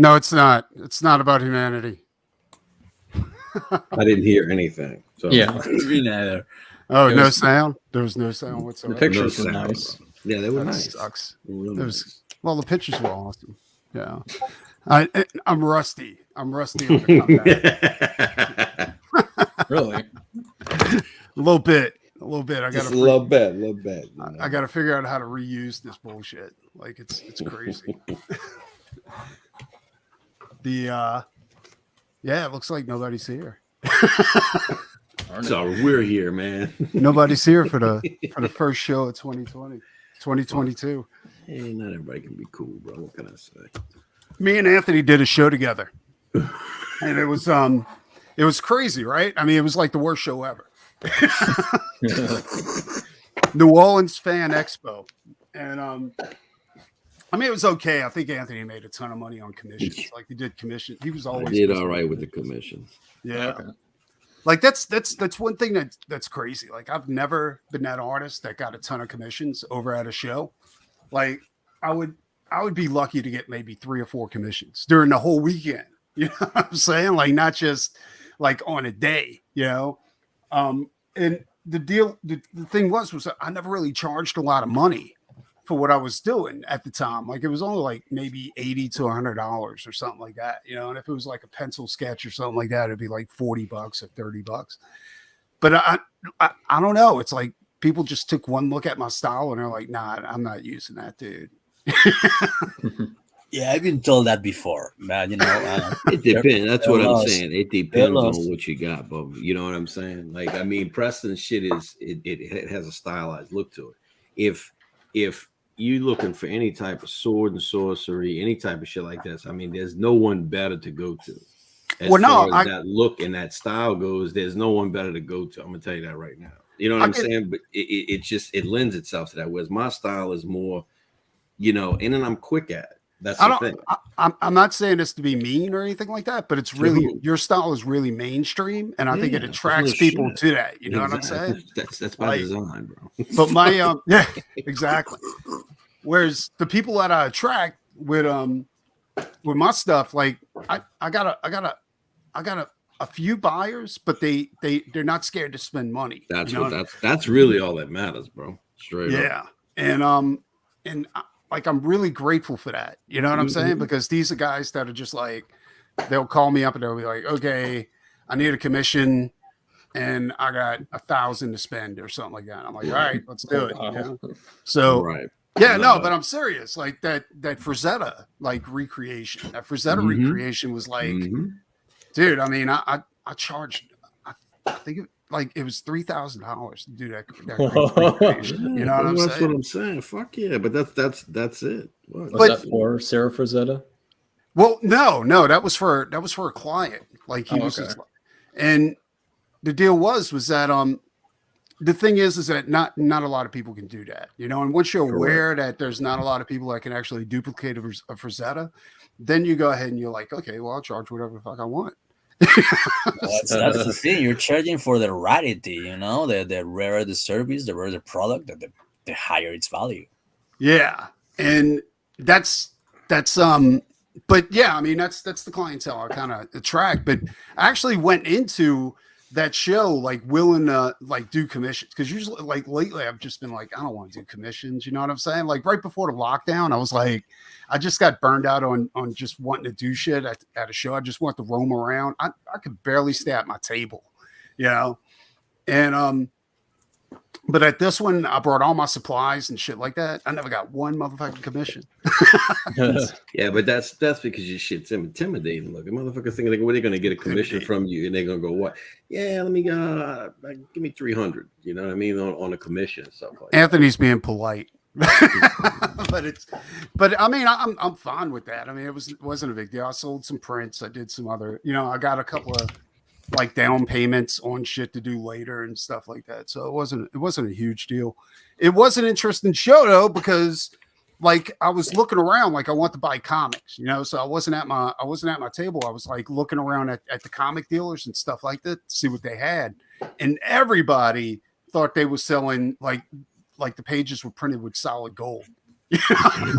No, it's not. It's not about humanity. I didn't hear anything. So Yeah. Me neither. Oh, It no was- sound. There was no sound The whatsoever. pictures No were sound, nice. yeah, they were That nice. sucks. They were real It was, nice. well, the pictures were awesome. Yeah. I'm rusty. I'm rusty on the comeback. Really? A little bit. A little bit. I got Just a little bit. You know? I got to figure out how to reuse this bullshit. Like it's crazy. Yeah, it looks like nobody's here. So we're here, man. Nobody's here for the first show of 2022. Hey, not everybody can be cool, bro. What can I say? Me and Anthony did a show together, and it was crazy, right? I mean, it was like the worst show ever. New Orleans Fan Expo, and I mean, it was okay. I think Anthony made a ton of money on commissions. Like he did commission. He was I always did all right with the commissions. Yeah. Okay. Like that's one thing that's crazy. Like I've never been that artist that got a ton of commissions over at a show. Like I would be lucky to get maybe 3 or 4 commissions during the whole weekend. You know what I'm saying? Like not just like on a day, you know. And the thing was I never really charged a lot of money for what I was doing at the time. Like it was only like maybe $80 to $100 or something like that, you know. And if it was like a pencil sketch or something like that, it'd be like $40 or $30. But I don't know. It's like people just took one look at my style and they're like, nah, I'm not using that, dude. Yeah, I've been told that before, man. You know, It depends. That's what I'm lost. saying. It depends on lost. what you got, but you know what I'm saying. Like, I mean, Preston shit is it has a stylized look to it. If you looking for any type of sword and sorcery, any type of shit like this, I mean, there's no one better to go to. As far as that look and that style goes, there's no one better to go to. I'm gonna tell you that right now. You know what I'm saying? But it just lends itself to that. Whereas my style is more, you know, and then I'm quick at it. That's the thing. I'm not saying this to be mean or anything like that, but it's really your style is really mainstream, and I think it attracts people to that. You know what I'm saying? That's by design, bro. But my yeah, exactly. Whereas the people that I attract with my stuff, like I got a few buyers, but they're not scared to spend money. That's really all that matters, bro. Straight up. Yeah, and like I'm really grateful for that. You know what I'm saying? Because these are guys that are just like, they'll call me up and they'll be like, okay, I need a commission and I got 1,000 to spend or something like that. I'm like, all right, let's do it. You know? So yeah, no, but I'm serious. Like that Frazetta like recreation, recreation was like, dude, I mean, I charged, I think it was $3,000 to do that recreation. You know what I'm saying? That's what I'm saying. Fuck yeah, but that's it. Was that for Sarah Frazetta? Well, no, that was for a client. Like he was just, and the deal was that the thing is that not a lot of people can do that, you know. And once you're aware that there's not a lot of people that can actually duplicate a Frazetta, then you go ahead and you're like, okay, well, I'll charge whatever the fuck I want. That's the thing. You're charging for the rarity, you know, the rarer the service, the rarer the product, the higher its value. Yeah, and that's but yeah, I mean that's the clientele I kind of attract. But I actually went into that show like willing to like do commissions, because usually like lately I've just been like, I don't want to do commissions, you know what I'm saying? Like right before the lockdown, I was like, I just got burned out on just wanting to do shit at a show. I just want to roam around. I could barely stay at my table, you know. And but at this one, I brought all my supplies and shit like that. I never got one motherfucking commission. Yeah, but that's because your shit's intimidating. Look, the motherfuckers thinking like, what are they going to get a commission from you? And they're going to go, what? Yeah, let me go. Give me 300. You know what I mean, on a commission and stuff like Anthony's being polite. but I mean, I'm fine with that. I mean, it wasn't a big deal. I sold some prints. I did some other, you know, I got a couple of like down payments on shit to do later and stuff like that. So it wasn't a huge deal. It was an interesting show though, because like I was looking around, like I want to buy comics, you know, so I wasn't at my table. I was like looking around at the comic dealers and stuff like that to see what they had. And everybody thought they were selling like the pages were printed with solid gold. You know?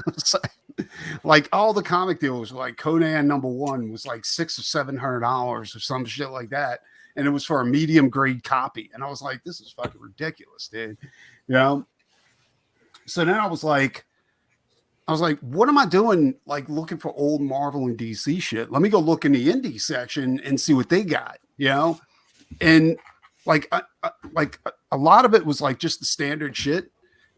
like all the comic deals, like Conan #1 was like $600 or $700 or some shit like that, and it was for a medium grade copy. And I was like, this is fucking ridiculous, dude. You know. So then I was like, what am I doing? Like looking for old Marvel and DC shit. Let me go look in the indie section and see what they got. You know, and like a lot of it was like just the standard shit.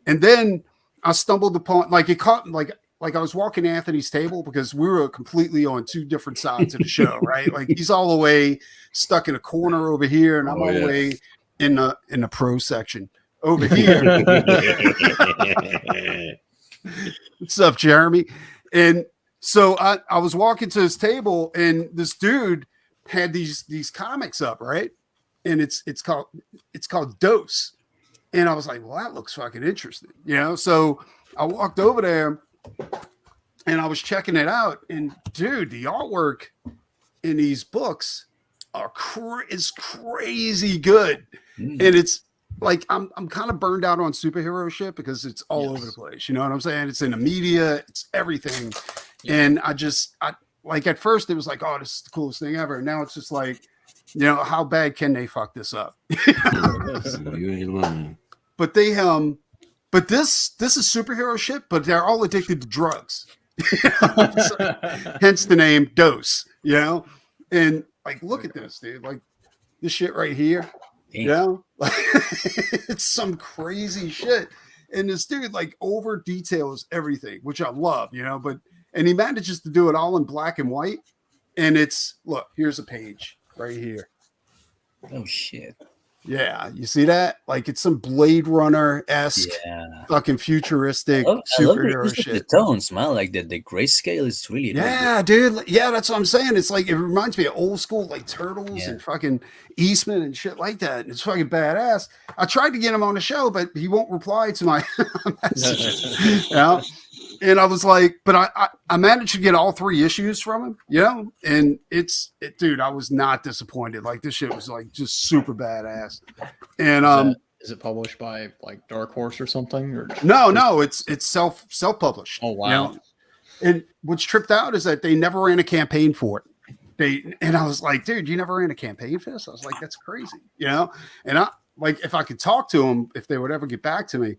And then I stumbled upon like it caught like I was walking Anthony's table because we were completely on two different sides of the show, right? Like he's all the way stuck in a corner over here, and I'm all the way in the pro section over here. What's up, Jeremy? And so I was walking to his table, and this dude had these comics up, right? And it's called Dose. And I was like, well, that looks fucking interesting, you know? So I walked over there and I was checking it out. And dude, the artwork in these books is crazy good. And it's like, I'm kind of burned out on superhero shit because it's all over the place. You know what I'm saying? It's in the media, it's everything. And I like at first it was like, oh, this is the coolest thing ever. And now it's just like, you know, how bad can they fuck this up? But they but this is superhero shit, but they're all addicted to drugs. So, hence the name Dose, you know? And like look at this, dude. Like this shit right here. You know? Like it's some crazy shit. And this dude like over details everything, which I love, you know, and he manages to do it all in black and white. And it's look, here's a page right here. Oh shit. Yeah, you see that? Like it's some Blade Runner-esque fucking futuristic superhero shit. The tones, man, like the grayscale is really dude. Yeah, that's what I'm saying. It's like it reminds me of old school like Turtles and fucking Eastman and shit like that. And it's fucking badass. I tried to get him on the show, but he won't reply to my message. You know? And I was like, but I managed to get all 3 issues from him, you know? And dude, I was not disappointed. Like this shit was like just super badass. And is it published by like Dark Horse or something? Or no, it's self-published. Oh wow. You know? And what's tripped out is that they never ran a campaign for it. And I was like, dude, you never ran a campaign for this? I was like, that's crazy, you know? And I like if I could talk to them, if they would ever get back to me.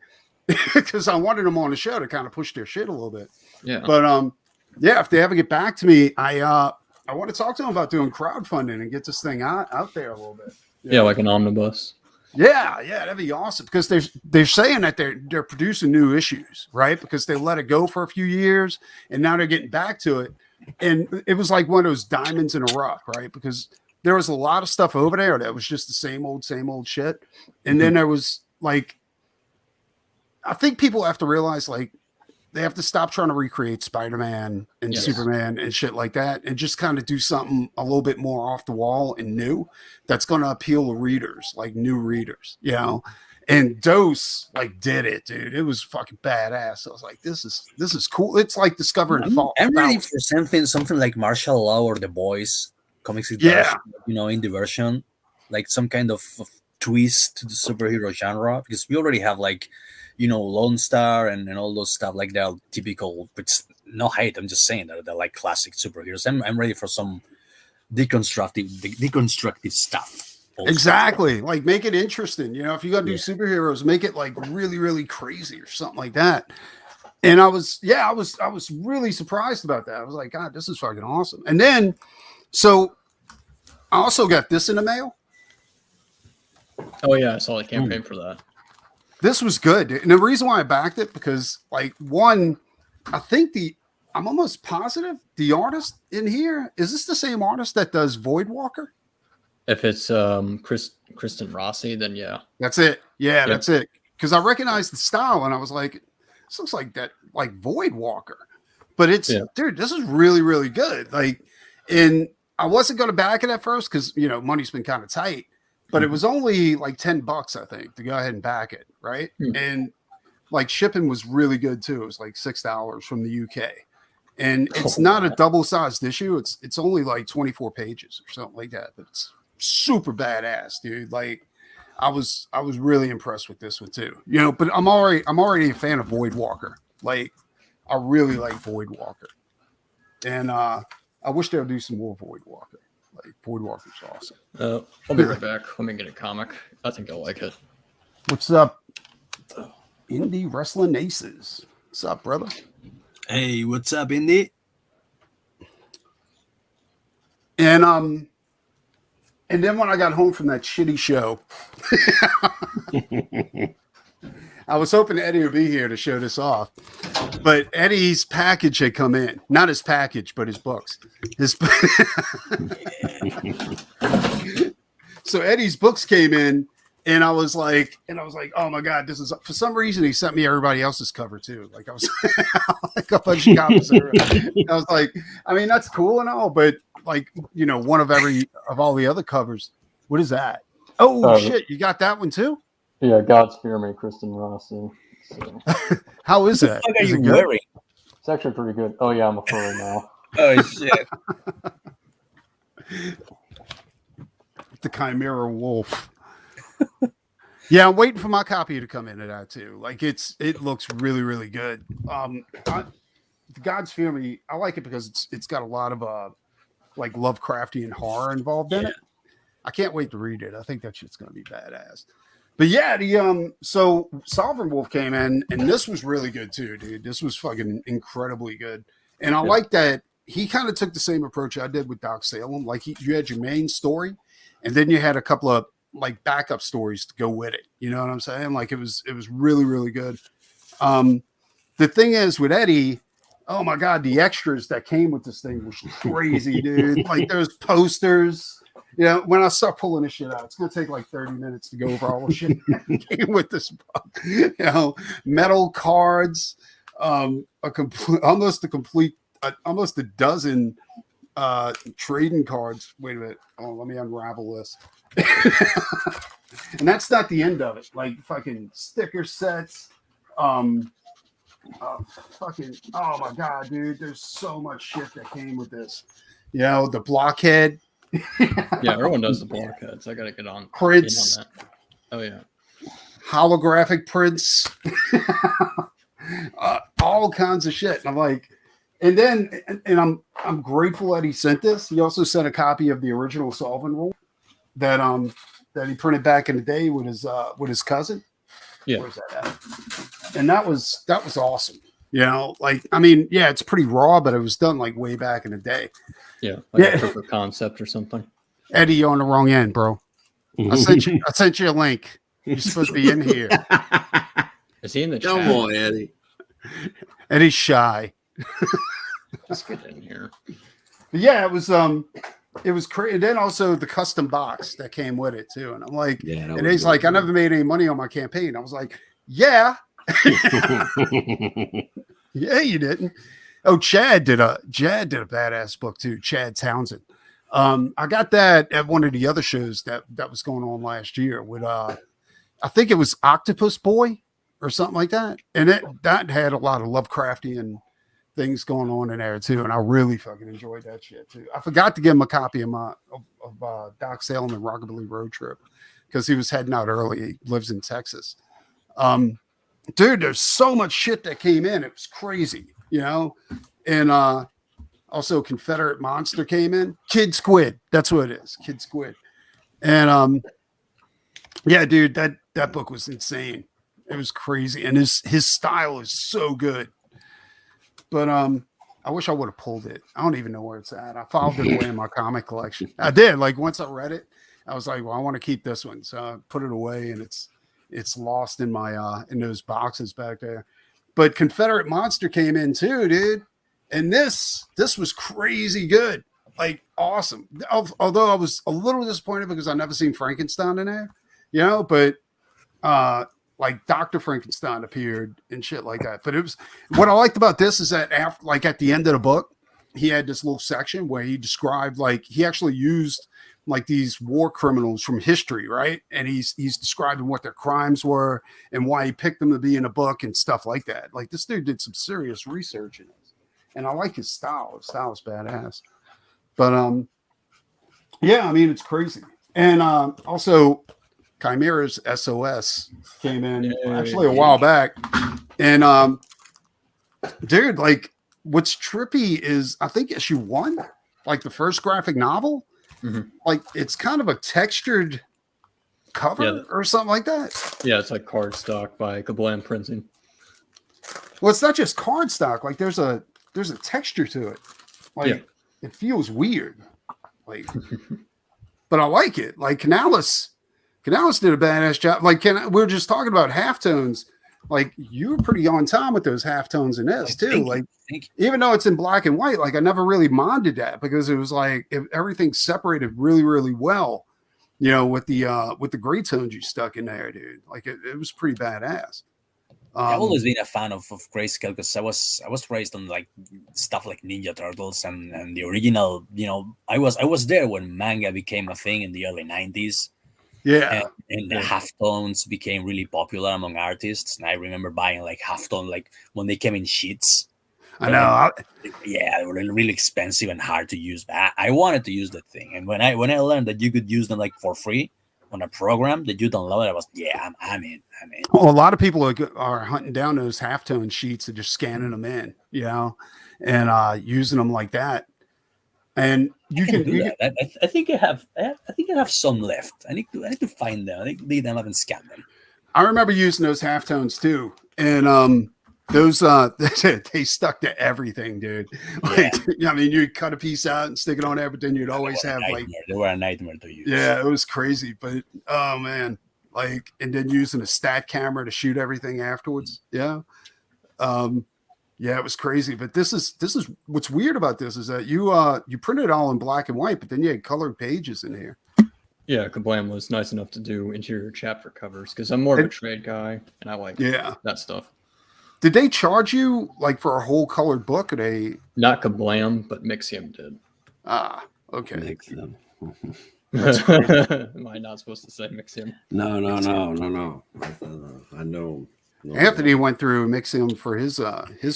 Because I wanted them on the show to kind of push their shit a little bit. Yeah. But if they ever get back to me, I want to talk to them about doing crowdfunding and get this thing out there a little bit. Yeah, like an omnibus. Yeah, that'd be awesome. Because they're saying that they're producing new issues, right? Because they let it go for a few years and now they're getting back to it. And it was like one of those diamonds in a rough, right? Because there was a lot of stuff over there that was just the same old shit. And then there was like, I think people have to realize like they have to stop trying to recreate Spider-Man and Superman and shit like that and just kind of do something a little bit more off the wall and new that's going to appeal to readers, like new readers, you know? And Dose like did it, dude. It was fucking badass. I was like, this is cool. It's like discovering fall. I'm ready for something like Martial Law or The Boys comics. You know, in the version, like some kind of twist to the superhero genre, because we already have like, you know, Lone Star and all those stuff like they're typical, but no hate. I'm just saying that they're like classic superheroes. I'm ready for some deconstructive stuff. Also. Exactly. Like make it interesting. You know, if you got to do superheroes, make it like really, really crazy or something like that. And I was really surprised about that. I was like, God, this is fucking awesome. And then, so I also got this in the mail. Oh yeah, I saw a campaign for that. This was good. And the reason why I backed it, because like one, I think I'm almost positive the artist in here, is this the same artist that does Voidwalker? If it's Kristen Rossi, then yeah. That's it. Yeah, that's it. Because I recognized the style and I was like, this looks like that, like Voidwalker. But it's, dude, this is really, really good. Like, and I wasn't going to back it at first because, you know, money's been kind of tight. But it was only like $10, I think, to go ahead and back it, right? And like shipping was really good too. It was like $6 from the UK, and it's not a double-sized issue. It's only like 24 pages or something like that. But it's super badass, dude. Like I was really impressed with this one too. You know, but I'm already a fan of Voidwalker. Like I really like Void Walker, and I wish they would do some more Void Walker. Like Void Walker's awesome. I'll be right back. Let me get a comic. I think you'll like it. What's up, Indie Wrestling Aces? What's up, brother? Hey, what's up, Indy? And then when I got home from that shitty show, I was hoping Eddie would be here to show this off, but Eddie's package had come in. Not his package, but his books. So Eddie's books came in, and I was like, oh my God, this is, for some reason he sent me everybody else's cover too. Like I was like a bunch of copies. I was like, I mean, that's cool and all, but like, you know, one of all the other covers. What is that? Oh shit, you got that one too? Yeah, God's Fear Me, Kristen Rossi. So. How is that? What are Is you it good? wearing? It's actually pretty good. Oh yeah, I'm a furry now. Oh shit! The Chimera Wolf. Yeah, I'm waiting for my copy to come in of that too. Like it looks really, really good. God's Fear Me, I like it because it's got a lot of like Lovecraftian horror involved in it. I can't wait to read it. I think that shit's gonna be badass. But yeah, so Sovereign Wolf came in, and this was really good too, dude. This was fucking incredibly good. And I like that he kind of took the same approach I did with Doc Salem. Like you had your main story, and then you had a couple of like backup stories to go with it. You know what I'm saying? Like it was really, really good. The thing is with Eddie, oh my God, the extras that came with this thing was crazy, dude. Like there's posters. You know, when I start pulling this shit out, it's gonna take like 30 minutes to go over all the shit that came with this book. You know, metal cards, almost a dozen trading cards. Wait a minute. Oh, let me unravel this. And that's not the end of it. Like fucking sticker sets. Fucking oh my God, dude. There's so much shit that came with this. You know, the blockhead. Yeah, everyone does the blockheads. I gotta get on Prints. that. Oh yeah. Holographic prints. All kinds of shit. And I'm like, and I'm grateful that he sent this. He also sent a copy of the original Solving Rule that he printed back in the day with his cousin. Yeah. Where's that at? And that was awesome. You know, like I mean, yeah, it's pretty raw, but it was done like way back in the day. Yeah, like a proof of concept or something. Eddie, you're on the wrong end, bro. I sent you a link. You're supposed to be in here. Is he in the chat? Come on, Eddie. Eddie's shy. Let's get in here. But yeah, it was crazy. And then also the custom box that came with it too. And I'm like, and he's like, I never made any money on my campaign. I was like, yeah. Yeah, you didn't. Oh, Chad did a badass book too. Chad Townsend. I got that at one of the other shows that was going on last year with I think it was Octopus Boy or something like that. And that had a lot of Lovecraftian things going on in there too. And I really fucking enjoyed that shit too. I forgot to give him a copy of Doc Salem and Rockabilly Road Trip because he was heading out early. He lives in Texas. Dude, there's so much shit that came in. It was crazy, you know? And also Confederate Monster came in. Kid Squid. That's what it is. Kid Squid. And yeah, dude, that book was insane. It was crazy. And his style is so good. But I wish I would have pulled it. I don't even know where it's at. I filed it away in my comic collection. I did. Like once I read it, I was like, well, I want to keep this one. So I put it away and it's lost in my in those boxes back there. But Confederate Monster came in too, dude. And this was crazy good. Like awesome. Although I was a little disappointed because I never seen Frankenstein in there, you know, but like Dr. Frankenstein appeared and shit like that. But it was what I liked about this is that after, like at the end of the book, he had this little section where he described like he actually used like these war criminals from history, right? And he's describing what their crimes were and why he picked them to be in a book and stuff like that. Like this dude did some serious research in it. And I like his style. His style is badass. But yeah, I mean it's crazy. And also Chimera's SOS came in actually a while back. And dude, like what's trippy is I think issue 1, like the first graphic novel, like it's kind of a textured cover or something like that. Yeah, it's like cardstock by Kablam Printing. Well, it's not just cardstock. Like there's a texture to it. Like it feels weird. Like, but I like it. Like Canales did a badass job. Like we were just talking about halftones. Like you were pretty on time with those halftones in this too. Like even though it's in black and white, like I never really minded that because it was like everything separated really, really well. You know, with the gray tones you stuck in there, dude. Like it was pretty badass. I've always been a fan of grayscale because I was raised on like stuff like Ninja Turtles and the original. You know, I was there when manga became a thing in the early 90s. Yeah, and the halftones became really popular among artists. And I remember buying like halftone like when they came in sheets. I know. Yeah, they were really expensive and hard to use. But I wanted to use that thing, and when I learned that you could use them like for free on a program that you download, I was I'm in. Well, a lot of people are hunting down those halftone sheets and just scanning them in, you know, and using them like that. And you can do that. I think I have some left. I need to find them. I think they them and scan them. I remember using those halftones too, and those they stuck to everything, dude. Like, I mean, you cut a piece out and stick it on there, but then you'd always have like they were a nightmare to use. Yeah, it was crazy, but oh man, like, and then using a stat camera to shoot everything afterwards. Yeah. Yeah, it was crazy. But this is what's weird about this is that you printed it all in black and white, but then you had colored pages in here. Yeah, Kablam was nice enough to do interior chapter covers because I'm more of a trade guy and I like that stuff. Did they charge you like for a whole colored book? Or they not Kablam, but Mixium did. Ah, okay. Mixium. Am I not supposed to say Mixium? No. I know. Anthony went through Mixium for his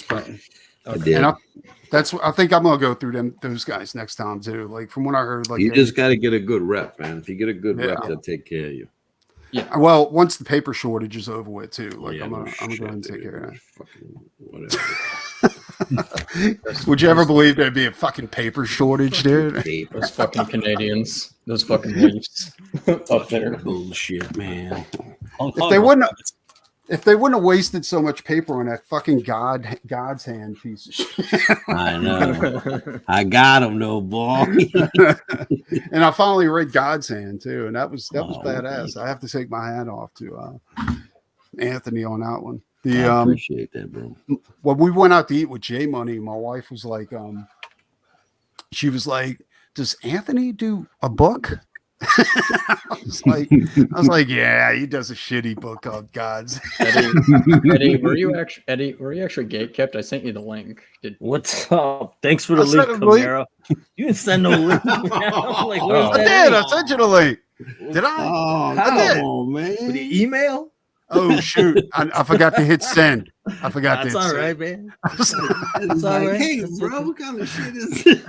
printing. Okay. And I think I'm gonna go through those guys next time too. Like from what I heard, like you just got to get a good rep, man. If you get a good rep, they'll take care of you. Yeah. Well, once the paper shortage is over with too, like I'm gonna go and take care of that. Would you ever believe there'd be a fucking paper shortage, dude? Those fucking Canadians, those fucking leafs up there. Bullshit, man. If they wouldn't have wasted so much paper on that fucking God's hand piece of shit. I know. I got him, though, boy. And I finally read God's Hand too, and that was badass. I have to take my hat off to Anthony on that one. I appreciate that, bro. When we went out to eat with J Money, my wife was like, she was like, "Does Anthony do a book?" I was like, yeah, he does a shitty book called God's. Eddie, were you actually gate kept? I sent you the link. What's up? Thanks for the link, Camara. You didn't send no link. Like, I sent you the link. Did I? Oh, I did. on, man. With the email? Oh shoot! I forgot to hit send. I forgot to hit all send. right, man. It's all like, right. hey, bro, what kind of shit is this?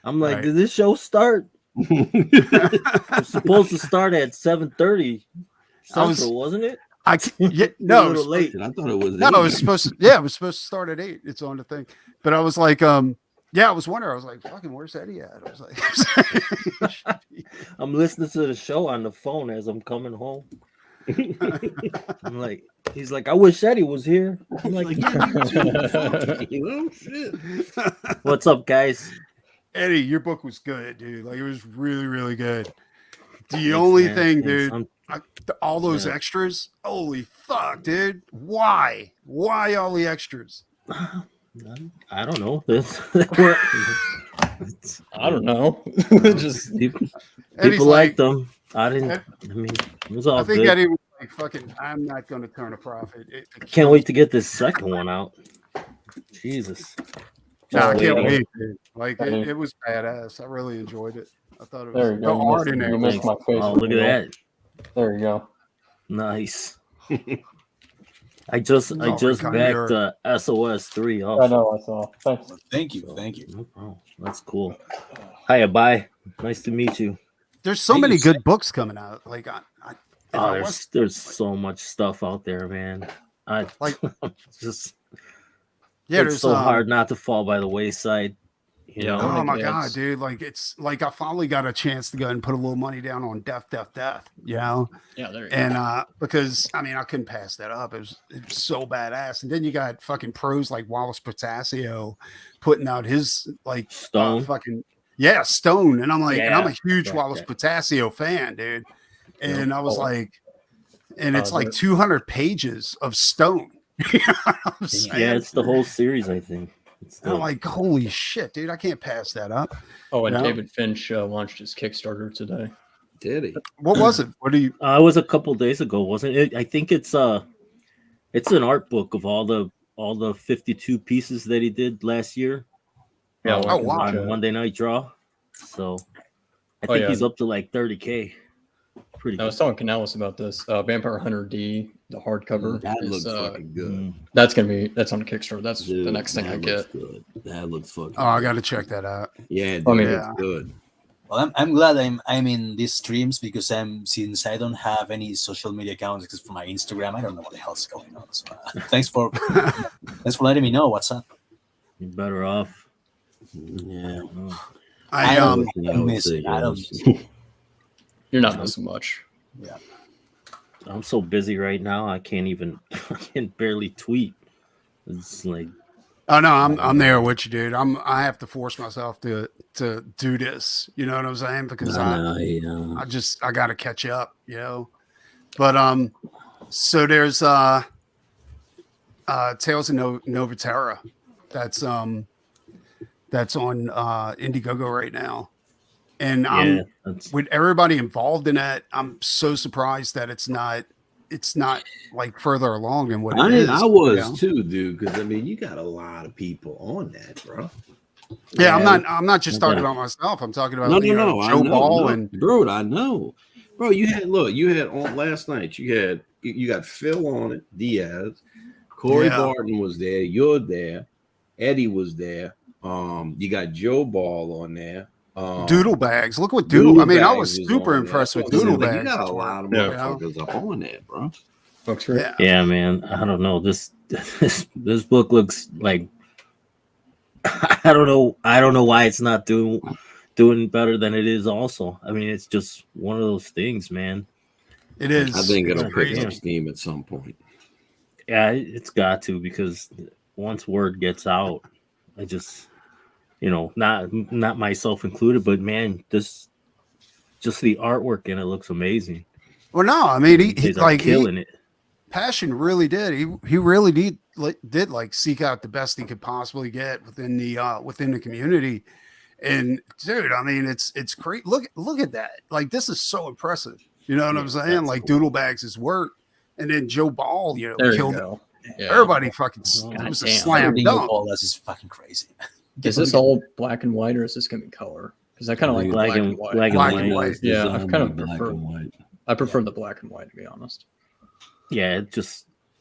I'm like, did this show start? It's supposed to start at 7:30 Central, wasn't it? No, a little late. I thought it was. No, it was supposed to. Yeah, it was supposed to start at 8. It's on the thing, but I was like, I was wondering. I was like, fucking, where's Eddie at? I was like, I'm listening to the show on the phone as I'm coming home. I'm like, he's like, I wish Eddie was here. I'm like, oh shit. What's up, guys? Eddie, your book was good, dude. Like, it was really, really good. The only thing, dude, all those extras. Holy fuck, dude! Why all the extras? I don't know. I don't know. Just people Eddie's liked them. I didn't. I mean, it was all I think good. Eddie was like, "Fucking, I'm not going to turn a profit." Can't wait to get this second one out. Jesus. No, I can't wait, dude. Like it was badass. I really enjoyed it. I thought it was There you go. art in there. You missed my face. Oh, look at that. There you go. Nice. I just backed SOS 3 off. I know, I saw. Thanks. Thank you. No problem. That's cool. Hiya, bye. Nice to meet you. There's so many good books coming out. Like, There's so much stuff out there, man. I Like, just yeah, it's there's so hard not to fall by the wayside. You Yeah, know? one Oh of my the god, ads- dude! Like it's like I finally got a chance to go and put a little money down on death, you know. Yeah, there you And go. because I mean I couldn't pass that up. It was so badass. And then you got fucking pros like Wallace Potasio putting out his like Stone. fucking yeah, Stone. And I'm like, and I'm Yeah, a huge yeah, Wallace yeah. Potasio fan, dude. And I was Oh. like, and it's like the- 200 pages of Stone. You know what I'm saying? Yeah, it's the whole series, I think. It's And I'm the, like, holy shit, dude, I can't pass that up. Oh, and No. David Finch launched his Kickstarter today. Did he? What was it? What do you it was a couple days ago, wasn't it? I think it's an art book of all the 52 pieces that he did last year. Yeah, Oh, wow. On Monday Night Draw. So I Oh, think yeah. he's up to like 30K. Pretty I was good. talking to Canales about this. Vampire Hunter D, the hardcover. That is, looks fucking good. that's on Kickstarter. That's the Dude, next thing I that get. looks good. That looks fucking Oh, I good. got to check that out. Yeah, dude, I mean- it's good. Well, I'm glad I'm in these streams because since I don't have any social media accounts except for my Instagram, I don't know what the hell's going on. So thanks for letting me know what's up. You're better off. Yeah. I don't I would miss say it. I don't yes. miss it. You're not missing much. I'm so busy right now. I can barely tweet. It's like Oh no, I'm there with you, dude. I have to force myself to do this. You know what I'm saying? Because I got to catch up. You know, but so there's Tales of Novatera, that's on Indiegogo right now, and I'm with everybody involved in that. I'm so surprised that it's not like further along than what it is. I was you know? too, dude. Because I mean, you got a lot of people on that, bro. Yeah, I'm not just talking about myself. I'm talking about No. Joe I know, Ball and bro. I know, bro. You had on last night. You got Phil on it, Diaz, Corey Barton was there. You're there. Eddie was there. You got Joe Ball on there. Doodle Bags. Look what Doodle. I mean, I was Bags super on impressed there. with Doodle Like, Bags. you got a lot of motherfuckers up on there, bro. Looks great. yeah, man. I don't know. This book looks like I don't know why it's not doing better than it is. Also, I mean, it's just one of those things, man. It is. I think it'll pick crazy. up steam at some point. Yeah, it's got to, because once word gets out, I just, not myself included, but man, just the artwork in it looks amazing. Well, no, I mean, he's like killing it. Passion really did. He really did like seek out the best he could possibly get within the community. And dude, I mean, it's great. Look at that. Like, this is so impressive. You know what I'm saying? Like, cool. Doodle Bags' work, and then Joe Ball, killed it. Yeah. Everybody fucking. It was a slam dunk. This is fucking crazy. Is this all black and white, or is this gonna be color? Because I kind of like black and white. Black and white. Yeah, I kind of prefer. I prefer the black and white, to be honest. Yeah,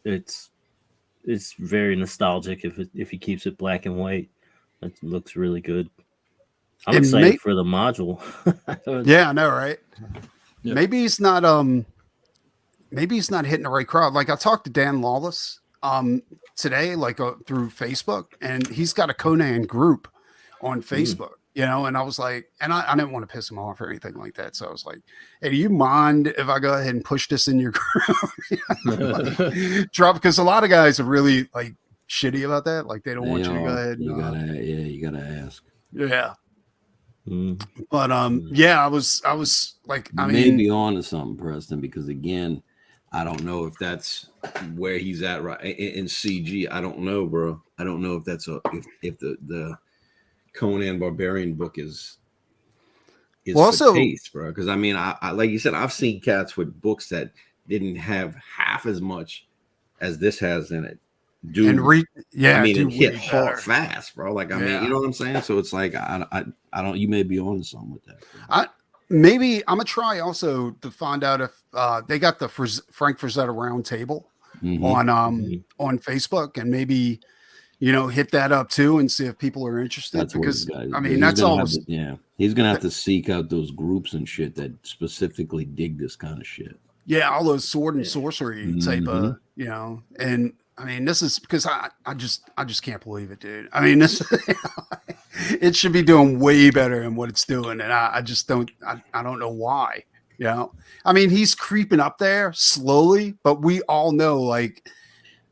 it's very nostalgic if he keeps it black and white. It looks really good. I'm excited for the module. Yeah, I know, right? Yep. Maybe he's not hitting the right crowd. Like, I talked to Dan Lawless today, like through Facebook, and he's got a Conan group on Facebook. And I was like, and I didn't want to piss him off or anything like that. So I was like, hey, do you mind if I go ahead and push this in your group? Drop, because a lot of guys are really like shitty about that. Like, they don't want you to go ahead. You gotta ask. Yeah. But yeah, I was like, I mean, maybe on to something, Preston, because again, I don't know if that's where he's at right in CG. I don't know, bro. I don't know if that's if the Conan Barbarian book is also taste, bro. Because I mean, I like you said, I've seen cats with books that didn't have half as much as this has in it. I mean, it hit hard fast, bro. Like, I mean, you know what I'm saying? So it's like, I don't. You may be on something with that. Maybe I'm gonna try also to find out if they got the Frank Frazetta round table on Facebook, and maybe hit that up too and see if people are interested. That's because I mean, that's all. He's gonna have to seek out those groups and shit that specifically dig this kind of shit. Yeah, all those sword and sorcery type of, Mhm. and I mean, this is because I just can't believe it, dude. I mean, this it should be doing way better than what it's doing, and I just I don't know why. I mean, he's creeping up there slowly, but we all know like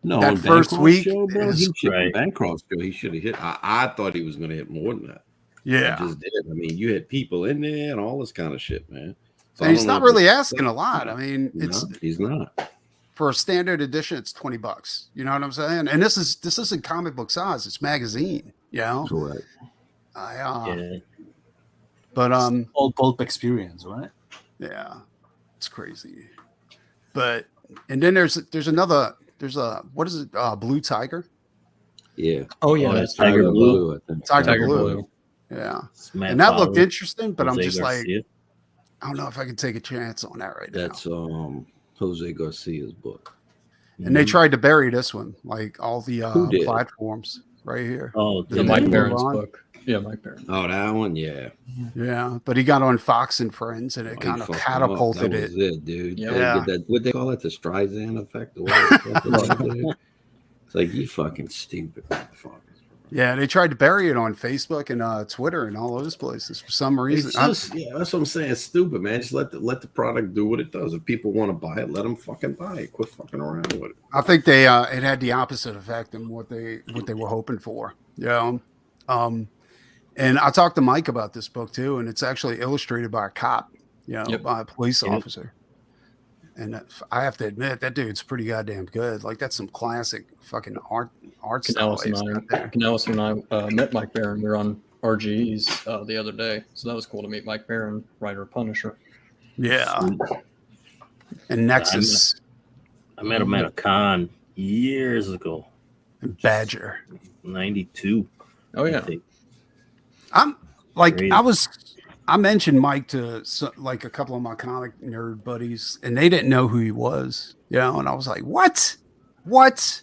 No, that on first Bancroft's week show, bro, is Right. Bancroft's show, he should have hit. I thought he was going to hit more than that. I yeah, just did. I mean, you had people in there and all this kind of shit, man. So and I he's don't know not if really it's asking a lot. I mean, it's no, he's not. for a standard edition, it's $20. You know what I'm saying? And this isn't comic book size; it's magazine. Correct. I Yeah. but All pulp experience, right? yeah, it's crazy. But and then there's a what is it? Blue Tiger. Yeah. Oh yeah, Oh, that's that's Tiger Blue. I think. Tiger Tiger Blue. Blue. Yeah, Matt and that looked Fowler, interesting, but I'm Jose just like, Garcia. I don't know if I can take a chance on that right That's Jose Garcia's book. now. And they Mhm. tried to bury this one, like all the Who did? platforms right here. Oh, The Did Mike they move Barron's on? book. Yeah, Mike Barron. Oh, that one, yeah. Yeah, but he got on Fox and Friends, and it Oh, kind he of fucked him up. catapulted That it. was it, dude. Yeah. They Yeah. did that. What they call it, the Streisand effect. Or whatever the fuck it is, dude. It's like you fucking stupid motherfuckers. Yeah, they tried to bury it on Facebook and Twitter and all those places for some reason. It's just that's what I'm saying. It's stupid, man. Just let the product do what it does. If people want to buy it, let them fucking buy it. Quit fucking around with it. I think they it had the opposite effect than what they were hoping for. And I talked to Mike about this book too, and it's actually illustrated by a cop, Yep. by a police Yep. officer. And I have to admit that dude's pretty goddamn good. Like that's some classic fucking art style. Canellis and I met Mike Barron. We were on RGE's the other day, so that was cool to meet Mike Barron, writer of Punisher. Yeah. And Nexus I met him at a con years ago, and Badger. 92. Oh I yeah, think. I'm like Great. I mentioned Mike to like a couple of my comic nerd buddies, and they didn't know who he was. And I was like, "What? What?"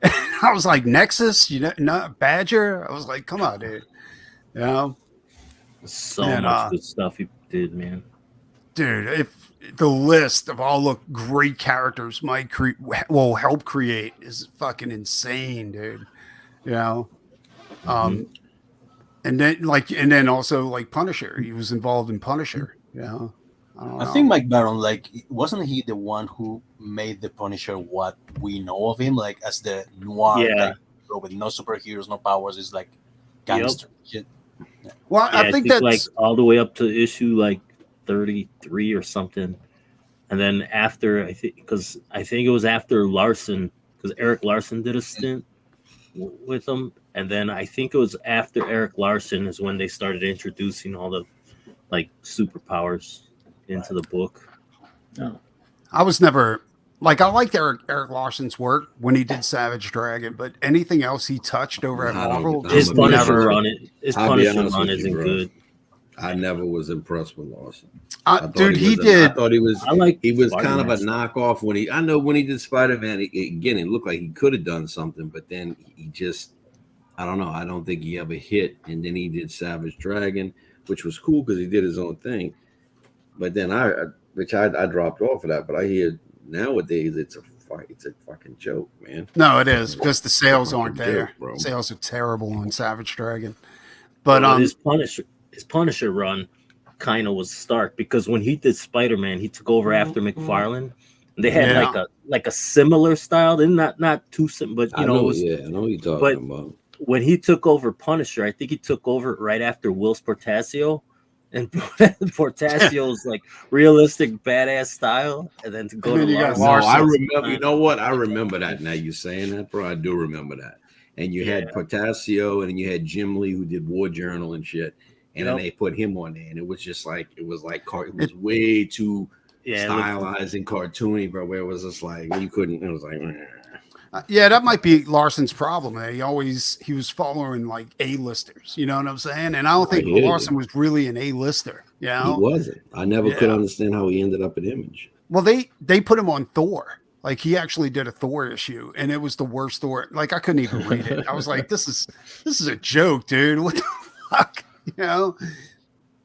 And I was like, "Nexus, not Badger." I was like, "Come on, dude." So And, much good stuff he did, man. Dude, if the list of all the great characters Mike will help create is fucking insane, dude. And then also like Punisher, he was involved in Punisher. I think Mike Barron, like, wasn't he the one who made the Punisher what we know of him, like as the noir Yeah. type hero with no superheroes, no powers, is like gangster shit. Well, Yeah, I think that's like all the way up to issue like 33 or something. And then after, I think it was after Larson, because Eric Larson did a stint with him. And then I think it was after Eric Larson is when they started introducing all the like superpowers into the book. I was never like I liked Eric Larson's work when he did Savage Dragon, but anything else he touched over at I don't- Marvel I'm His just a- Punisher never. run I'll be honest with run you, isn't bro. good. I never was impressed with Larson. I thought Dude, he was did. I thought he was. I like He was kind of a Spider-Man. knockoff when he. I know when he did Spider-Man. Again, it looked like he could have done something, but then he just. I don't know. I don't think he ever hit. And then he did Savage Dragon, which was cool because he did his own thing. But then I dropped off of that. But I hear nowadays it's a fucking joke, man. No, it is because the sales Fucking aren't there. joke, bro. Sales are terrible on Savage Dragon. But his Punisher run kind of was stark because when he did Spider-Man, he took over after McFarlane. They had like a similar style, and not too simple, but I know what you're talking about. When he took over Punisher, I think he took over right after Will Portasio, and Portasio's like realistic badass style, and then to go And to then you got Larson. No, I Larson. remember. You know what? I remember that. Now you saying that, bro. I do remember that. And you had Portasio, and then you had Jim Lee, who did War Journal and shit. And then they put him on there, and it was just like it was way too stylized and cartoony, bro. Where it was just like you couldn't. It was like. Yeah, that might be Larson's problem. Man. He was following like A-listers, you know what I'm saying? And I don't think Larson was really an A-lister. He wasn't. I never could understand how he ended up at Image. Well, they put him on Thor. Like he actually did a Thor issue, and it was the worst Thor. Like I couldn't even read it. I was like, this is a joke, dude. What the fuck?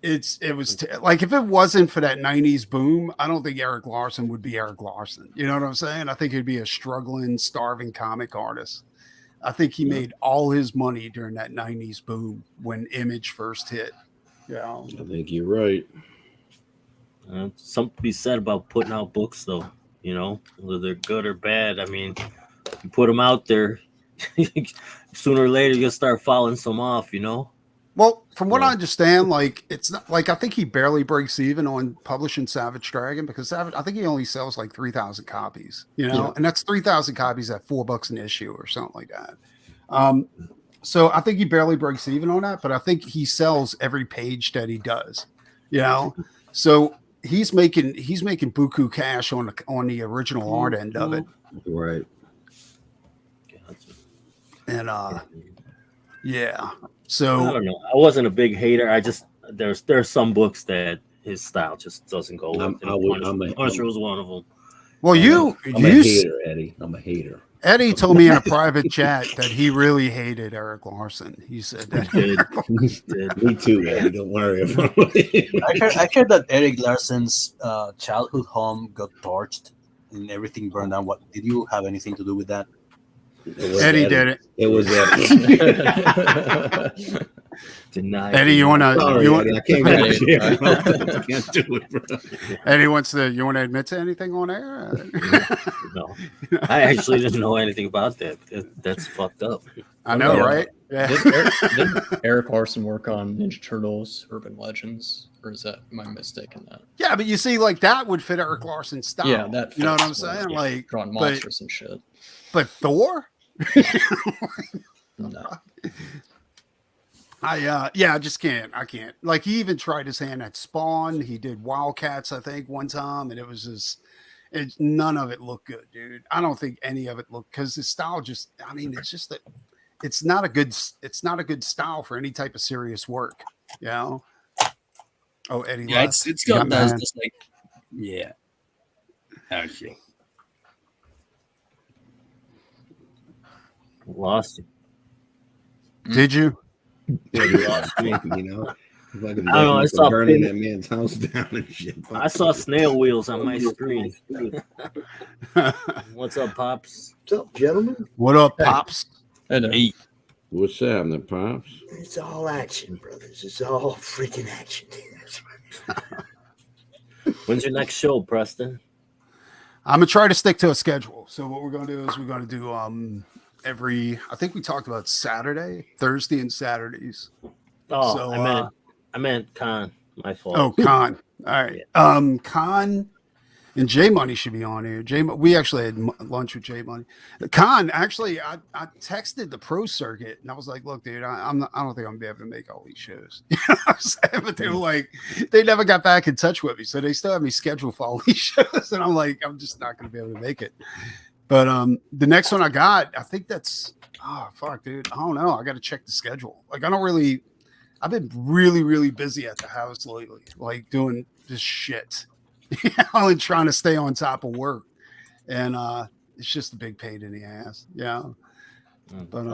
it was like if it wasn't for that 90s boom, I don't think Eric Larson would be Eric Larson. You know what I'm saying? I think he'd be a struggling, starving comic artist. I think he made all his money during that 90s boom when Image first hit. Yeah. I think you're right. Something to be said about putting out books, though. You know, whether they're good or bad. I mean, you put them out there, sooner or later you'll start fouling some off. You know. Well, from what I understand, like it's not like I think he barely breaks even on publishing Savage Dragon because I think he only sells like 3,000 copies, you know, and that's 3,000 copies at $4 an issue or something like that. So I think he barely breaks even on that, but I think he sells every page that he does, you know. So he's making buku cash on the original art end of it, Right. and yeah. So I don't know. I wasn't a big hater. I just there's some books that his style just doesn't go with. Punisher was one of them. Well, I'm a hater, Eddie. I'm a hater. Eddie told me in a private chat that he really hated Eric Larson. He said that. He did. Me too, Eddie. Don't worry about it. I heard that Eric Larson's childhood home got torched and everything burned down. What did you have anything to do with that? Eddie did it. It was Eddie. Denied. Eddie, you want to? I can't get it. I can't do it, bro. Eddie wants to. You want to admit to anything on air? No, I actually didn't know anything about that. That's fucked up. I know, right? Yeah. Did Eric Larson work on Ninja Turtles, Urban Legends, or am I mistaken that? Yeah, but you see, like that would fit Eric Larson's style. Yeah, that. You know what I'm saying? Like drawing monsters and shit. But Thor? No. I just can't. I can't. Like he even tried his hand at Spawn. He did Wildcats, I think, one time, and it was just none of it looked good, dude. I don't think any of it looked because his style just. I mean, it's just that it's not a good style for any type of serious work. You know. Oh, Eddie. Yeah, left. it's got that just like okay. Lost you. Did you? Yeah, you lost me, you know. I don't know, I saw burning that man's house down and shit. I saw snail wheels on my screen. What's up, Pops? What's up, gentlemen? What up, Pops? Hey. What's happening, Pops? It's all action, brothers. It's all freaking action. When's your next show, Preston? I'm gonna try to stick to a schedule. So what we're gonna do is we're gonna do I think we talked about Thursday and Saturdays. Oh, So, I meant Con. My fault. Oh, Con. All right. Yeah. Con and J Money should be on here. We actually had lunch with J Money. Con, actually, I texted the pro circuit and I was like, look, dude, I don't think I'm gonna be able to make all these shows. You know what I'm saying? But they were like, they never got back in touch with me. So they still have me scheduled for all these shows. And I'm like, I'm just not gonna be able to make it. But the next one I got, I think that's fuck, dude. I don't know. I gotta check the schedule. Like I've been really, really busy at the house lately, like doing this shit. And trying to stay on top of work. And it's just a big pain in the ass. Yeah. But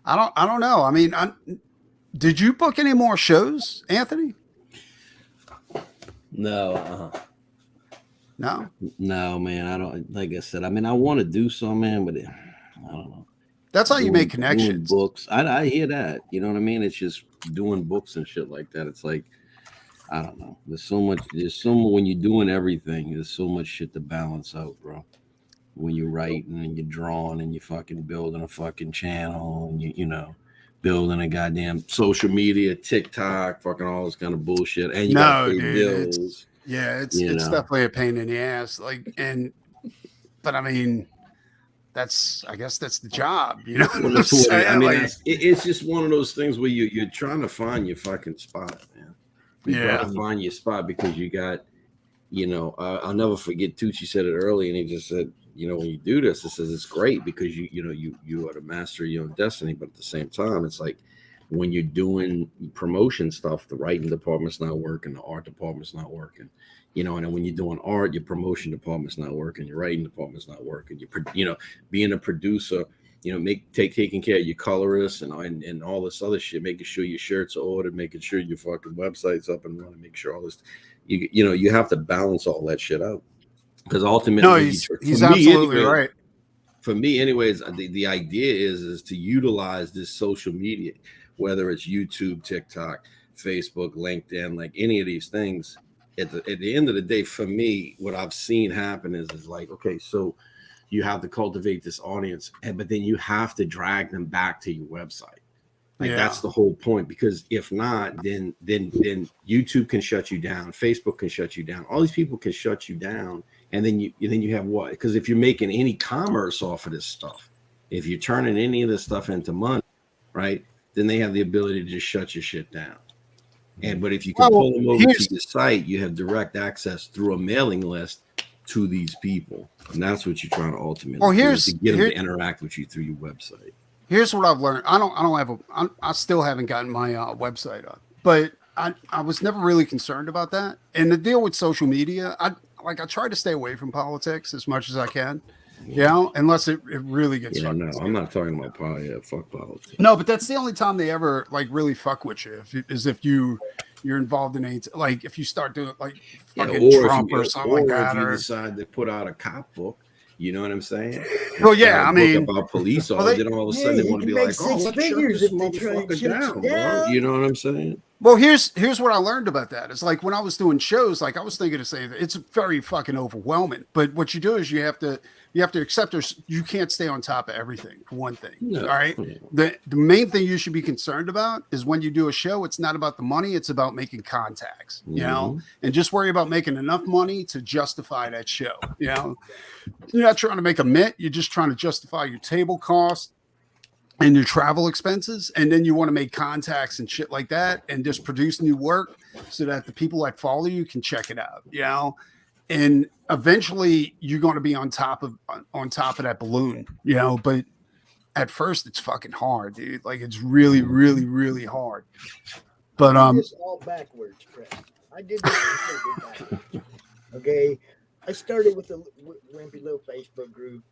I don't know. I mean, did you book any more shows, Anthony? No. No, Man. I don't. Like I said, I mean, I want to do some, man, but I don't know. That's how you make Doing connections. books. I hear that. You know what I mean? It's just doing books and shit like that. It's like, I don't know. There's so much when you're doing everything, there's so much shit to balance out, bro. When you're writing and you're drawing and you're fucking building a fucking channel and you know, building a goddamn social media, TikTok, fucking all this kind of bullshit. And you gotta pay bills. It's definitely a pain in the ass. But I mean, I guess that's the job, you know. Well, that's what I mean, it's just one of those things where you're trying to find your fucking spot, man. You gotta find your spot because you got, you know, I'll never forget Tucci said it early and he just said, you know, when you do this, it says it's great because you are the master of your own destiny, but at the same time, it's like when you're doing promotion stuff, the writing department's not working, the art department's not working, you know, and then when you're doing art, your promotion department's not working, your writing department's not working, you know, being a producer taking care of your colorists and all this other shit, making sure your shirts are ordered, making sure your fucking website's up and running, make sure all this, you have to balance all that shit out. Because ultimately, No, he's absolutely right. For me, anyways, the idea is to utilize this social media, whether it's YouTube, TikTok, Facebook, LinkedIn, like any of these things. At the end of the day, for me, what I've seen happen is like, okay, so you have to cultivate this audience, but then you have to drag them back to your website. Like that's the whole point, because if not, then YouTube can shut you down, Facebook can shut you down, all these people can shut you down, and then you have what? Because if you're making any commerce off of this stuff, if you're turning any of this stuff into money, right, then they have the ability to just shut your shit down. But if you can pull them over to your site, you have direct access through a mailing list to these people, and that's what you're trying to ultimately do, is to get them to interact with you through your website. Here's what I've learned. I still haven't gotten my website up, but I was never really concerned about that. And the deal with social media, I try to stay away from politics as much as I can, unless it really gets. Yeah, no, I'm not talking about politics. Fuck politics. No, but that's the only time they ever like really fuck with you, if you're involved in any, like if you start doing like fucking Trump or something like that, or if you decide to put out a cop book. You know what I'm saying? Well, yeah, I mean, about police, then all of a sudden they want to be like, "Oh, let's shut this motherfucker down, bro." You know what I'm saying? Well, here's what I learned about that. It's like when I was doing shows, like I was thinking of saying that it's very fucking overwhelming. But what you do is you have to accept you can't stay on top of everything, for one thing. No. All right. The main thing you should be concerned about is when you do a show, it's not about the money, it's about making contacts, and just worry about making enough money to justify that show. You're not trying to make a mint, you're just trying to justify your table cost and your travel expenses, and then you want to make contacts and shit like that, and just produce new work so that the people that follow you can check it out, and eventually you're going to be on top of that balloon, but at first it's fucking hard, dude. Like it's really, really, really hard. But it's all backwards, Chris. I did this backwards. Okay. I started with a wimpy little Facebook group,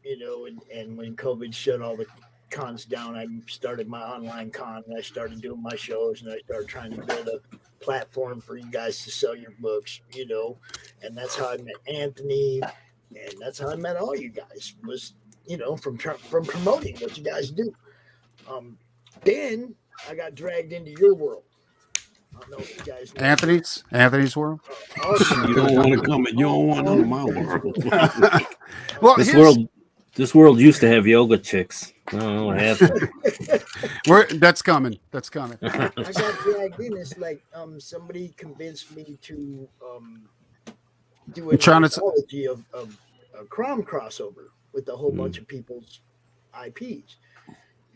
and when COVID shut all the cons down, I started my online con, and I started doing my shows, and I started trying to build a platform for you guys to sell your books, and that's how I met Anthony, and that's how I met all you guys, was from promoting what you guys do. Then I got dragged into your world. I don't know if you guys know. Anthony's world. You don't want to come in. You don't want into my world. Well, this world used to have yoga chicks. I don't know what happened. That's coming. That's coming. I got dragged in. It's like somebody convinced me to do an anthology of a crime crossover with a whole bunch of people's IPs.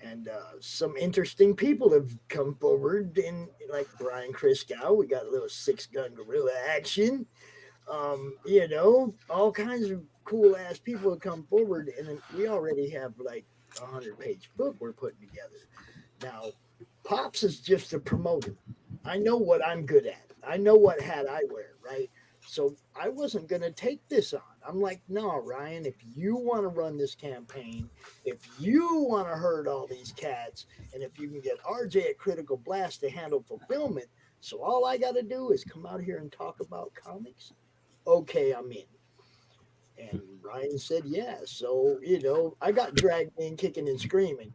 And some interesting people have come forward, and like Brian Christgau, we got a little 6-gun guerrilla action. All kinds of cool ass people have come forward, and we already have like a 100-page book we're putting together. Now, Pops is just a promoter. I know what I'm good at. I know what hat I wear, right? So I wasn't going to take this on. I'm like, no, Ryan, if you want to run this campaign, if you want to herd all these cats, and if you can get RJ at Critical Blast to handle fulfillment, so all I got to do is come out here and talk about comics, okay, I'm in. And Ryan said, yeah. So, I got dragged in kicking and screaming,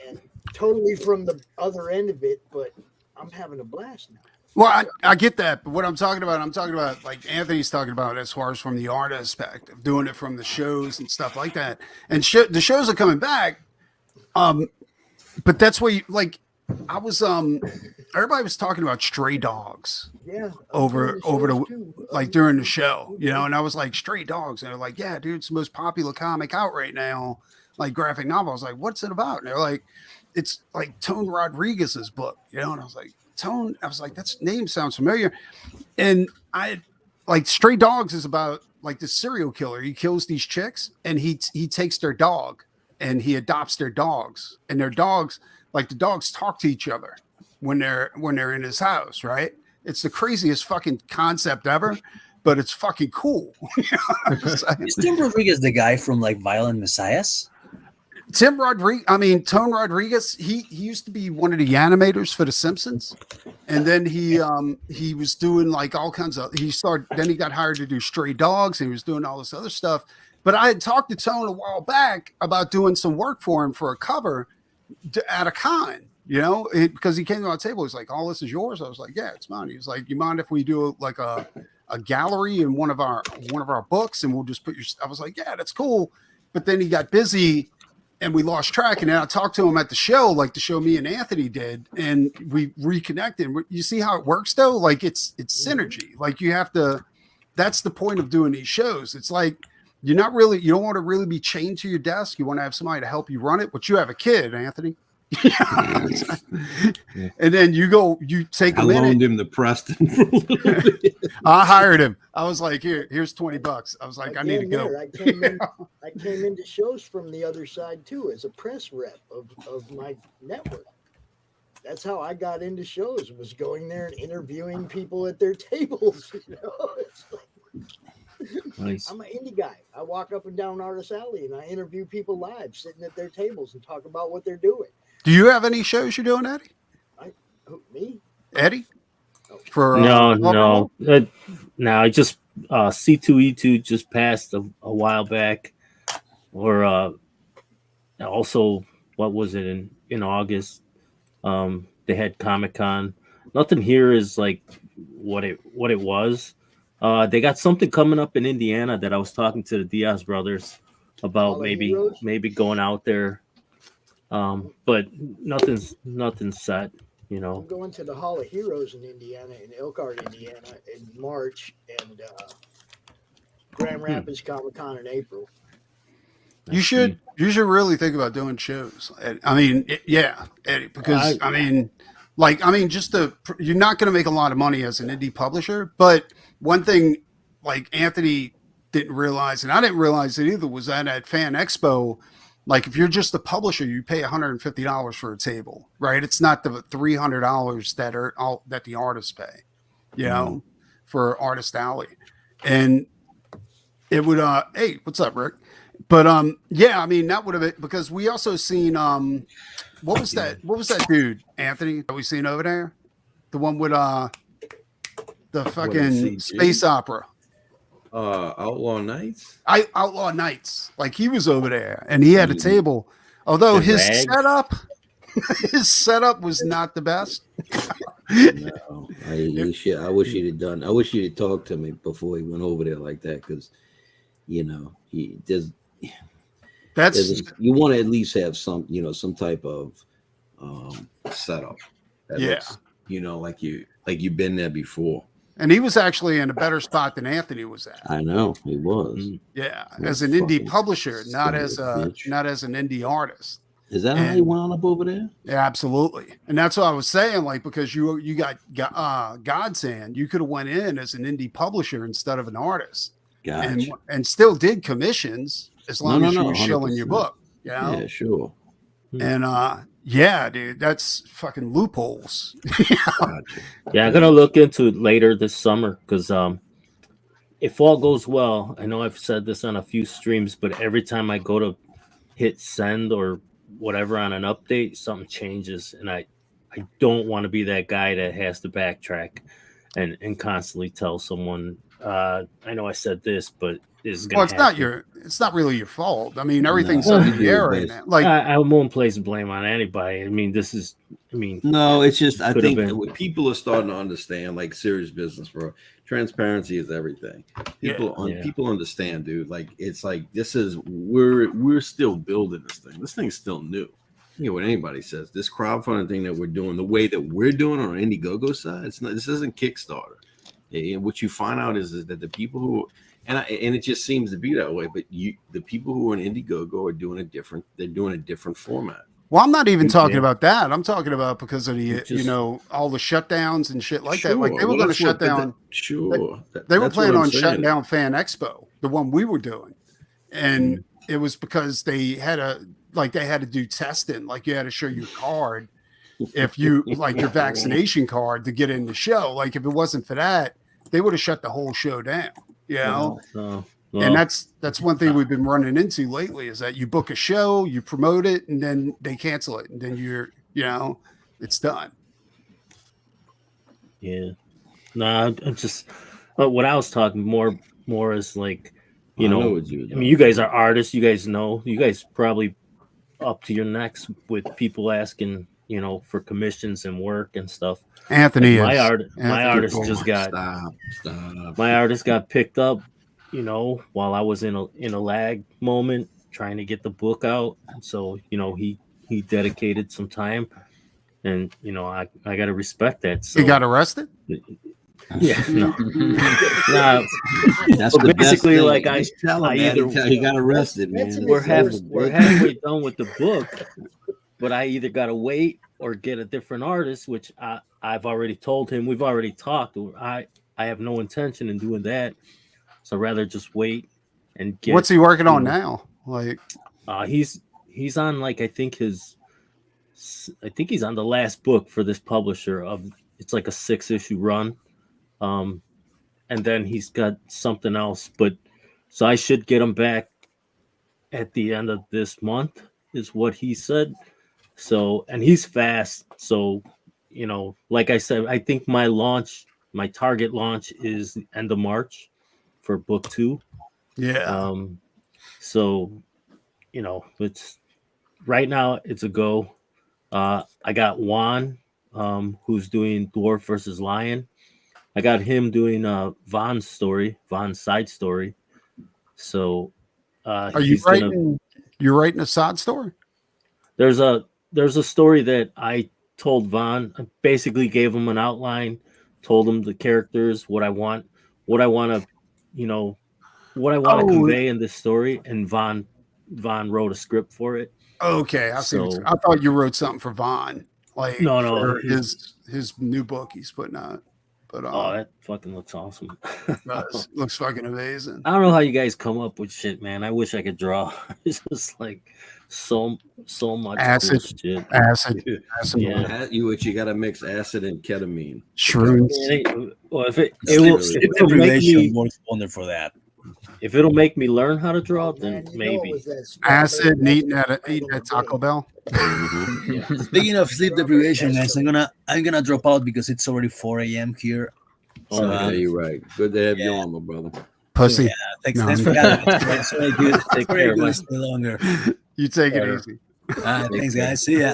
and totally from the other end of it, but I'm having a blast now. Well, I get that, but what I'm talking about like Anthony's talking about as far as from the art aspect of doing it from the shows and stuff like that. And the shows are coming back. But that's where I was everybody was talking about Stray Dogs. Yeah. Over during the show, and I was like, Stray Dogs, and they're like, yeah, dude, it's the most popular comic out right now, like graphic novel. I was like, what's it about? And they're like, it's like Tone Rodriguez's book, and I was like, Tone, I was like, that name sounds familiar. And I like Stray Dogs is about like this serial killer. He kills these chicks, and he takes their dog and he adopts their dogs, and their dogs, like the dogs talk to each other when they're in his house, right? It's the craziest fucking concept ever, but it's fucking cool. Is Tim Rodriguez the guy from like Violent Messiahs? Tone Rodriguez, he used to be one of the animators for The Simpsons. And then he was doing like all kinds of, then he got hired to do Stray Dogs, and he was doing all this other stuff. But I had talked to Tone a while back about doing some work for him for a cover at a con, because he came to our table. He's like, "All this is yours." I was like, "Yeah, it's mine." He was like, "You mind if we do like a gallery in one of our books, and we'll just put your?" I was like, "Yeah, that's cool." But then he got busy, and we lost track. And then I talked to him at the show, like the show me and Anthony did, and we reconnected. You see how it works, though? Like it's synergy. Like you have to. That's the point of doing these shows. It's like. You don't want to really be chained to your desk. You want to have somebody to help you run it, but you have a kid, Anthony. And then you take a minute. I loaned him to Preston for a little bit. I hired him. I was like, here's $20. I was like, I need to go. I came into shows from the other side too, as a press rep of my network. That's how I got into shows, was going there and interviewing people at their tables. It's like, Nice. I'm an indie guy. I walk up and down Artist Alley and I interview people live, sitting at their tables and talk about what they're doing. Do you have any shows you're doing, Eddie? Me? Eddie? For no. I just C2E2 just passed a while back, or also what was it in August? They had Comic-Con. Nothing here is like what it was. They got something coming up in Indiana that I was talking to the Diaz brothers about, maybe going out there. But nothing's set, I'm going to the Hall of Heroes in Indiana, in Elkhart, Indiana, in March, and Grand Rapids Comic-Con in April. You should really think about doing shows. I mean, Eddie, because you're not going to make a lot of money as an indie publisher, but one thing like Anthony didn't realize, and I didn't realize it either, was that at Fan Expo, like if you're just a publisher, you pay $150 for a table, right? It's not the $300 that the artists pay, for Artist Alley. And it would, hey, what's up, Rick? But that would have been, because we also seen what was that dude, Anthony, that we seen over there? The one with the fucking space opera. Outlaw Nights? Outlaw Nights. Like he was over there and he had a table. Although his setup was not the best. No, I wish he'd have done. I wish he'd have talked to me before he went over there like that, because he does. You want to at least have some type of setup. That looks, like you've been there before. And he was actually in a better spot than Anthony was at. I know he was. Yeah, as an indie publisher, not as an indie artist. Is that how he wound up over there? Yeah, absolutely. And that's what I was saying, like, because you got Godsend, you could have went in as an indie publisher instead of an artist. Gotcha. And still did commissions as long as you were shilling your book. Yeah, sure. And yeah, dude, that's fucking loopholes. Gotcha. Yeah, I'm gonna look into it later this summer, because if all goes well, I know I've said this on a few streams, but every time I go to hit send or whatever on an update, something changes, and I don't want to be that guy that has to backtrack and constantly tell someone, I know I said this, but it's not really your fault. I mean, everything's in the air right now. Like I won't place blame on anybody. I mean, no, it's just I think what people are starting to understand, like serious business, bro. Transparency is everything. People understand, dude. Like it's like we're still building this thing. This thing's still new. What anybody says, this crowdfunding thing that we're doing, the way that we're doing on Indiegogo side, this isn't Kickstarter. And what you find out is that the people who and it just seems to be that way, but the people who are in Indiegogo are doing they're doing a different format. Well, I'm not even talking about that. I'm talking about because of the all the shutdowns and shit like that. Like they were going to shut down. They were planning on shutting down Fan Expo, the one we were doing, and it was because they had to do testing. Like you had to show your card if you like your vaccination card to get in the show. Like if it wasn't for that, they would have shut the whole show down. No. And that's one thing we've been running into lately is that you book a show, you promote it, and then they cancel it, and then it's done. Yeah. No, I'm just. But what I was talking more is like, you know, what you I mean, you guys are artists. You guys know. You guys probably up to your necks with people asking, you know, for commissions and work and stuff. Anthony, Like Anthony my artist Cole. just got stop. my artist got picked up, you know, while I was in a lag moment trying to get the book out. So, you know, he dedicated some time, and you know, I got to respect that. So He got arrested? yeah, no. That's But basically, like I tell him, man, he got arrested, That's man. an we're exhausting halfway done with the book, but I either got to wait or get a different artist, which I've already told him. We've already talked. I have no intention in doing that, so I'd rather just wait and get. What's he working on now? Like, he's on like I think he's on the last book for this publisher of it's like a 6-issue run, and then he's got something else. But so I should get him back at the end of this month, is what he said. So, and he's fast. So, you know, like I said, I think my target launch is the end of March for book 2. yeah. So, you know, it's right now it's a go. I got Juan, who's doing Dwarf versus Lion. I got him doing Von's side story. So, Are you writing? You're writing a side story? There's a story that I told Von. I basically gave him an outline, told him the characters, what I want to, you know, what I want to convey in this story, and Von wrote a script for it. Okay, I see. I thought you wrote something for Von, like no, for his new book he's putting out. But that fucking looks awesome. looks fucking amazing. I don't know how you guys come up with shit, man. I wish I could draw. It's just like so much acid, cool shit. Acid. Yeah, you got to mix acid and ketamine. Shrooms. Well, if it'll make me wonder for that. If it'll make me learn how to draw, then maybe. Acid and eating at Taco Bell. Yeah. Speaking of sleep deprivation, guys, I'm gonna drop out because it's already 4 a.m. here. So, yeah, you're right. Good to have you on, my brother. Pussy. Yeah, thanks for having me. It's very good. Take care, man. Stay longer. You take it easy. Thanks, guys. See ya.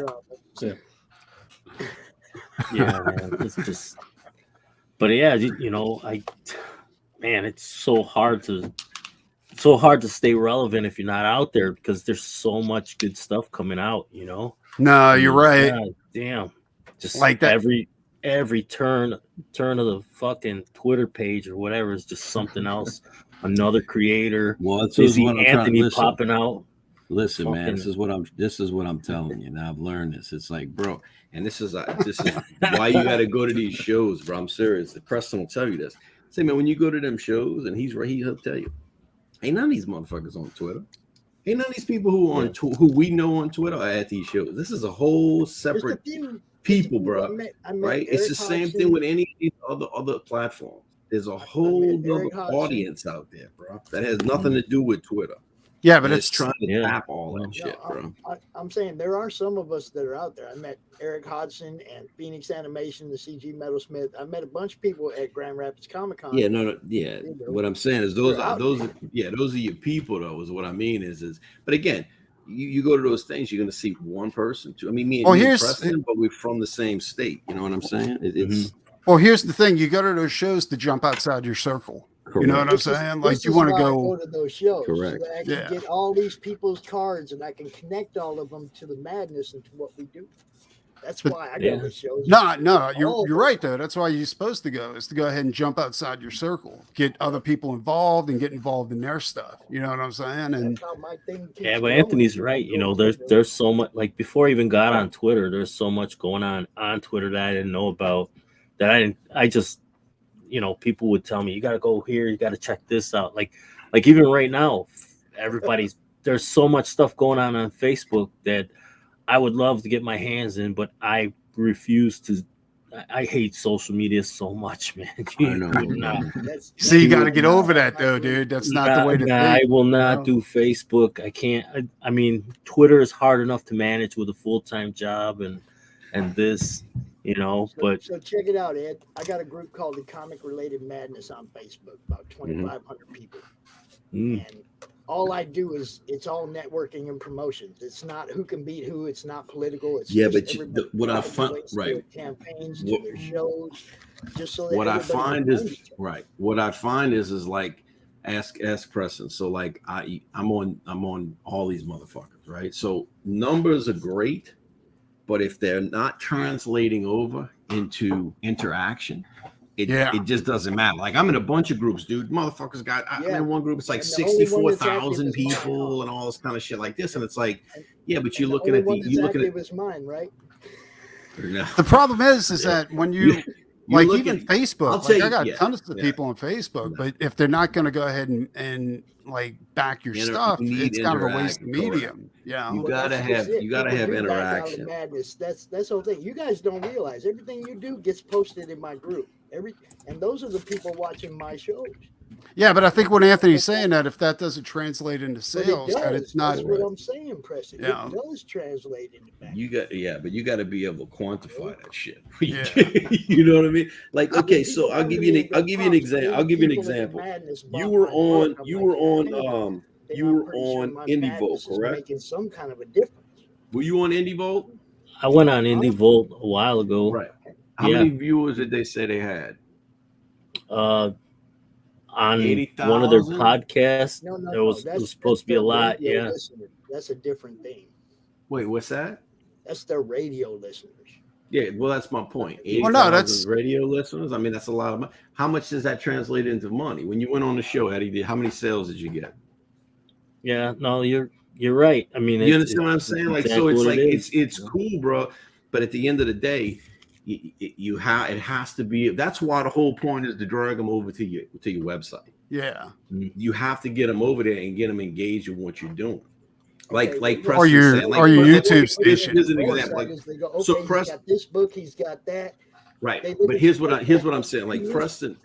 Yeah, man. It's just, but yeah, you know, it's so hard to stay relevant if you're not out there because there's so much good stuff coming out, you know. No, you're right. God, damn, just like that. Every turn of the fucking Twitter page or whatever is just something else. Another creator. Well, Anthony popping out. Listen, man, this is what I'm telling you. Now I've learned this. It's like, bro, and this is why you got to go to these shows, bro. I'm serious. Preston will tell you this. Say, man, when you go to them shows, and he'll tell you, ain't none of these motherfuckers on Twitter. Ain't none of these people who we know on Twitter are at these shows. This is a whole separate people, bro. I met right? It's the same thing with any of these other platforms. There's a whole other audience out there, bro, that has nothing to do with Twitter. Yeah, but it's trying to tap all that shit, bro. I'm saying there are some of us that are out there. I met Eric Hodgson and Phoenix Animation, the CG Metalsmith. I met a bunch of people at Grand Rapids Comic Con. Yeah, yeah. What I'm saying is those are your people, though. Is what I mean is. But again, you go to those things, you're gonna see one person, too. I mean, me and Preston, but we're from the same state. You know what I'm saying? It's well, here's the thing: you go to those shows to jump outside your circle. Correct. You know what I'm saying? Like you want to go to those shows. Correct. So that I can get all these people's cards and I can connect all of them to the madness and to what we do. That's why I go to the shows. No, you're right though. That's why you're supposed to go, is to go ahead and jump outside your circle, get other people involved and get involved in their stuff. You know what I'm saying? And that's how my thing but Anthony's right. You know, there's so much, like before I even got on Twitter, there's so much going on Twitter that I didn't know about, that I just, you know, people would tell me, you got to go here, you got to check this out. Like even right now, there's so much stuff going on Facebook that I would love to get my hands in, but I refuse to I hate social media so much, man. I know. So you got to get over that, though, dude. That's not the way to I think. will not do Facebook. I can't. I mean, Twitter is hard enough to manage with a full-time job and this, but So check it out, Ed. I got a group called the Comic Related Madness on Facebook, about 2,500 people. And all I do is it's all networking and promotions. It's not who can beat who. It's not political. It's what I find campaigns to their shows, just so that what I find is right. What I find is like ask Preston. So like I'm on all these motherfuckers, right? So numbers are great, but if they're not translating over into interaction, it just doesn't matter. Like I'm in a bunch of groups, dude. Motherfuckers I'm in one group, it's like 64,000 people and all this kind of shit like this. And it's like, but you're looking at it was mine, right? No. The problem is that when you like even Facebook, I got tons of people on Facebook, but if they're not going to go ahead and like back your stuff, it's kind of a waste of medium. Yeah, you gotta have interaction. Madness. That's the whole thing. You guys don't realize everything you do gets posted in my group. And those are the people watching my shows. Yeah, but I think what Anthony's saying that if that doesn't translate into sales, that it's not. That's what I'm saying, Preston. Yeah. It does translate into back. But you got to be able to quantify that shit. Yeah. You know what I mean? Like, okay, so I'll give you an example. You were on IndieVolt, correct? Making some kind of a difference. Were you on IndieVolt? I went on IndieVolt a while ago. Right. How many viewers did they say they had? On 80,000? one of their podcasts, No, it was supposed to be a lot. Yeah. Listener. That's a different thing. Wait, what's that? That's their radio listeners. Yeah, well, that's my point. 80,000 that's radio listeners. I mean, that's a lot of money. How much does that translate into money? When you went on the show, Eddie, how many sales did you get? Yeah, no, you're right. I mean, you understand what I'm saying? Like, so it's like it's cool, bro. But at the end of the day, it has to be. That's why the whole point is to drag them over to your website. Yeah, you have to get them over there and get them engaged in what you're doing. Like Preston or your YouTube station. Here's an example. So Preston, got this book, he's got that. Right, but here's what I'm saying. Like Preston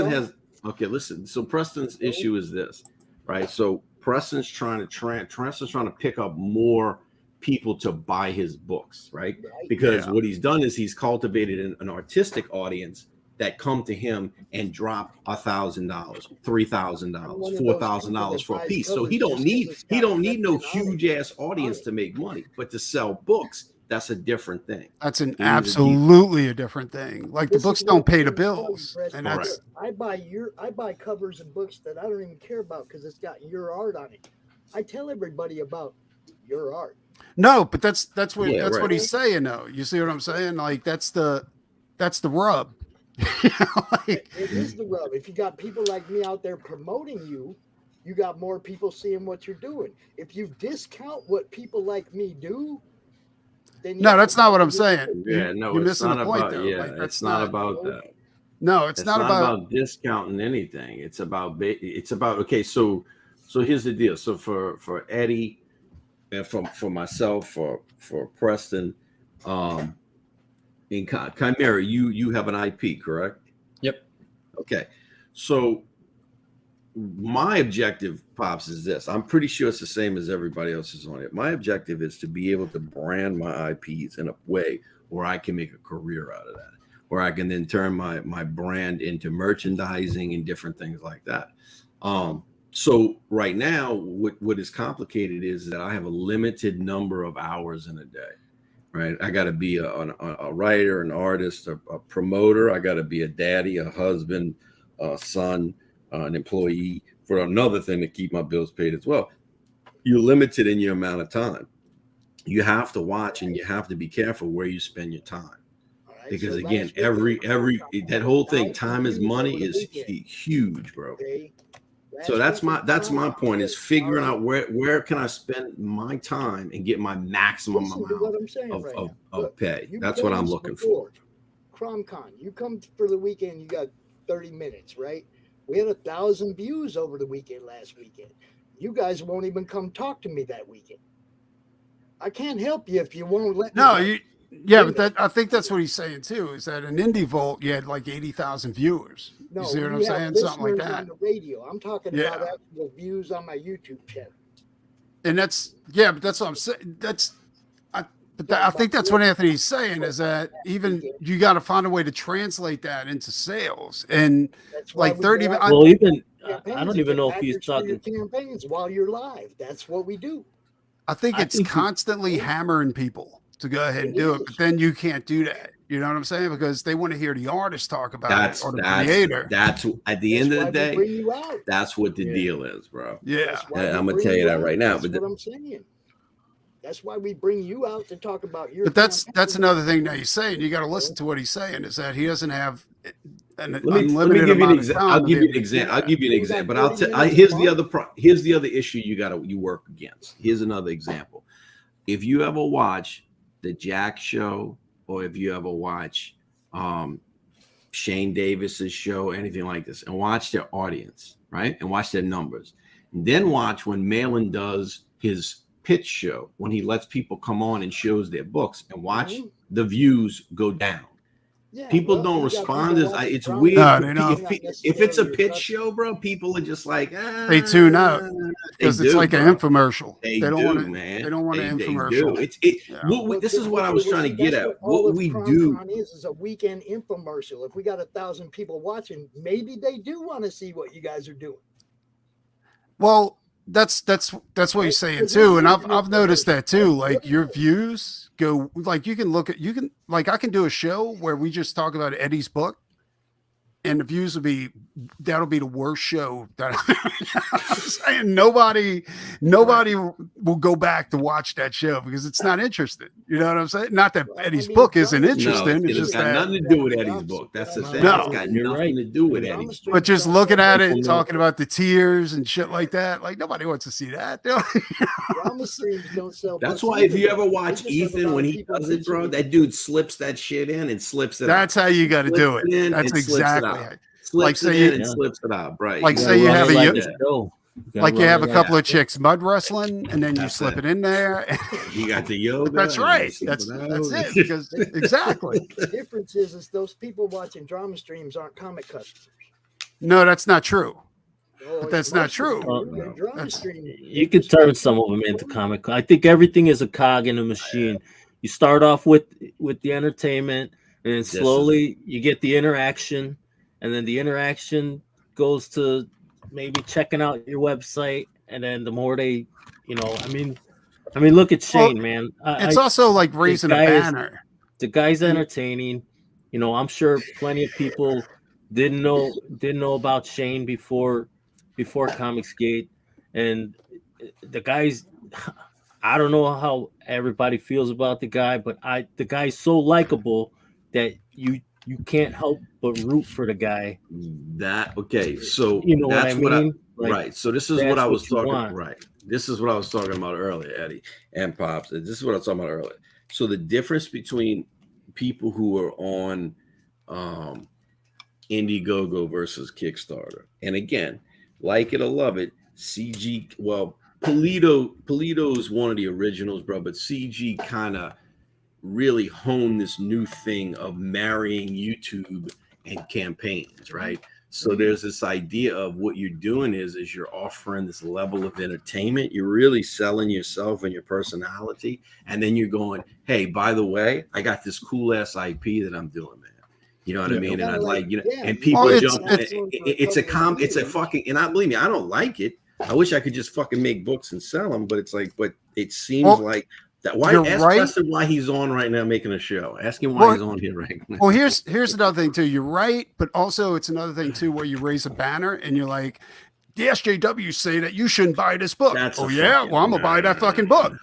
has. Okay, listen. So Preston's issue is this, right? So Preston's trying to pick up more people to buy his books, right? Because what he's done is he's cultivated an artistic audience that come to him and drop $1,000, $3,000, $4,000 for a piece. So he don't need no huge ass audience to make money, but to sell books, that's a different thing. That's absolutely a different thing. Like the books don't pay the bills, and that's. I buy covers and books that I don't even care about because it's got your art on it. I tell everybody about your art. No, but that's what he's saying though. You see what I'm saying? Like that's the rub. It is the rub. If you got people like me out there promoting you, you got more people seeing what you're doing. If you discount what people like me do, then that's not what I'm saying. Yeah, no, you're it's missing not the point, about. though. Yeah, like, it's not about that. No, it's not about discounting anything. It's about. Okay, so here's the deal. So for Eddie, and for myself, for Preston, in Chimera, you have an IP, correct? Yep. Okay, so my objective, Pops, is this. I'm pretty sure it's the same as everybody else's on it. My objective is to be able to brand my IPs in a way where I can make a career out of that, where I can then turn my brand into merchandising and different things like that. So right now, what is complicated is that I have a limited number of hours in a day. Right, I got to be a writer, an artist, a promoter. I got to be a daddy, a husband, a son, an employee, for another thing to keep my bills paid as well. You're limited in your amount of time. You have to watch and you have to be careful where you spend your time, because again, every that whole thing, time is money, is huge, bro. So that's my point, is figuring out where can I spend my time and get my maximum amount of pay. That's what I'm looking for. CromCon, you come for the weekend, you got 30 minutes, right? We had 1,000 views over the weekend last weekend. You guys won't even come talk to me that weekend. I can't help you if you won't let me. Yeah, but I think that's what he's saying too. Is that in Indie Vault you had like 80,000 viewers? No, You see what I'm you have saying? Something like listeners that. on the radio. I'm talking Yeah. about actual views on my YouTube channel. And but that's what I'm saying. I think that's what Anthony's saying is that even you got to find a way to translate that into sales and That's why like we 30. go out Well, even I campaigns don't and even get know if he's backers for your talking. campaigns while you're live. That's what we do. I think I it's think he- constantly hammering people to go ahead and do it, but then you can't do that. You know what I'm saying? Because they want to hear the artist talk about it or the creator. That's at the end of the day. Bring you out. That's what the deal is, bro. Yeah, That's why I'm we gonna bring tell you that out. right now. That's But what I'm saying. That's why we bring you out to talk about your. But that's campaign. another thing that he's saying. You got to listen to what he's saying. Is that he doesn't have an let me unlimited give you an amount of example. time. I'll to give be you an able to do example. I'll that. give you an We got example. 30 minutes Here's a the other here's the other issue you work against. Here's another example. If you ever watch the Jack show, or if you ever watch Shane Davis's show, anything like this, and watch their audience, right, and watch their numbers, and then watch when Malin does his pitch show, when he lets people come on and shows their books, and watch the views go down. Yeah, People well, don't you got respond people as watching it's drama. weird. No, they don't. If it's a pitch show, bro, people are just like They tune out they because it's do, like bro. an infomercial. They don't do, want it, man. They don't want an They infomercial. do. Yeah. This is what I was trying to get at. What we do is a weekend infomercial. If we got 1,000 people watching, maybe they do want to see what you guys are doing. Well, that's what he's saying too, and I've noticed that too. Like your views go, like you can like I can do a show where we just talk about Eddie's book, and the views that'll be the worst show that I'm saying. Nobody will go back to watch that show because it's not interesting. You know what I'm saying? Not that Eddie's book isn't interesting. It's just got that nothing to do with Eddie's book. That's the thing. No. It's got nothing to do with Eddie's book. But just looking at it and talking about the tears and shit like that, like nobody wants to see that. Drama streams don't sell. That's why if you ever watch Ethan when he does it, bro, that dude slips that shit in and slips it out. That's how you got to do it. That's exactly how. Like say it and slips it out, right? Like say you have like you have a couple of that. chicks mud wrestling, and then you slip it in there. You got the yoga. That's right. That's it. Because exactly. The difference is those people watching drama streams aren't comic customers. No, that's not true. Oh, But that's not true. You could turn some of them into comic. I think everything is a cog in a machine. You start off with the entertainment, and then slowly you get the interaction, and then the interaction goes to maybe checking out your website, and then the more they, I mean, look at Shane, man. It's also like raising a banner. The guy's entertaining. I'm sure plenty of people didn't know about Shane before Comicsgate, and the guy's. I don't know how everybody feels about the guy, but the guy's so likable that you can't help but root for the guy. So you know that's what I mean? Right. So this is what I was talking about. Right. This is what I was talking about earlier, Eddie and Pops. This is what I was talking about earlier. So the difference between people who are on Indiegogo versus Kickstarter, and again, like it or love it, CG. Well, Polito is one of the originals, bro. But CG kind of really honed this new thing of marrying YouTube and campaigns, right? So there's this idea of what you're doing is you're offering this level of entertainment. You're really selling yourself and your personality. And then you're going, hey, by the way, I got this cool ass IP that I'm doing, man. You know what I mean? And I like, and people jump. It's a fucking, and believe me, I don't like it. I wish I could just fucking make books and sell them, but it's like, but it seems like that. Why ask Preston why he's on right now making a show? Ask him why he's on here right now. Well, here's another thing too. You're right, but also it's another thing too where you raise a banner and you're like, the SJWs say that you shouldn't buy this book. Well, I'm gonna buy that fucking book.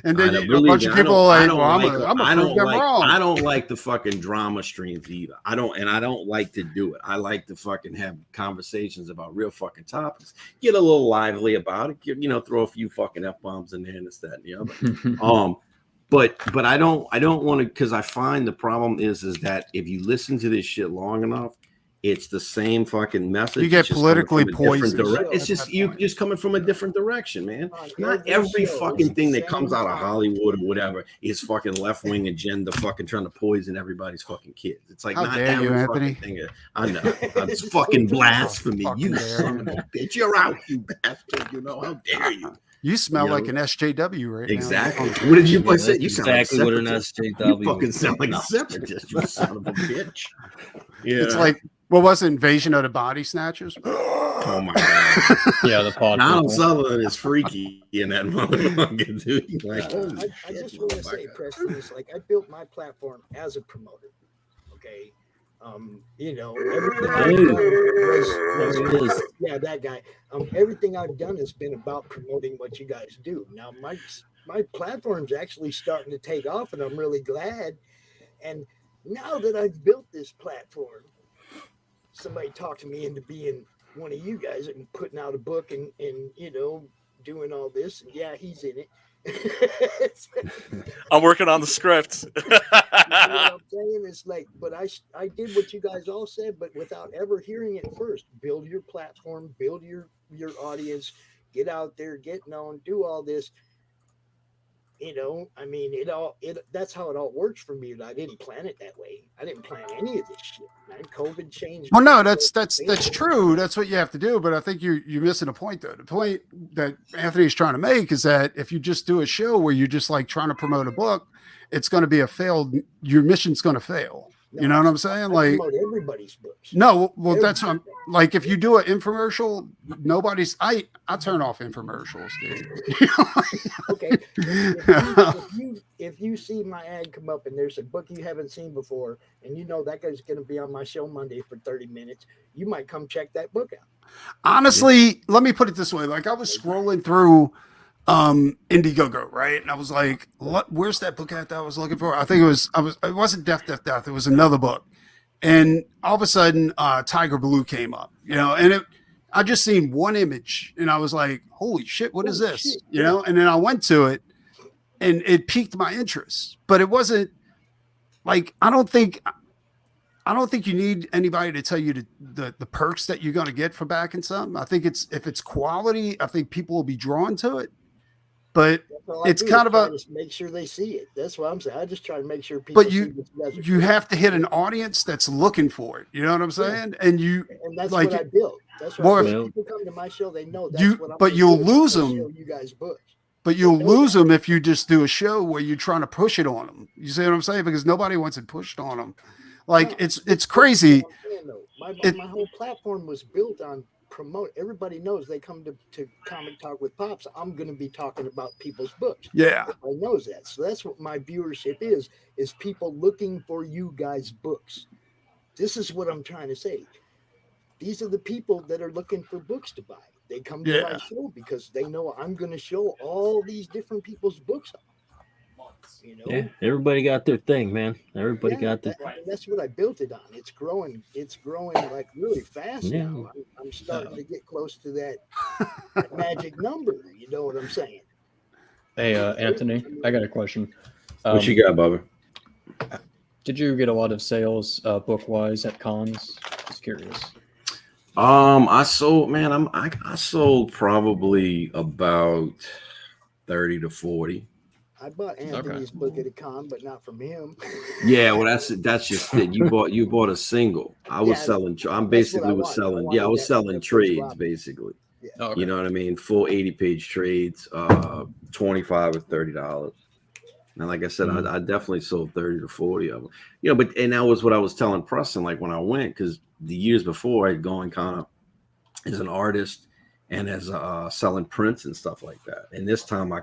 And then a bunch of people like, well, I'm gonna prove them wrong. I don't like the fucking drama streams either. I don't like to do it. I like to fucking have conversations about real fucking topics. Get a little lively about it. Throw a few fucking F-bombs in there and this, that, and the other. But I don't want to, because I find the problem is that if you listen to this shit long enough, It's the same fucking message. You get It's just coming politically from a different poisoned. It's just you just coming from a different direction, man. On Not every every show, fucking it's thing the that comes same out of time. Hollywood or whatever is fucking left wing agenda, fucking trying to poison everybody's fucking kids. It's like How not dare you, every Anthony? fucking thing. I know it's fucking blasphemy. Fucking You dare son you. of a bitch, you're out, you bastard. You know how dare you? You smell You like know? an SJW right Exactly. now. What did you Yeah, say? that's You sound exactly like what an separatist. SJW. You fucking sound like No. a separatist. You son of a bitch. Yeah. It's like, what was it, Invasion of the Body Snatchers? Oh my god. Yeah, the pod Donald people. Sutherland is freaky in that motherfucker, dude. He's like, holy I shit, just want to say, motherfucker. Preston, it's like I built my platform as a promoter. Okay. You know, everything I've Hey. done There it is. yeah, that guy. Everything I've done has been about promoting what you guys do. Now my platform's actually starting to take off, and I'm really glad. And now that I've built this platform, somebody talked me into being one of you guys and putting out a book and you know, doing all this. And yeah, he's in it. I'm working on the script. You know what I'm saying? It's like, but I did what you guys all said, but without ever hearing it first. Build your platform, build your audience, get out there, get known, do all this. You know, I mean, that's how it all works for me. I didn't plan it that way. I didn't plan any of this shit, man. COVID changed. Well, no, that's true. That's what you have to do. But I think you're missing a point, though. The point that Anthony's trying to make is that if you just do a show where you're just like trying to promote a book, it's going to be your mission's going to fail. You know what I'm saying? Like, promote everybody's books. no, well, that's what I'm like. If you do an infomercial, I turn off infomercials, dude. Okay. If you see my ad come up and there's a book you haven't seen before, and you know that guy's going to be on my show Monday for 30 minutes, you might come check that book out. Honestly, let me put it this way. Like, I was scrolling through Indiegogo, right? And I was like, where's that book at that I was looking for? I think it wasn't Death. It was another book. And all of a sudden, Tiger Blue came up, you know, and I just seen one image and I was like, holy shit, what is this? Shit, you know? And then I went to it and it piqued my interest, but it wasn't like, I don't think you need anybody to tell you the perks that you're going to get for backing something. I think if it's quality, I think people will be drawn to it. But it's kind of just make sure they see it. That's what I'm saying. I just try to make sure people. But you have to hit an audience that's looking for it. You know what I'm saying? Yeah. And that's like, what I built. That's well, why when people come to my show, they know that's what I'm. But you'll lose them. You guys books. But you'll lose them if you just do a show where you're trying to push it on them. You see what I'm saying? Because nobody wants it pushed on them. Like, it's crazy. My whole platform was built on promote. Everybody knows they come to Comic Talk with Pops. I'm going to be talking about people's books. Yeah. Everybody knows that. So that's what my viewership is people looking for you guys' books. This is what I'm trying to say. These are the people that are looking for books to buy. They come to my show because they know I'm going to show all these different people's books. You know? Yeah, everybody got their thing, man. Everybody got their. That's what I built it on. It's growing like really fast now. I'm starting to get close to that magic number. You know what I'm saying? Hey, Anthony, I got a question. What you got, Bubba? Did you get a lot of sales book wise at cons? Just curious. I sold, man. I sold probably about 30 to 40. I bought Anthony's book at a con, but not from him. Yeah, well, that's just it. You bought a single. I was selling. I'm basically was selling. Yeah, I was selling trades basically. Yeah. Oh, okay. You know what I mean? Full 80-page trades, $25 or $30. And like I said, I definitely sold 30 to 40 of them. You know, and that was what I was telling Preston, like when I went, because the years before I'd gone kind of as an artist and as selling prints and stuff like that. And this time I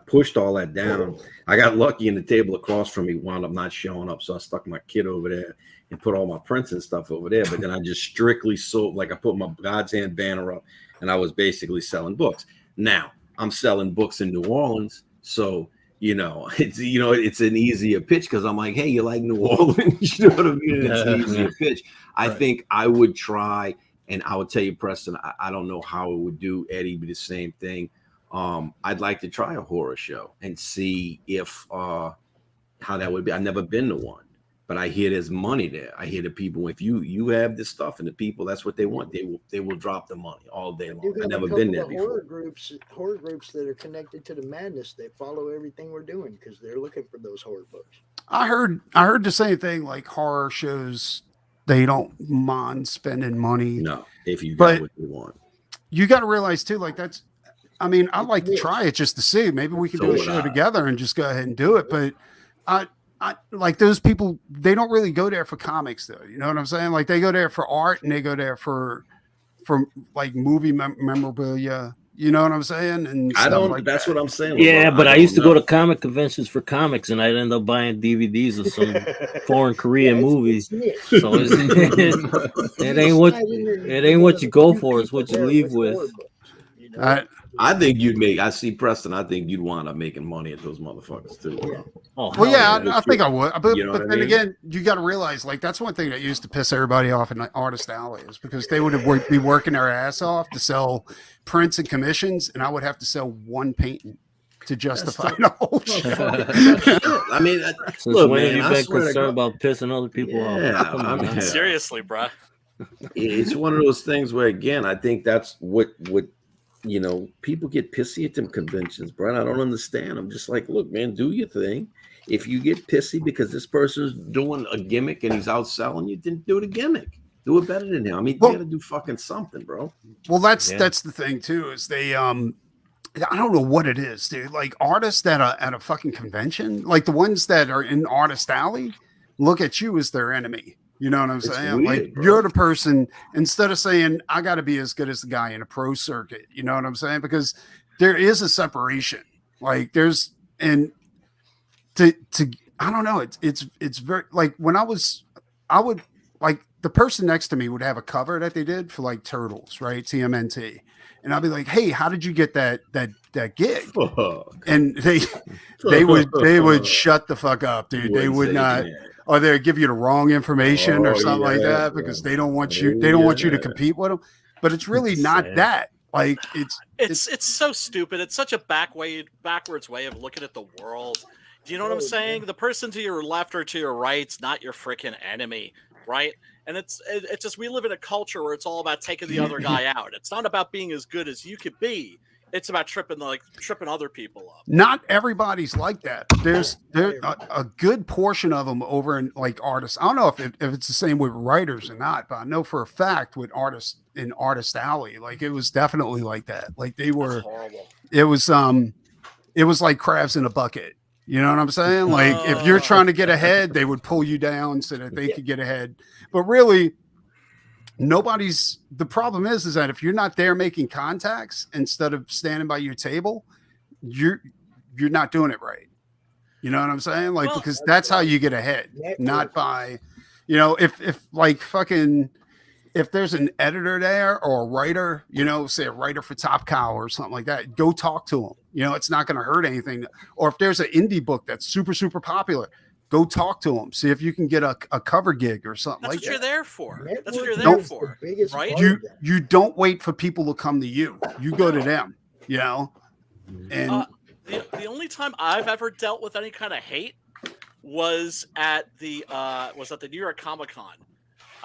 pushed all that down. I got lucky, and the table across from me wound up not showing up. So I stuck my kit over there and put all my prints and stuff over there. But then I just strictly sold, like I put my God's Hand banner up and I was basically selling books. Now I'm selling books in New Orleans. So, it's an easier pitch because I'm like, hey, you like New Orleans? You know what I mean? It's an easier pitch. I think I would try, and I would tell you, Preston, I don't know how it would do. Eddie, be the same thing. I'd like to try a horror show and see if how that would be. I've never been to one. but I hear there's money there. I hear the people, if you have this stuff and the people, that's what they want. They will drop the money all day long. I've never been there before. Horror groups that are connected to the madness. They follow everything we're doing because they're looking for those horror books. I heard the same thing. Like horror shows, they don't mind spending money. No, if you got what you want. You got to realize too, like that's. I mean, I'd like to try it just to see. Maybe we can do a show together and just go ahead and do it. But I like those people. They don't really go there for comics, though. You know what I'm saying? Like they go there for art and they go there for like movie memorabilia. You know what I'm saying? And I don't. Like that's what I'm saying. Yeah, but I used to go to comic conventions for comics, and I'd end up buying DVDs of some foreign Korean movies. So it ain't what you go for; it's what you leave with. I think you'd make. I see Preston. I think you'd wind up making money at those motherfuckers too. Bro. Oh, well, yeah, I think I would. But, you know but then again, you got to realize, like, that's one thing that used to piss everybody off in Artist Alley is because they would be working their ass off to sell prints and commissions, and I would have to sell one painting to justify the whole show. I mean, look, when have you been concerned about pissing other people off? I mean, seriously, bro. It's one of those things where, again, I think that's what you know, people get pissy at them conventions, Brian. I don't understand. I'm just like, look, man, do your thing. If you get pissy because this person's doing a gimmick and he's outselling you, then do the gimmick. Do it better than him. I mean, you got to do fucking something, bro. Well, that's the thing too. Is they I don't know what it is, dude. Like artists at a fucking convention, like the ones that are in Artist Alley, look at you as their enemy. You know what I'm saying? Weird, like bro. you're the person, instead of saying I got to be as good as the guy in a pro circuit. You know what I'm saying? Because there is a separation. Like there's and to I don't know. It's very like when I would like the person next to me would have a cover that they did for like Turtles, right? TMNT. And I'd be like, hey, how did you get that gig? And they would shut the fuck up, dude. They would not. Or they give you the wrong information or something like that because they don't want you. They don't want you to compete with them. But it's really not that. Like it's so stupid. It's such a backwards way of looking at the world. Do you know what I'm saying? The person to your left or to your right's not your freaking enemy, right? And it's just we live in a culture where it's all about taking the other guy out. It's not about being as good as you could be. It's about tripping other people up. Not everybody's like that. There's a good portion of them over in like artists. I don't know if it's the same with writers or not, but I know for a fact with artists in Artist Alley, like it was definitely like that. Like they were horrible. It was like crabs in a bucket. You know what I'm saying? Like if you're trying to get ahead, they would pull you down so that they could get ahead. But really, the problem is that if you're not there making contacts instead of standing by your table, you're not doing it right. You know what I'm saying? Like, because that's how you get ahead, not by, you know, if there's an editor there or a writer, you know, say a writer for Top Cow or something like that, go talk to them. You know, it's not going to hurt anything. Or if there's an indie book that's super, super popular, go talk to them. See if you can get a cover gig or something like that. That's what you're there for. That's what you're there for, right? You don't wait for people to come to you. You go to them, you know? And the only time I've ever dealt with any kind of hate was at the New York Comic Con.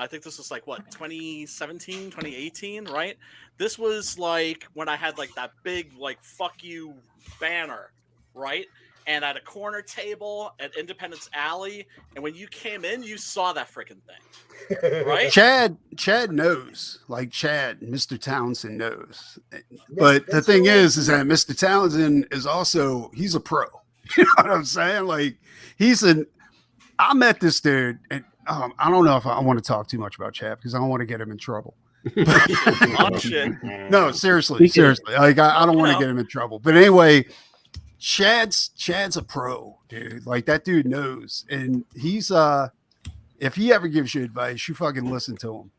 I think this was like what, 2017, 2018, right? This was like when I had like that big like fuck you banner, right? And at a corner table at Independence Alley, and when you came in, you saw that freaking thing, right? Chad knows, like Mr. Townsend knows. But the thing is that Mr. Townsend is also, he's a pro. You know what I'm saying? Like I met this dude, and I don't know if I want to talk too much about Chad because I don't want to get him in trouble. Oh, shit. No, seriously. Like I don't want to get him in trouble. But anyway, Chad's a pro, dude. Like that dude knows, and he's if he ever gives you advice, you fucking listen to him.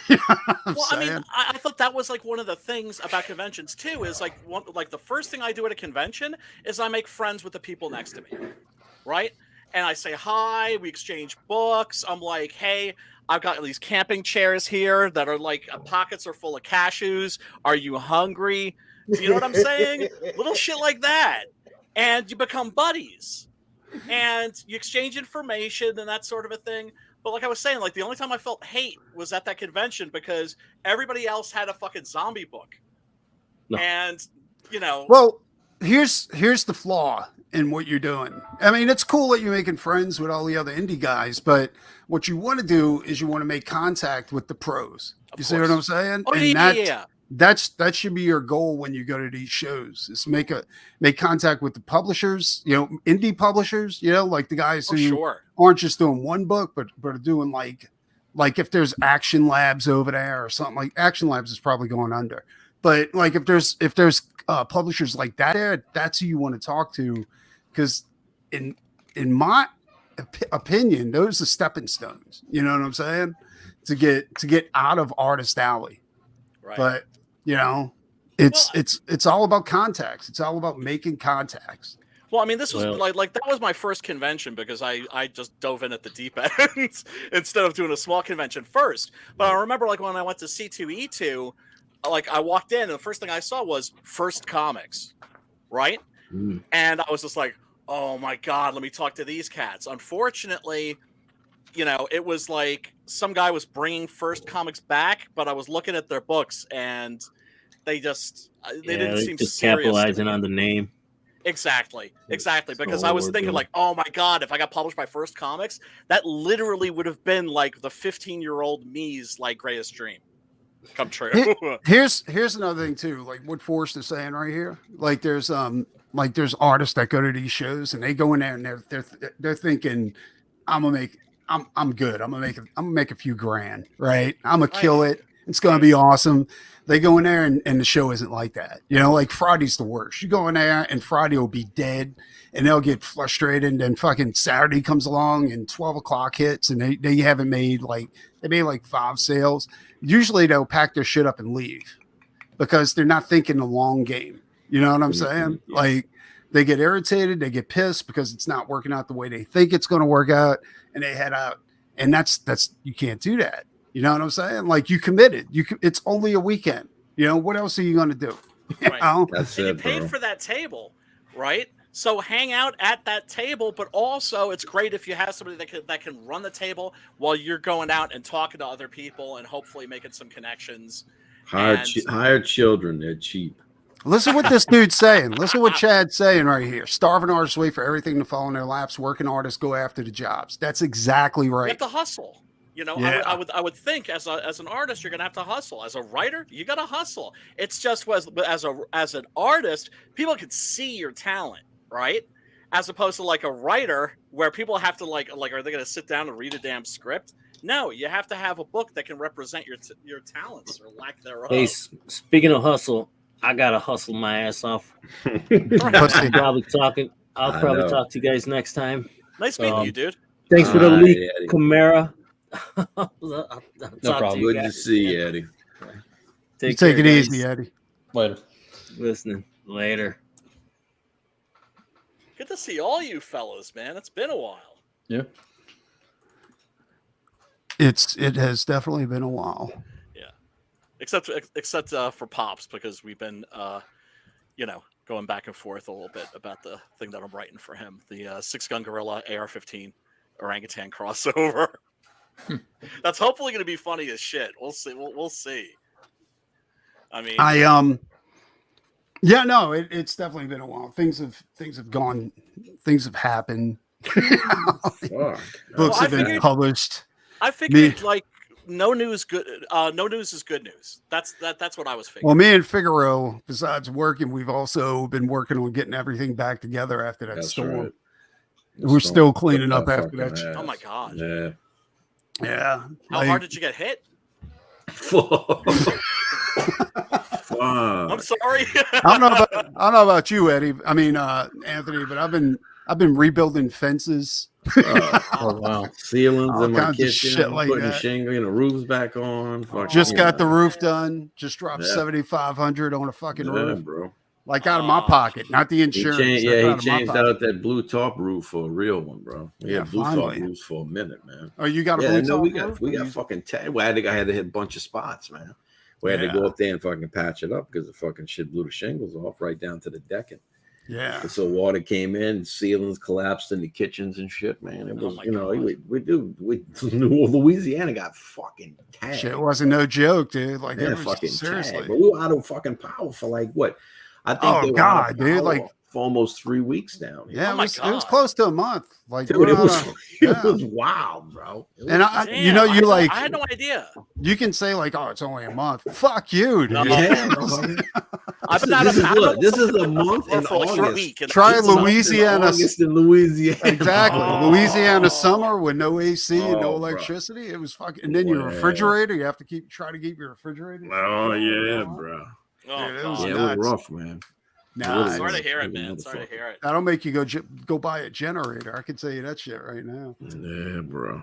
You know well, I mean, I thought that was like one of the things about conventions too. Is like the first thing I do at a convention is I make friends with the people next to me, right? And I say hi. We exchange books. I'm like, hey, I've got these camping chairs here that are like pockets are full of cashews. Are you hungry? Do you know what I'm saying? Little shit like that. And you become buddies, and you exchange information and that sort of a thing. But like I was saying, like the only time I felt hate was at that convention because everybody else had a fucking zombie book. No. And, you know, Well, here's the flaw in what you're doing. I mean, it's cool that you're making friends with all the other indie guys, but what you want to do is you want to make contact with the pros. You see what I'm saying? Oh, and yeah. that should be your goal when you go to these shows. Is make contact with the publishers, indie publishers, like the guys who aren't just doing one book, but are doing like if there's Action Labs over there or something. Like Action Labs is probably going under. But like if there's publishers like that there, that's who you want to talk to, because in my opinion, those are stepping stones. You know what I'm saying? To get out of Artist Alley. Right. But it's all about contacts. It's all about making contacts. Well, I mean, this was like that was my first convention because I just dove in at the deep end instead of doing a small convention first. But I remember like when I went to C2E2. Like I walked in and the first thing I saw was First Comics, right? And I was just like, oh my God, let me talk to these cats. Unfortunately, it was like some guy was bringing First Comics back, but I was looking at their books and they didn't seem just serious. Capitalizing on the name. Exactly. Because I was thinking like, oh my God, if I got published by First Comics, that literally would have been like the 15-year-old me's like greatest dream come true. Here's another thing too, like what Forrest is saying right here. Like there's artists that go to these shows and they go in there and they're thinking, I'm good. I'm gonna make a few grand, right? I'm gonna kill it. It's gonna be awesome. They go in there and the show isn't like that. Like Friday's the worst. You go in there and Friday will be dead and they'll get frustrated. And then fucking Saturday comes along and 12 o'clock hits and they haven't made they made like 5 sales. Usually they'll pack their shit up and leave because they're not thinking the long game. You know what I'm saying? Yeah. Like they get irritated, they get pissed because it's not working out the way they think it's going to work out, and they head out. And that's you can't do that. You know what I'm saying? Like you committed. It's only a weekend. What else are you going to do? Right. That's and it, you paid bro. for that table, right? So hang out at that table, but also it's great if you have somebody that can run the table while you're going out and talking to other people and hopefully making some connections. Hire children. They're cheap. Listen what this dude's saying. Listen what Chad's saying right here. Starving artists wait for everything to fall in their laps. Working artists go after the jobs. That's exactly right. You have to hustle. Yeah. I would think as an artist you're gonna have to hustle. As a writer, you gotta hustle. It's just as an artist, people can see your talent, right? As opposed to like a writer where people have to like are they gonna sit down and read a damn script? No, you have to have a book that can represent your talents or lack thereof. Hey, speaking of hustle, I gotta hustle my ass off. I'll probably talk to you guys next time. Nice meeting you, dude. Thanks for the leak, Camara. No problem. Good to see you, Eddie. Take it easy, Eddie. Later. Listening. Later. Good to see all you fellows, man. It's been a while. Yeah. It has definitely been a while. Yeah. Except for Pops, because we've been going back and forth a little bit about the thing that I'm writing for him, the 6-gun gorilla AR-15 orangutan crossover. That's hopefully going to be funny as shit. We'll see. We'll see. I mean, it's definitely been a while. Things have gone. Things have happened. Books have been published. I figured like no news good. No news is good news. That's what I was figuring. Well, me and Figaro, besides working, we've also been working on getting everything back together after that storm. Right. We're still cleaning up after that. Oh my god. Yeah. Yeah. How hard did you get hit? I'm sorry. I don't know about you, Eddie. I mean, Anthony, but I've been rebuilding fences. Oh wow. Ceilings All in my kinds of kitchen. shit like putting that. shingle, the roofs back on. Just got the roof done. Just dropped $7,500 on a fucking roof. Bro. Like out of my pocket, not the insurance. He changed out that blue top roof for a real one, bro. We had blue top roofs for a minute, man. Oh, you got a blue top roof? We got fucking I think I had to hit a bunch of spots, man. We had to go up there and fucking patch it up because the fucking shit blew the shingles off right down to the decking. Yeah. And so water came in, ceilings collapsed in the kitchens and shit, man. It was, my you know, God. Louisiana got fucking tagged. Shit wasn't no joke, dude. Like, Yeah, it was fucking seriously. tagged. But we were out of fucking power for like what? I think Oh, they were God, out of dude, power like- for almost 3 weeks down here. Yeah, Oh it my was God. close to a month. Like, Dude, we're it on was, a- it yeah. was wild, bro. It And was I, Damn, you know, you like, I had no idea. you can say like, oh, it's only a month. Fuck you, dude. No. yeah, bro. I've been out of This is I've been what? out This is of a month in for like a August. week. And Try It's a month in Louisiana. August in Louisiana. Exactly. Oh. Louisiana summer with no AC and no Oh, bro. electricity. It was fucking. And then your Yeah. refrigerator, you have to try to keep your refrigerator. Oh yeah, on. bro. Oh, Dude, it was God. Yeah, it nuts. was rough, man. Nah, It Sorry to was. hear it, It was man. Sorry to motherfucker. hear it. that'll make you go buy a generator. I can tell you that shit right now. Yeah, bro.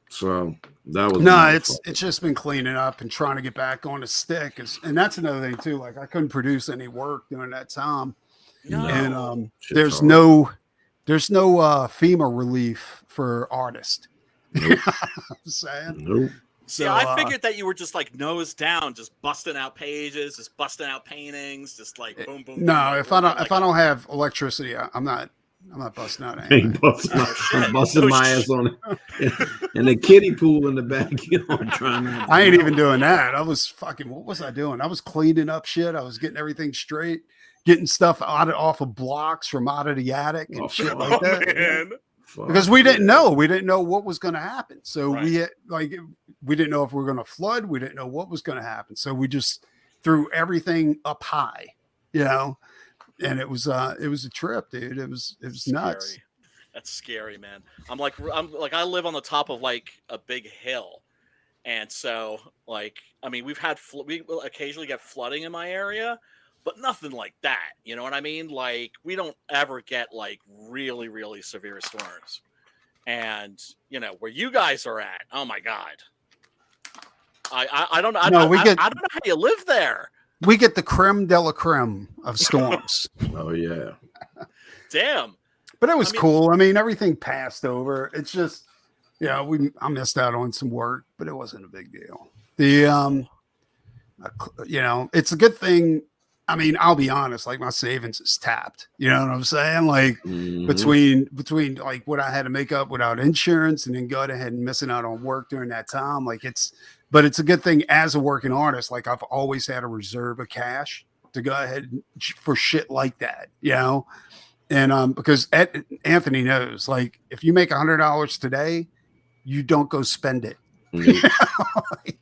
So that was No, motherfucker. it's just been cleaning up and trying to get back on the stick. And that's another thing too. Like I couldn't produce any work during that time. No. And Shit's there's hard. no FEMA relief for artists. Nope. I'm saying. Nope. See, So, I figured that you were just like nose down, just busting out pages, just busting out paintings, just like boom, boom. No, boom, if boom, I like- don't have electricity, I'm not busting out Ain't anything. busting, shit. I'm busting Oh, my shit. ass on it. And the kiddie pool in the backyard trying to. I ain't even doing that. I was fucking. What was I doing? I was cleaning up shit. I was getting everything straight, getting stuff off of blocks from out of the attic and Oh, shit fuck. like Oh that. man. Fuck Because we didn't yeah. know. We didn't know what was going to happen. So Right. we didn't know if we were going to flood. We didn't know what was going to happen. So we just threw everything up high, and it was a trip, dude. It was nuts. Scary. That's scary, man. I'm like I live on the top of like a big hill, and so like I mean we've had we will occasionally get flooding in my area, but nothing like that. You know what I mean? Like we don't ever get like really really severe storms, and where you guys are at. Oh my god. I don't know. I don't know how you live there. We get the creme de la creme of storms. Oh yeah. Damn. But it was I mean- cool. I mean, everything passed over. It's just, I missed out on some work, but it wasn't a big deal. It's a good thing. I mean, I'll be honest, like my savings is tapped. You know what I'm saying? Like Mhm. between like what I had to make up without insurance and then go ahead and missing out on work during that time. Like but it's a good thing as a working artist. Like I've always had a reserve of cash to go ahead for shit like that, And because Anthony knows, like if you make $100 today, you don't go spend it. Nope. Like,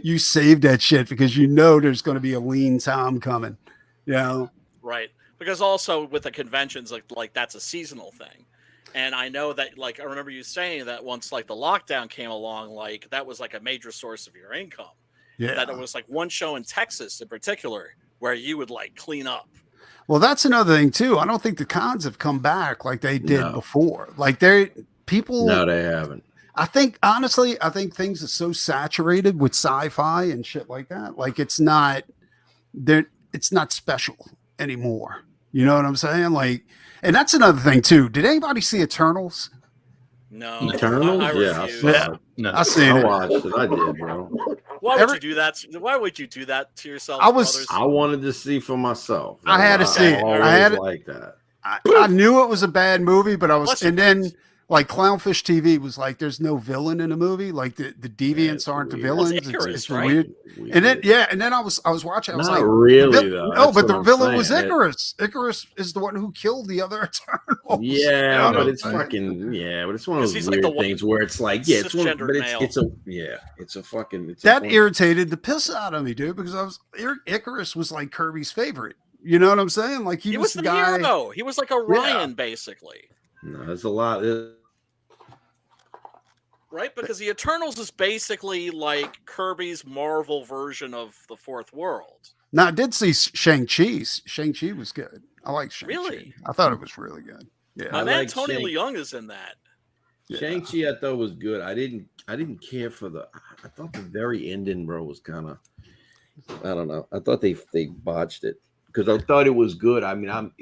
you save that shit because there's going to be a lean time coming. Right. Because also with the conventions, like that's a seasonal thing. And I know that, like, I remember you saying that once, like, the lockdown came along, like, that was, like, a major source of your income. Yeah. That it was, like, one show in Texas in particular where you would, like, clean up. Well, that's another thing, too. I don't think the cons have come back like they did No. before. Like, people. No, they haven't. I think things are so saturated with sci-fi and shit like that. Like, it's not special anymore. You know what I'm saying? Like, and that's another thing, too. Did anybody see Eternals? No. Eternals? I Yeah, I refuse. saw Yeah. it. No. I seen I it. watched it. I did, bro. Why would Every- you do that? Why would you do that to yourself, I was- brothers? I wanted to see for myself. I had to see it. Always I had it- like that. I knew it was a bad movie, but Bless you, and then please. like Clownfish TV was like, there's no villain in the movie. Like the deviants it's aren't the weird. villains. That's Icarus, it's right? weird. And then and then I was watching. I was Not like, really though. no, That's but what the I'm villain was saying. Icarus. Icarus is the one who killed the other Eternals. You know Yeah, what but I'm it's saying? fucking but it's one of 'Cause those he's like weird the one things where it's like it's one, cisgendered but male. it's a fucking That irritated the piss out of me, dude, because Icarus was like Kirby's favorite. You know what I'm saying? Like He was was the guy. hero. He was like a Ryan, basically. No, there's a lot. Right? Because the Eternals is basically like Kirby's Marvel version of the Fourth World. Now I did see Shang-Chi. Shang-Chi was good. I like Shang-Chi. Really? I thought it was really good. Yeah. My I man like Tony Shang- Leung is in that. Shang-Chi I thought was good. I didn't care for I thought the very ending, bro, was kind of I don't know. I thought they botched it because I thought it was good. I mean,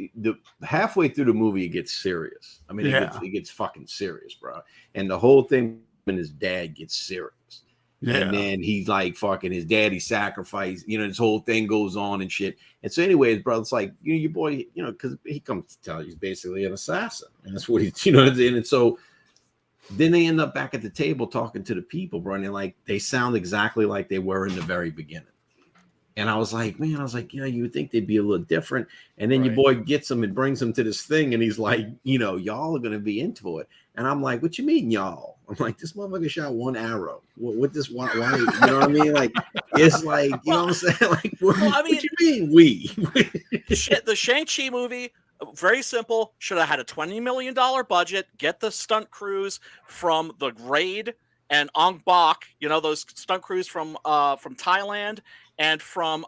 halfway through the movie it gets serious. I mean, it gets fucking serious, bro. And the whole thing and his dad gets serious. And then he's like fucking his daddy sacrifice, this whole thing goes on and shit. And so anyways, bro, it's like, your boy, because he comes to tell you he's basically an assassin. And that's what he's, what I'm saying? And so then they end up back at the table talking to the people, bro. And they're like, they sound exactly like they were in the very beginning. And I was like, man, you would think they'd be a little different. And then your boy gets them and brings them to this thing. And he's like, y'all are going to be into it. And I'm like, what you mean, y'all? I'm like, this motherfucker shot one arrow. What this? Why? You know what I mean? Like, it's like, you know what I'm saying? Like, what you mean, we? The Shang-Chi movie, very simple. Should have had a $20 million budget. Get the stunt crews from the Raid and Ong Bak. Those stunt crews from Thailand and from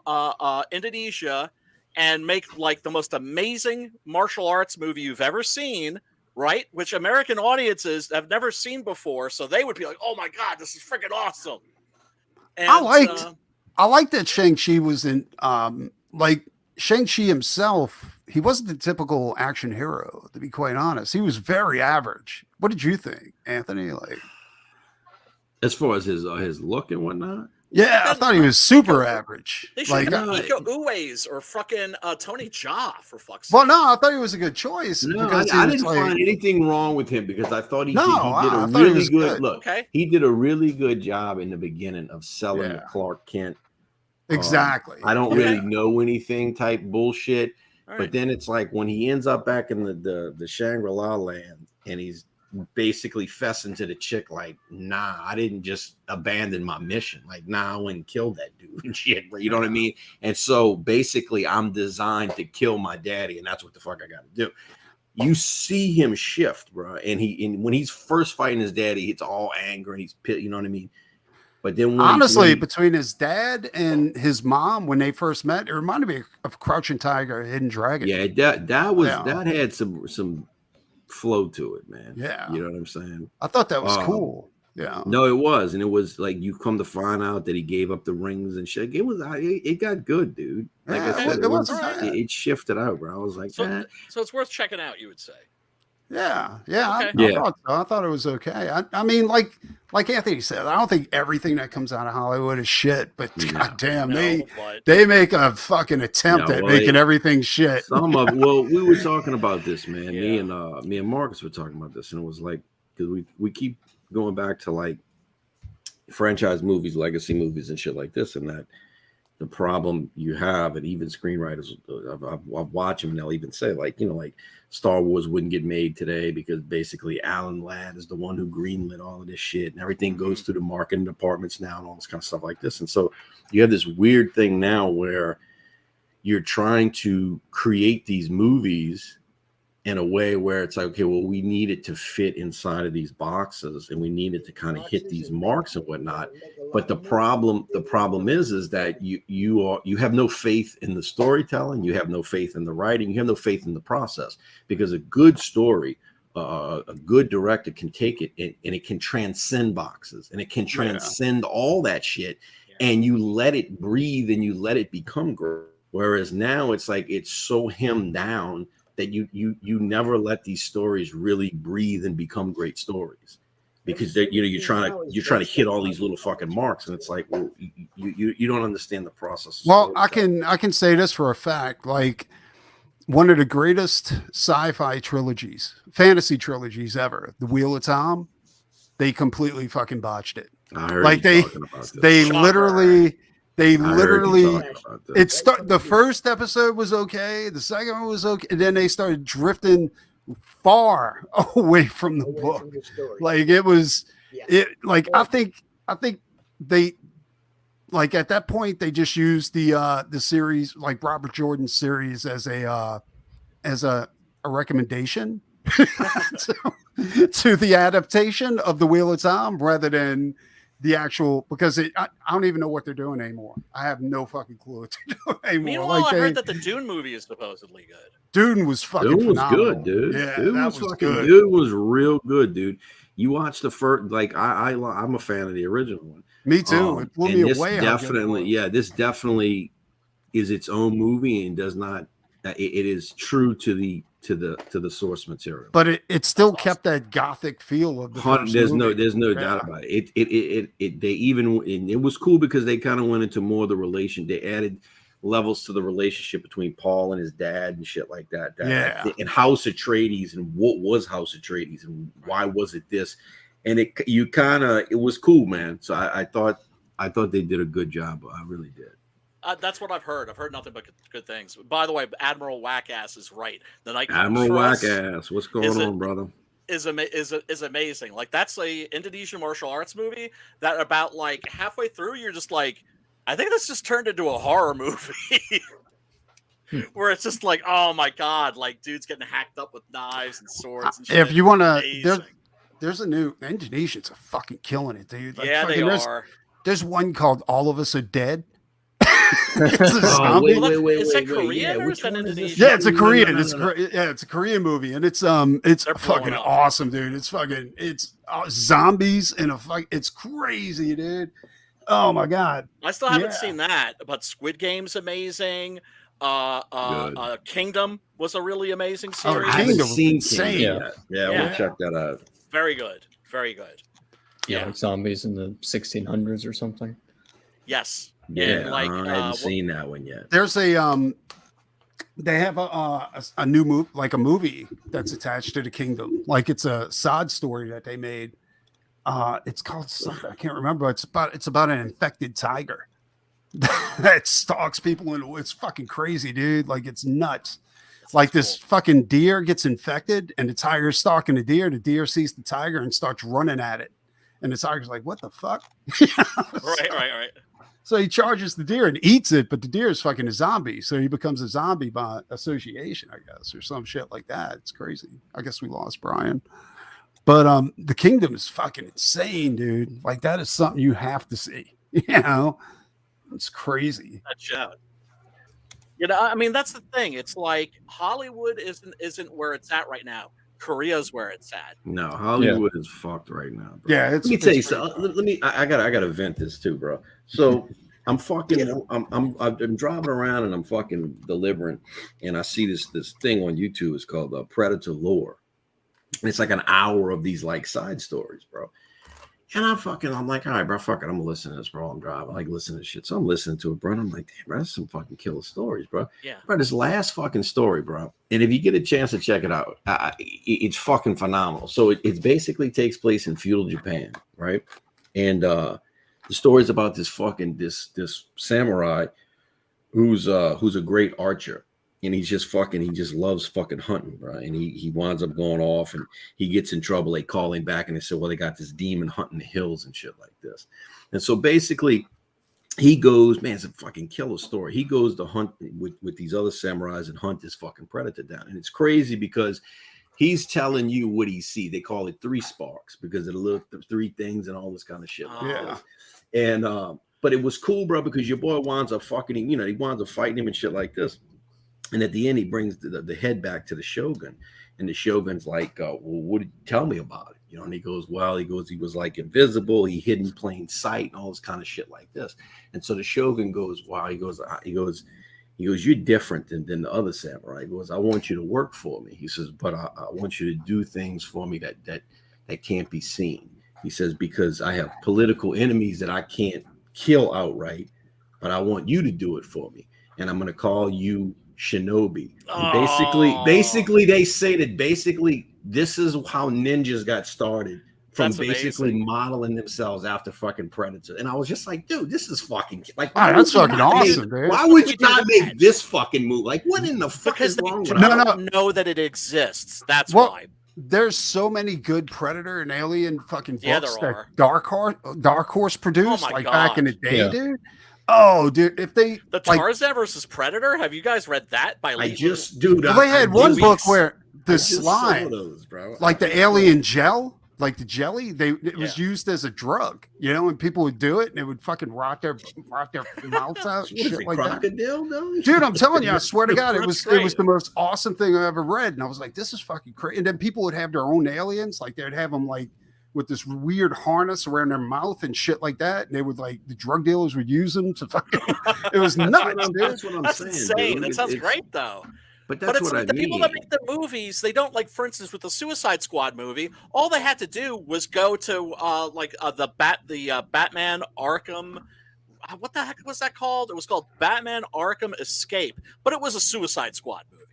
Indonesia, and make like the most amazing martial arts movie you've ever seen. Right, which American audiences have never seen before, so they would be like, "Oh my god, this is freaking awesome!" And, I liked that Shang-Chi was in, like Shang-Chi himself. He wasn't the typical action hero, to be quite honest. He was very average. What did you think, Anthony? Like, as far as his look and whatnot. Yeah, I thought he was super average. They should have Iko Uwais or fucking Tony Jaa, for fuck's sake. Well, no, I thought he was a good choice. No, I didn't find anything wrong with him because I thought he did a really good look. Okay. He did a really good job in the beginning of selling the Clark Kent. Exactly. I don't really know anything type bullshit. Right. But then it's like when he ends up back in the Shangri-La land and he's basically fessing to the chick like, nah, I didn't just abandon my mission. Like, nah, I went and killed that dude and shit. You know what I mean? And so basically I'm designed to kill my daddy, and that's what the fuck I got to do. You see him shift, bro. And when he's first fighting his daddy, it's all anger and he's pissed, you know what I mean? But then honestly, between his dad and his mom, when they first met, it reminded me of Crouching Tiger, Hidden Dragon. Yeah, that had some flow to it, man. Yeah, you know what I'm saying? I thought that was cool. Yeah, no, it was, and it was like you come to find out that he gave up the rings and shit. It got good, dude. Like I said, it shifted out, bro. I was like, so it's worth checking out, you would say. Yeah. Okay. I thought it was okay. I mean, like Anthony said, I don't think everything that comes out of Hollywood is shit, but goddamn, they make a fucking attempt at making everything shit. We were talking about this, man. Yeah. Me and Marcus were talking about this, and it was like, because we keep going back to like franchise movies, legacy movies, and shit like this, and that the problem you have, and even screenwriters, I'll watch them and they'll even say like, like Star Wars wouldn't get made today because basically Alan Ladd is the one who greenlit all of this shit, and everything goes through the marketing departments now and all this kind of stuff like this. And so you have this weird thing now where you're trying to create these movies in a way where it's like, okay, well, we need it to fit inside of these boxes and we need it to kind of hit these marks and whatnot. But the problem is that you have no faith in the storytelling, you have no faith in the writing, you have no faith in the process, because a good story, a good director can take it and it can transcend boxes and it can transcend all that shit, and you let it breathe and you let it become great. Whereas now it's like it's so hemmed down that you never let these stories really breathe and become great stories, because you're trying to hit all these little fucking marks, and it's like, well, you don't understand the process. Well, I can say this for a fact, like one of the greatest sci-fi trilogies, fantasy trilogies ever, The Wheel of Time, they completely fucking botched it. I heard like they literally the first episode was okay, the second one was okay, and then they started drifting far away from the book. Like it was I think they, like at that point they just used the series, like Robert Jordan's series, as a recommendation to the adaptation of The Wheel of Time rather than the actual, because I don't even know what they're doing anymore. I have no fucking clue what they're doing anymore. Meanwhile, I heard that the Dune movie is supposedly good. Dune was fucking phenomenal. Good, dude. Yeah, Dune that was fucking good. Dune was real good, dude. You watched the first, like I'm a fan of the original one. Me too. It blew me away. This definitely is its own movie and does not. It is true to the to the source material. But it still kept that gothic feel of the first There's movie. no doubt about it. They even, and it was cool because they kind of went into more of the relation. They added levels to the relationship between Paul and his dad and shit like that. And House Atreides and what was House Atreides and why was it this? And it was cool, man. So I thought they did a good job. I really did. That's what I've heard. I've heard nothing but good things. By the way, Admiral Wackass is right. The Night Admiral Wackass, what's going on, brother? Is amazing. Like, that's a Indonesian martial arts movie that about like halfway through you're just like, I think this just turned into a horror movie. Where it's just like, oh my god, like dudes getting hacked up with knives and swords and shit. If you want to, there's a new Indonesians are fucking killing it, dude. Like, yeah, they are. There's one called All of Us Are Dead. Wait, is that Korean or is that Indonesian? Yeah, it's a Korean. It's a Korean movie, and it's fucking awesome, dude. It's zombies in a fight. It's crazy, dude. Oh my god. I still haven't seen that, but Squid Game's amazing. Kingdom was a really amazing series. I haven't seen Kingdom. Yeah, we'll check that out. Very good. Yeah, like zombies in the 1600s or something. Yes. Yeah, I haven't seen that one yet. There's they have a new movie, like a movie that's attached to the Kingdom. Like, it's a side story that they made. It's called something I can't remember. It's about an infected tiger that stalks people, and it's fucking crazy, dude. Like, it's nuts. Like, this fucking deer gets infected, and the tiger's stalking the deer. The deer sees the tiger and starts running at it, and the tiger's like, "What the fuck?" Right. So he charges the deer and eats it, but the deer is fucking a zombie. So he becomes a zombie by association, I guess, or some shit like that. It's crazy. I guess we lost Brian. But the Kingdom is fucking insane, dude. Like, that is something you have to see. You know? It's crazy. That's out. You know, I mean, that's the thing. It's like Hollywood isn't where it's at right now. Korea's where it's at. No, Hollywood is fucked right now, bro. Yeah, let me tell you something. I gotta vent this too, bro. So I'm driving around and I'm fucking delivering, and I see this thing on YouTube. It's called Predator Lore. And it's like an hour of these like side stories, bro. And I'm like, all right, bro, fuck it. I'm gonna listen to this, bro. I'm driving. I like listening to shit. So I'm listening to it, bro. And I'm like, damn, bro, that's some fucking killer stories, bro. Yeah. Bro, this last fucking story, bro. And if you get a chance to check it out, it's fucking phenomenal. So it basically takes place in feudal Japan, right? And the story is about this samurai who's a great archer. And he just loves fucking hunting, bro. And he winds up going off and he gets in trouble. They call him back and they say, well, they got this demon hunting the hills and shit like this. And so basically he goes, man, it's a fucking killer story. He goes to hunt with these other samurais and hunt this fucking predator down. And it's crazy because he's telling you what he see. They call it 3 sparks because of the three things and all this kind of shit. Yeah. And but it was cool, bro, because your boy winds up fucking him, he winds up fighting him and shit like this. And at the end, he brings the head back to the shogun, and the shogun's like, "Well, what did you tell me about it?" And he goes, "Well, he was like invisible. He hid in plain sight, and all this kind of shit like this." And so the shogun goes, "Wow." He goes, "You're different than the other samurai." He goes, "I want you to work for me." He says, "But I want you to do things for me that can't be seen." He says, "Because I have political enemies that I can't kill outright, but I want you to do it for me, and I'm going to call you Shinobi." And basically they say that this is how ninjas got started, from basically modeling themselves after fucking Predator. And I was just like, dude, this is fucking like, that's fucking awesome, dude. Why would you not make this fucking move? Like, what in the fuck because is wrong with they don't know that it exists. That's why. There's so many good Predator and Alien fucking books that Dark Horse produced, God. back in the day, dude. Oh, dude! If they Tarzan versus Predator, have you guys read that by Lee? They had one book where the slime, like the alien gel, like the jelly, it was used as a drug, and people would do it and it would fucking rot their mouths out. Shit like crocodile, that. Dude, I'm telling you, I swear to God, it was the most awesome thing I ever read, and I was like, this is fucking crazy. And then people would have their own aliens, like they'd have them like with this weird harness around their mouth and shit like that. And they would the drug dealers would use them to fucking, it was nuts, dude. That's what I'm saying. Insane. Dude. That sounds great though. But But that's it's what like I the people that mean. make the movies, they don't like, for instance, with the Suicide Squad movie, all they had to do was go to the Batman Arkham. What the heck was that called? It was called Batman Arkham Escape, but it was a Suicide Squad movie,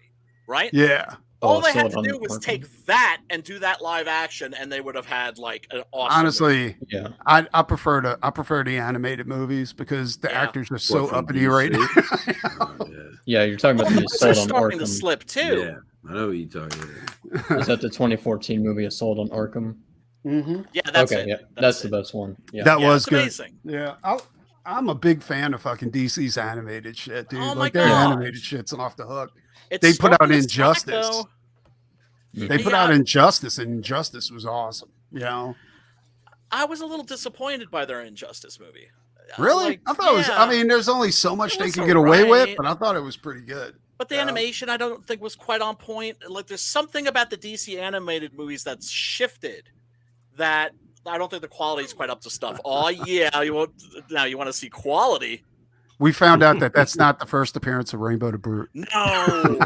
right? Yeah. All they had Assault to on do was Arkham. take that and do that live action, and they would have had like an awesome. Honestly, Yeah. I prefer the animated movies because the Yeah. actors are so What, from uppity right now. DC? Oh, yeah. Yeah, you're talking about the Movies are Assault on starting to Arkham. slip too. Yeah, I know what you're talking about. Is that the 2014 movie Assault on Arkham? Mhm. Yeah, that's okay, it. yeah, that's the best one. Yeah. That Yeah, was it's good. amazing. Yeah, I'm a big fan of fucking DC's animated shit, dude. Oh my like their gosh. animated shit's off the hook. It's They put out starting to slack, Injustice. though. They put out Injustice, and Injustice was awesome. You know, I was a little disappointed by their Injustice movie. really? Like, I thought it was. yeah. I mean, there's only so much It they was could get away with, alright. but I thought it was pretty good. But the Yeah. animation, I don't think was quite on point. Like, there's something about the DC animated movies that's shifted that I don't think the quality is quite up to stuff. Oh yeah, you want to see quality? We found out that that's not the first appearance of Rainbow the Brute. No,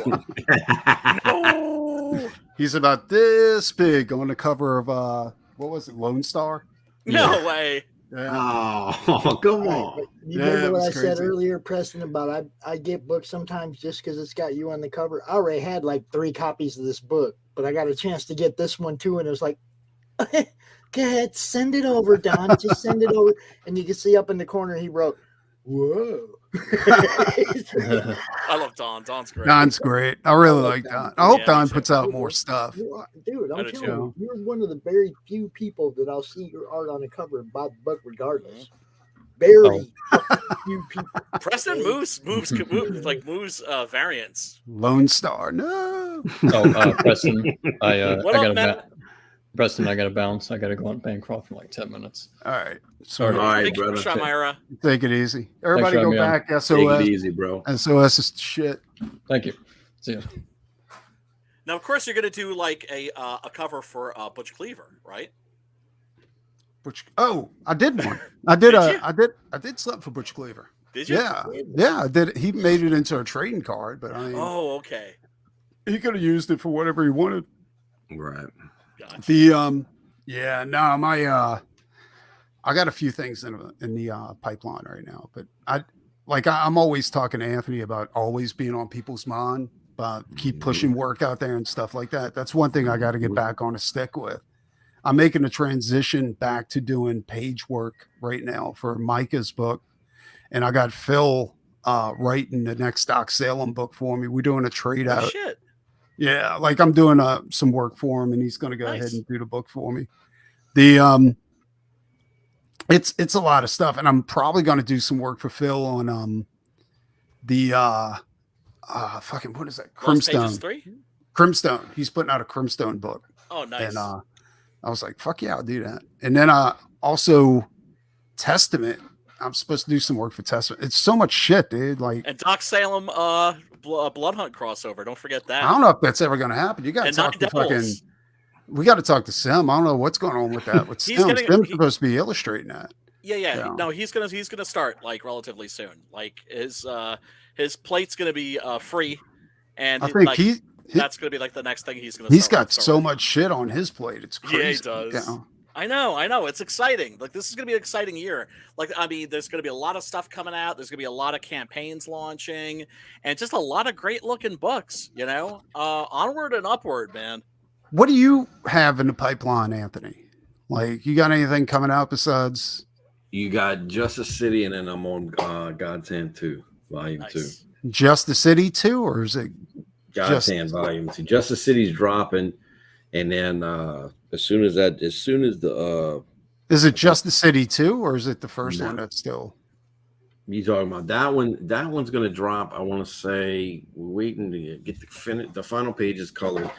no, He's about this big on the cover of what was it, Lone Star? no way. Yeah. Oh, come Right, on. but you Yeah, remember it what was I said crazy. earlier, Preston, about I get books sometimes just because it's got you on the cover. I already had like 3 copies of this book, but I got a chance to get this one too, and it was like, go ahead, send it over, Don. Just send it over. And you can see up in the corner he wrote, "Whoa." I love Don. Don's great. Don's great. I really like Don. I hope Yeah, me Don too. puts out more stuff. Dude, I I'm do telling too. you, you're one of the very few people that I'll see your art on the cover and buy the book regardless. Very few people. Preston moves variants. Lone Star. No. Oh, Preston, I What up, gotta man? Preston, I gotta bounce. I gotta go on Bancroft in like 10 minutes. All right. Sorry. Sorry. All right, Thank you, brother. Shamira. Take it easy. Everybody for go having me on. back. Take SOS. it easy, bro. SOS is shit. Thank you. See ya. Now, of course, you're going to do like a cover for Butch Cleaver, right? I did one. I did Did you? I did something for Butch Cleaver. Did you? Yeah, I did. He made it into a trading card, but I mean, Oh, okay. he could have used it for whatever he wanted. Right. Gotcha. The yeah, no, my I got a few things in the pipeline right now, but I'm always talking to Anthony about always being on people's mind, about keep pushing work out there and stuff like that. That's one thing I got to get back on a stick with. I'm making a transition back to doing page work right now for Micah's book, and I got Phil writing the next Doc Salem book for me. We're doing a trade Oh, out. shit. Yeah, like I'm doing some work for him, and he's going to go ahead Nice. and do the book for me. The it's a lot of stuff, and I'm probably going to do some work for Phil on the fucking what is that? Lost Pages Crimstone. 3? Crimstone. He's putting out a Crimstone book, Oh, nice. and I was like, fuck yeah, I'll do that. And then also Testament. I'm supposed to do some work for Testament. It's so much shit, dude. Like And Doc Salem Blood Hunt crossover. Don't forget that. I don't know if that's ever going to happen. You got to And talk Nine to fucking. Devils. We got to talk to Sim. I don't know what's going on with that. With He's Sim, getting- Sim's he- supposed to be illustrating that. Yeah. Yeah. No, he's gonna start like relatively soon. Like his plate's gonna be free, and I think like, he that's gonna be like the next thing he's gonna. he's start got so working. much shit on his plate. It's crazy. Yeah, he does. You know? I know. It's exciting. Like this is gonna be an exciting year. Like I mean, there's gonna be a lot of stuff coming out. There's gonna be a lot of campaigns launching, and just a lot of great looking books. You know, onward and upward, man. What do you have in the pipeline, Anthony? Like, you got anything coming out besides You got Justice City, and then I'm on God's Hand 2, Volume 2. Nice. Just the City 2, or is it? God's Just- Hand Volume 2. Justice City's dropping, and then as soon as the Is it just the City 2, or is it the first No. one that's still? you talking about that one, that one's gonna drop. I want to say we're waiting to get the final pages colored.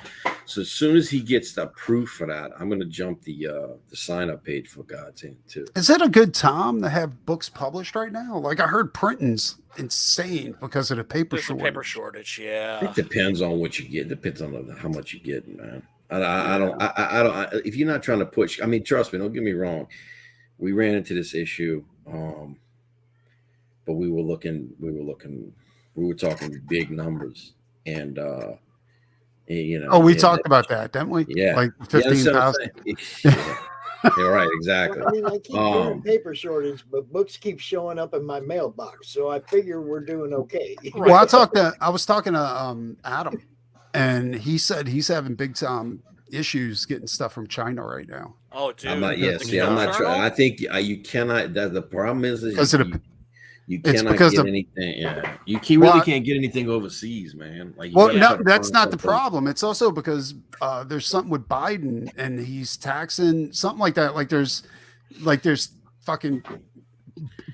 So as soon as he gets the proof for that, I'm gonna jump the sign up page for God's Hand 2. Is it a good time to have books published right now? Like, I heard printing's insane because of the paper There's a shortage. paper shortage. Yeah. It depends on what you get. Depends on how much you get, man. I don't. If you're not trying to push, I mean, trust me. Don't get me wrong. We ran into this issue, but we were talking big numbers, and you know. Oh, we yeah, talked about that, didn't we? Yeah, Like you understand what I'm 15,000. saying? Yeah, right, exactly. I mean, I keep hearing paper shortage, but books keep showing up in my mailbox, so I figure we're doing okay. Well, I was talking to Adam, and he said he's having big time issues getting stuff from China right now. Oh, dude. I'm not. Yeah, The see, I'm Kill not sure. Journal? I think you cannot. The problem is Because of the you it's cannot because get of- anything. Yeah, you Well, really can't get anything overseas, man. Like, you Well, gotta no, try to that's find not the something. problem. It's also because there's something with Biden, and he's taxing something like that. Like there's fucking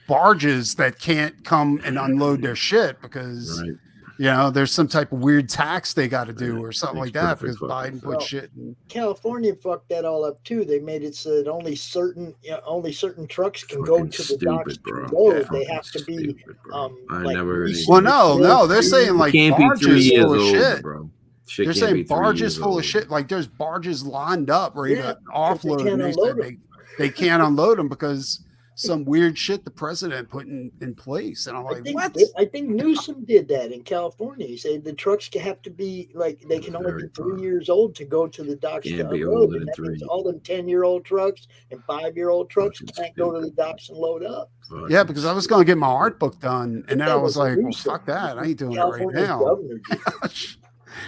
barges that can't come and unload their shit because Right. you know there's some type of weird tax they got to do or something Makes like that perfect because fucking Biden sense. put Well, shit in. California fucked that all up too. They made it so that only certain trucks can go Fucking to the docks stupid, bro. to load. Fucking they have to be stupid, bro. I like never heard recently anything. Well, no, they're built. saying You like can't be 3 barges years full of old, shit. bro. Shit They're can't saying be 3 barges years full old. of shit. Like there's barges lined up ready Yeah, to 'cause they offload, can't and they unload said them. they can't unload them because some weird shit the president put in place. And I'm I like, think what? I think Newsom did that in California. He said the trucks have to be like they can only be Very 3 fun. years old to go to the docks Can't to be unload. older And than that means 3. all them 10-year-old trucks and 5-year-old trucks Fucking can't go to the stupid. docks and load up. Yeah, because I was going to get my art book done, and then That I was like, well, Newsom. fuck that. I ain't doing it right California's now. governor did that.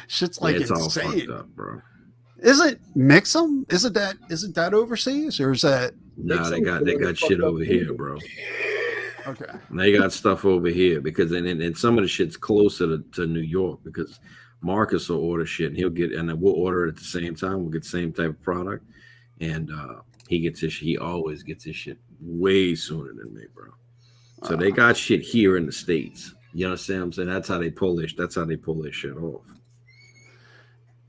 Shit's Yeah, like it's all fucked insane. up, bro. Isn't Mixum? Isn't that overseas, or is that Nah, they got Nixon's shit fucked up over here, too. bro. okay? They got stuff over here because and some of the shit's closer to New York because Marcus will order shit and he'll get and then we'll order it at the same time. We'll get the same type of product, and he always gets his shit way sooner than me, bro. So they got shit here in the States. You understand what I'm saying? That's how they pull this shit off.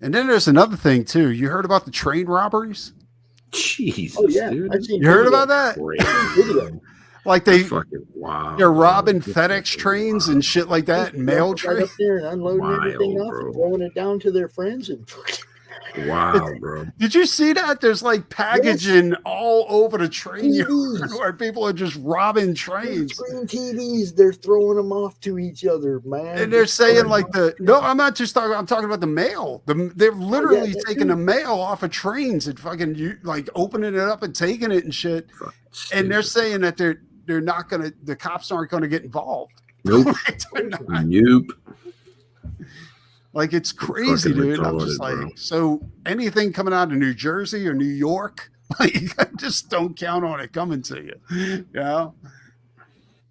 And then there's another thing too. You heard about the train robberies? Jesus, Oh yeah, dude. I've seen You heard video. about that? Crazy. Like That's they fucking wild. they're bro. robbing That's FedEx fucking trains wild. and shit like that, and mail Right up trains. there and unloading everything Wild, off bro. and throwing it down to their friends and Wow, bro. Did you see that? There's like packaging all over the train yard TVs. where people are just robbing trains. Screen TVs, they're throwing them off to each other, man. And they're saying like I'm not just talking. I'm talking about the mail. They're literally that taking too. the mail off of trains and fucking like opening it up and taking it and shit. And they're saying that they're not gonna. The cops aren't gonna get involved. Nope. They're not. Nope. Like it's crazy, Fucking dude. I'm just retarded, like, bro. so anything coming out of New Jersey or New York, like I just don't count on it coming to you. You know?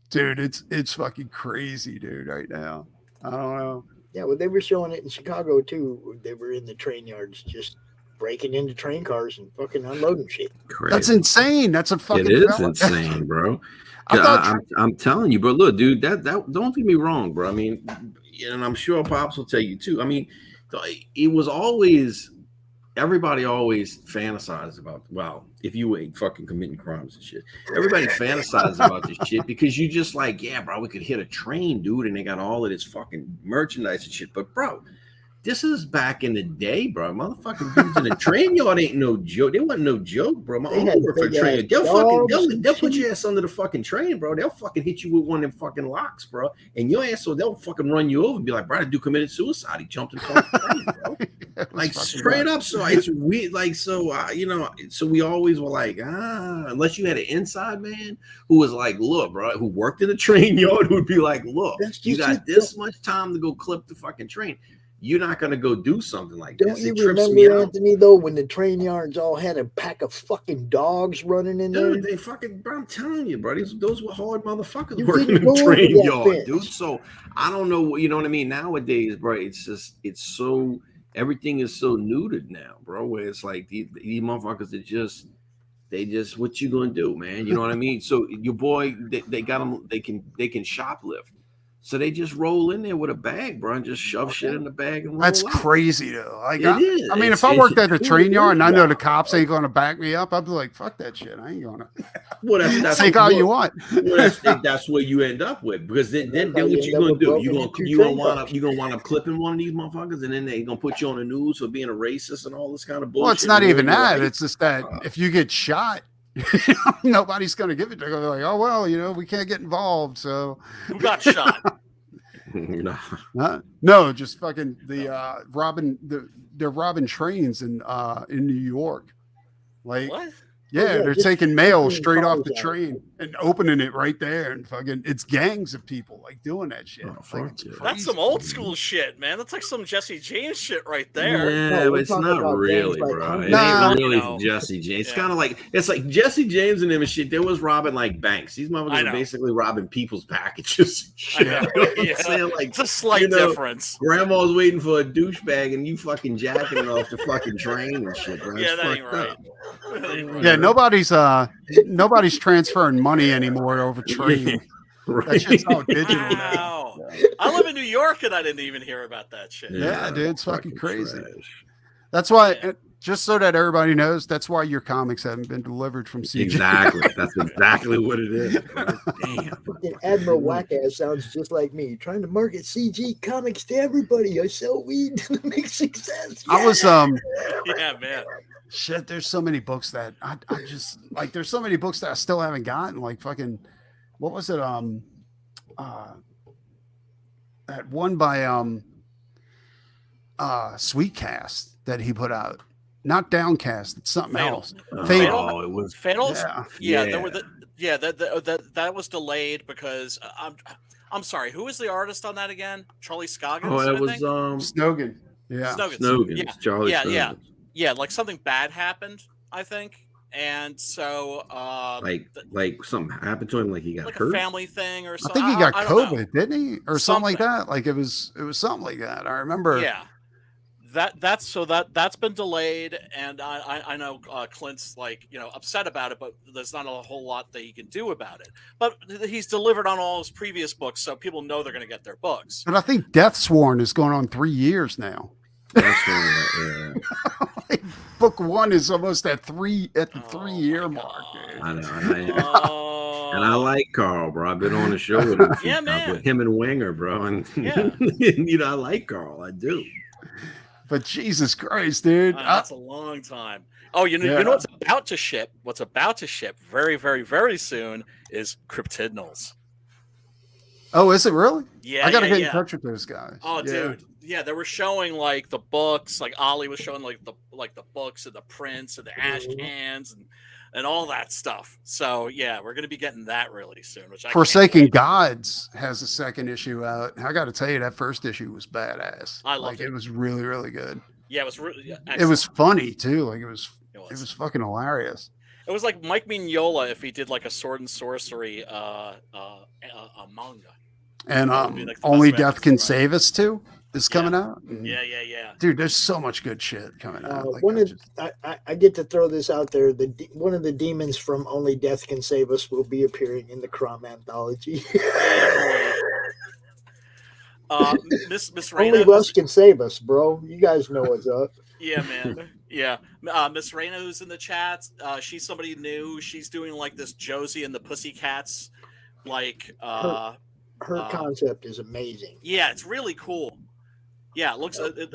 Dude, it's fucking crazy, dude, right now. I don't know. Yeah, well, they were showing it in Chicago too. They were in the train yards just breaking into train cars and fucking unloading shit. Crazy. That's insane. That's a fucking It is fella. insane, bro. I thought I'm telling you, bro. Look, dude, that don't get me wrong, bro. I mean, and I'm sure Pops will tell you too. I mean, it was always everybody always fantasized about. Well, if you ain't fucking committing crimes and shit, everybody fantasizes about this shit because you just like, yeah, bro, we could hit a train, dude, and they got all of this fucking merchandise and shit. But bro, this is back in the day, bro. Motherfucking dudes in the train yard ain't no joke. They wasn't no joke, bro. My They uncle had worked for a big-ass train. They'll dogs put and your ass under the fucking train, bro. They'll fucking hit you with one of them fucking locks, bro. And your ass, so they'll fucking run you over and be like, bro, that dude committed suicide. He jumped in front of the train, bro. Like straight up. So it's weird. Like, so, you know, so we always were like, unless you had an inside man who was like, look, bro, who worked in the train yard, who would be like, look, you got this much time to go clip the fucking train. You're not going to go do something like Don't this. you It trips me remember, out. Anthony, though, when the train yards all had a pack of fucking dogs running in there? Dude, they fucking, bro, I'm telling you, bro, those were hard motherfuckers You working didn't in the go over train that yard, fence. dude. So I don't know, you know what I mean? Nowadays, bro, it's so, everything is so neutered now, bro, where it's like these motherfuckers they just, what you gonna do, man? You know what I mean? So your boy, they got them, they can shoplift. So they just roll in there with a bag, bro, and just shove shit in the bag and roll That's out. crazy though. Like, It is. I mean, if I worked at the train yard and I know the cops ain't going to back me up, I'd be like, "Fuck that shit! I ain't going to." Well, that's Take all you want. Well, that's where you end up with, because then what you gonna do? You gonna wind up clipping one of these motherfuckers, and then they gonna put you on the news for being a racist and all this kind of bullshit. Well, it's not even that. Right? It's just that if you get shot, nobody's going to give it. They're going to be like, "Oh well, you know, we can't get involved." So Who got shot? No, just fucking the they're robbing trains in New York. Like, What? yeah, yeah, they're just taking mail taking straight off cars the out. train and opening it right there, and fucking it's gangs of people like doing that shit. Oh, Like, fuck it's yeah. crazy. That's some old school shit, man. That's like some Jesse James shit right there. Yeah, No, but we're it's talking not about really, gangs like bro. Hunger It Nah. ain't really You know. Jesse James. It's Yeah. kind of like Jesse James and them and shit. They was robbing like banks. These I motherfuckers know. are basically robbing people's packages. And I shit. know. You know what I'm Yeah. saying? Like, It's a slight you know, difference. grandma's waiting for a douchebag and you fucking jacking it off the fucking train and shit, bro. Yeah, It's that ain't fucked right. up. That ain't right. Yeah, nobody's transferring money anymore over train. Yeah, right. That shit's all digital now. Wow. I live in New York and I didn't even hear about that shit. Yeah, dude, it's fucking crazy. trash. That's why, Yeah. just so that everybody knows, that's why your comics haven't been delivered from CG. Exactly. That's exactly what it is, bro. Damn. Fucking Admiral Wackass sounds just like me, trying to market CG comics to everybody. I sell weed to make success. I was Yeah, man. shit. There's so many books that I just like. There's so many books that I still haven't gotten. Like fucking, what was it? That one by Sweetcast that he put out. Not Downcast. It's something Fatal. else. Fatal? Oh, it was. Fatals? Yeah. Yeah, Yeah. there were that was delayed because I'm sorry. Who was the artist on that again? Charlie Scoggins. Oh, I it was think? Snogan. Yeah. Snoggins. Snowden's. Yeah. Charlie Yeah, yeah. Snowden's. Yeah, like something bad happened, I think, and so Like something happened to him, like he got like a hurt. family thing or I something. think he got I don't know. COVID, didn't he, or something like Something. that? Like it was something like that. I remember. Yeah, that's been delayed, and I know Clint's like upset about it, but there's not a whole lot that he can do about it. But he's delivered on all his previous books, so people know they're going to get their books. But I think Death Sworn is going on 3 years now. That's right, yeah. Book one is almost at the Oh 3 year my mark. God. Dude. I know. Oh. And I like Carl, bro. I've been on the show with him, a few Yeah, times, man. with him and Winger, bro. And Yeah. I like Carl. I do. But Jesus Christ, dude. That's a long time. Oh, you know Yeah. what's about to ship? What's about to ship very, very, very soon is Cryptidnals. Oh, is it really? Yeah, I gotta yeah, get yeah. in touch with those guys. Oh, Yeah. dude. Yeah, they were showing like the books, like Ollie was showing like the books and the prints and the ash cans and all that stuff. So yeah, we're gonna be getting that really soon. Which I can't Forsaken wait. Gods has a second issue out. I got to tell you, that first issue was badass. I loved like, it. It was really, really good. Yeah, it was really. It was funny too. Like it was It it was fucking hilarious. It was like Mike Mignola if he did like a sword and sorcery a manga. And That would be, like, the Only best way I Death could Can describe Save Us too is Yeah. coming out. And, Yeah, yeah, yeah. dude, there's so much good shit coming out. Like, One I of just- I get to throw this out there. One of the demons from Only Death Can Save Us will be appearing in the Crom anthology. Miss Only Raina. Russ can save us, bro. You guys know what's up. Yeah, man. Yeah. Miss Raina, who's in the chat, she's somebody new. She's doing like this Josie and the Pussycats, like Her concept is amazing. yeah, it's really cool. Yeah, it looks it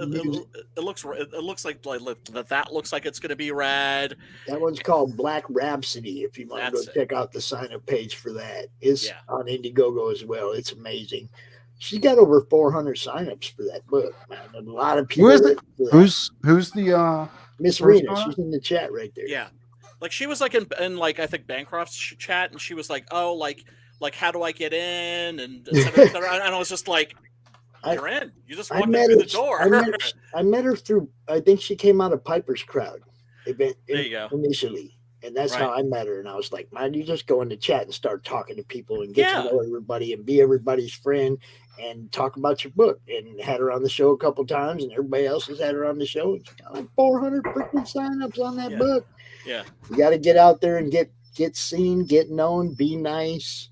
looks like that looks like it's gonna be rad. That one's called Black Rhapsody. If you want to go That's it. check out the sign up page for that, it's Yeah. on Indiegogo as well. It's amazing. She's got over 400 signups for that book, man. A lot of people. Who is it? for that. Who's the Miss first Rena? one? She's in the chat right there. Yeah, like she was like in like I think Bancroft's chat, and she was like, oh, like how do I get in, and et cetera, et cetera. And I was just like, you're in. You just I walked in met through her. the door. I met her through. I think she came out of Piper's Crowd event There you go. initially, and that's how Right. I met her. And I was like, man, you just go in the chat and start talking to people and get Yeah. to know everybody and be everybody's friend and talk about your book. And had her on the show a couple times, and everybody else has had her on the show. And she got like 400 freaking signups on that Yeah. book. Yeah. You got to get out there and get seen, get known, be nice.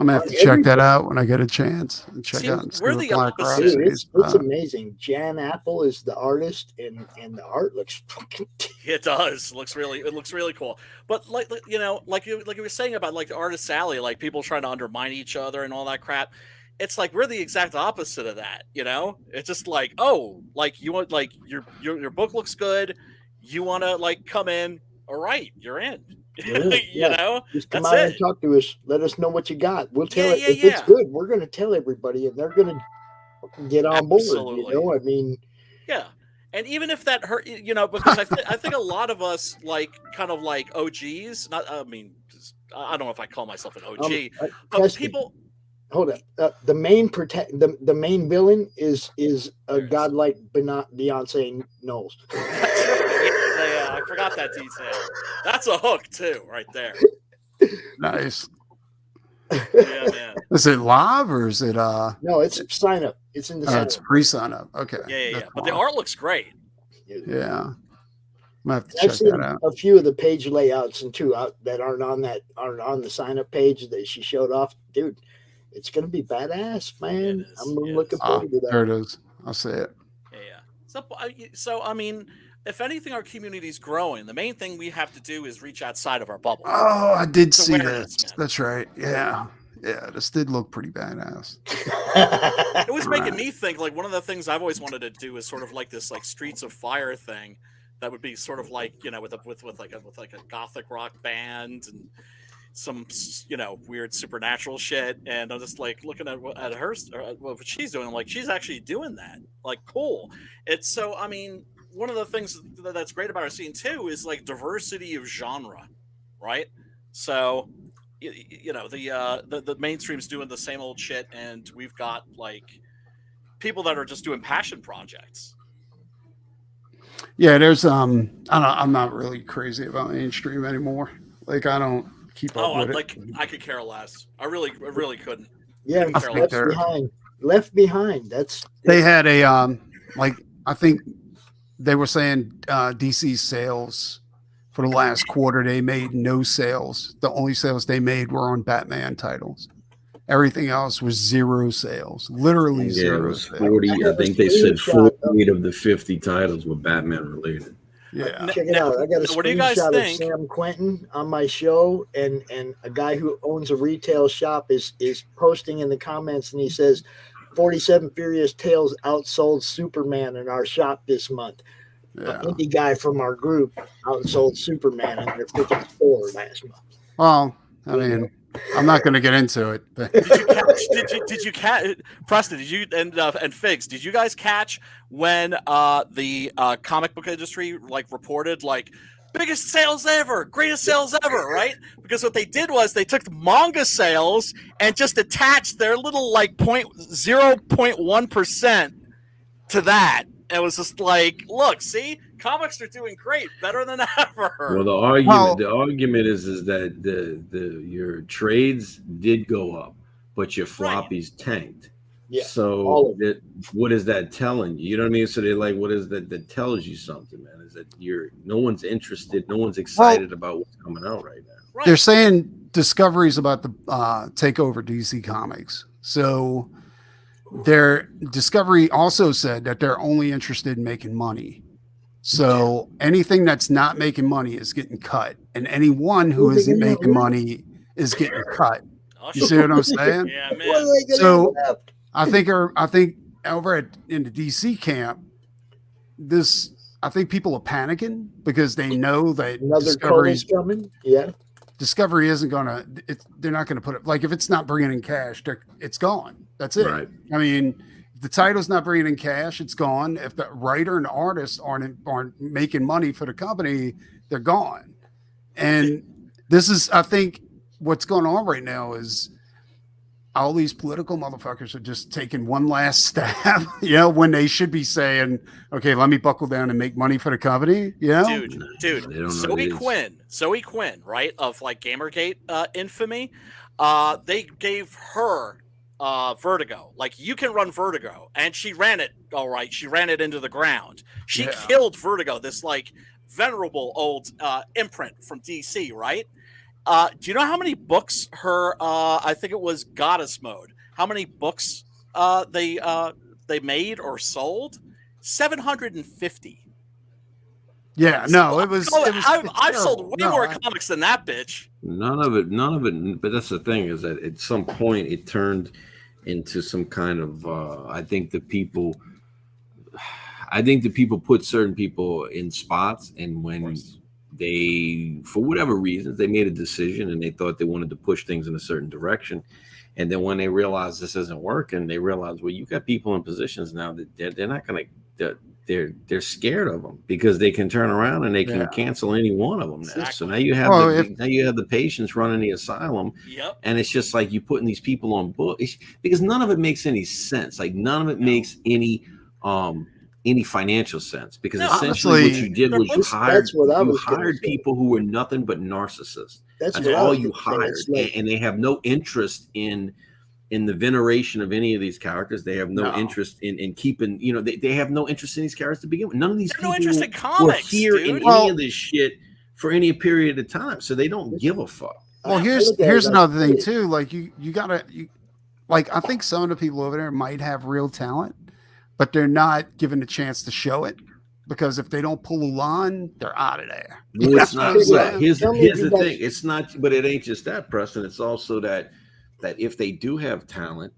I'm gonna have to check that out when I get a chance. And check See, out and see we're what the Black opposite. Rhapsody Dude, is it's about. amazing. Jan Apple is the artist, and the art looks fucking. It does. It looks really cool. But like like you were saying about like the Artist Alley, like people trying to undermine each other and all that crap. It's like we're the exact opposite of that. It's just like, oh, like you want like your book looks good. You want to like come in. All right, you're in. Yeah. Just come That's out and it. talk to us. Let us know what you got. We'll tell Yeah, it yeah, if it's yeah. good. We're going to tell everybody, and they're going to get on board. Absolutely. You know, I mean, Yeah. And even if that hurt, you know, because I think a lot of us like kind of like OGs. Not, I mean, I don't know if I call myself an OG, but Preston, people. hold up. The main villain is a godlike Beyonce Knowles. That's right. Yeah, I forgot that detail. That's a hook too, right there. Nice. Yeah, man. Is it live or is it No, it's sign up. It's in the sign it's up. pre-sign up. Okay. Yeah. That's But the fine. art looks great. Yeah. I'm gonna have to I've check seen that out. a few of the page layouts and two out that aren't on the sign up page that she showed off. Dude, it's gonna be badass, man. It is. I'm It looking is. forward to There that. it is. I'll see it. Yeah. So I mean, if anything, our community's growing. The main thing we have to do is reach outside of our bubble. Oh, I did It's see awareness, this. man. That's right. Yeah. Yeah. This did look pretty badass. It was making Right. me think like one of the things I've always wanted to do is sort of like this like Streets of Fire thing that would be sort of like, you know, with like a gothic rock band and some, you know, weird supernatural shit. And I'm just like looking at her what she's doing. I'm like, she's actually doing that. Like, cool. It's so, I mean, one of the things that's great about our scene too is like diversity of genre, right? So you know, the mainstream's doing the same old shit, and we've got like people that are just doing passion projects. Yeah, there's I'm not really crazy about mainstream anymore. Like I don't keep up with Like it. I could care less. I really couldn't. Yeah, Couldn't care left less. behind. Left behind. That's They had a like I think they were saying DC sales for the last quarter they made no sales. The only sales they made were on Batman titles. Everything else was zero sales. Literally Yeah, it zero was sales. 40. I think they said Screenshot 48 of the 50 titles were Batman related. Yeah. check it out. I got a What do you guys screenshot of think? Sam Quentin on my show, and a guy who owns a retail shop is posting in the comments, and he says, 47 Furious Tales outsold Superman in our shop this month. Yeah. An indie guy from our group outsold Superman in their freaking store last month. Well, I mean, I'm not going to get into it. But Did you catch Preston? Did you and Figs? Did you guys catch when the comic book industry like reported like biggest sales ever, greatest sales ever, right? Because what they did was they took the manga sales and just attached their little like 0.1% to that. It was just like, look, see, comics are doing great, better than ever. Well, the argument is that your trades did go up, but your floppies tanked. Yeah. So what is that telling you? You know what I mean? So they're like, what is that tells you something, man? Is that no one's interested, no one's excited about what's coming out right now. Right. they're saying discoveries about the takeover DC Comics. So their Discovery also said that they're only interested in making money. So anything that's not making money is getting cut, and anyone who isn't making money is getting cut. Oh, You see what I'm saying? Yeah, What man. are they gonna So- have left? I think over in the DC camp, I think people are panicking because they know that Another Cody's coming. Yeah. Discovery isn't gonna. They're not gonna put it like if it's not bringing in cash, it's gone. That's it. Right. I mean, if the title's not bringing in cash, it's gone. If the writer and artist aren't making money for the company, they're gone. And this is, I think, what's going on right now is all these political motherfuckers are just taking one last stab, when they should be saying, okay, let me buckle down and make money for the company, They don't Zoe know Quinn, right, of like Gamergate infamy, they gave her Vertigo. Like, you can run Vertigo, and she ran it all right. She ran it into the ground. She killed Vertigo, this like venerable old imprint from DC, right? Do you know how many books her I think it was Goddess Mode, how many books they made or sold? 750. Yeah, no, it was. I've sold way No, more comics than that bitch. None of it. But that's the thing, is that at some point it turned into some kind of. I think the people put certain people in spots, and when they, for whatever reasons, they made a decision and they thought they wanted to push things in a certain direction. And then when they realize this isn't working, they realize, well, you got people in positions now that they're not going to, they're scared of them because they can turn around and they can cancel any one of them now. Exactly. So now you have now you have the patients running the asylum, and it's just like you putting these people on books because none of it makes any sense. Like none of it makes any financial sense because essentially what you did was you hired people who were nothing but narcissists. That's all you hired, and they have no interest in the veneration of any of these characters. They have no interest in keeping, they have no interest in these characters to begin with. None of these people no interest in comics, were here in any of this shit for any period of time, so they don't give a fuck. Well, here's another thing too. Like you gotta like I think some of the people over there might have real talent, but they're not given a chance to show it. Because if they don't pull Ulan, they're out of there. Well, it's not. Here's the thing. It's not. But it ain't just that, Preston. It's also that if they do have talent,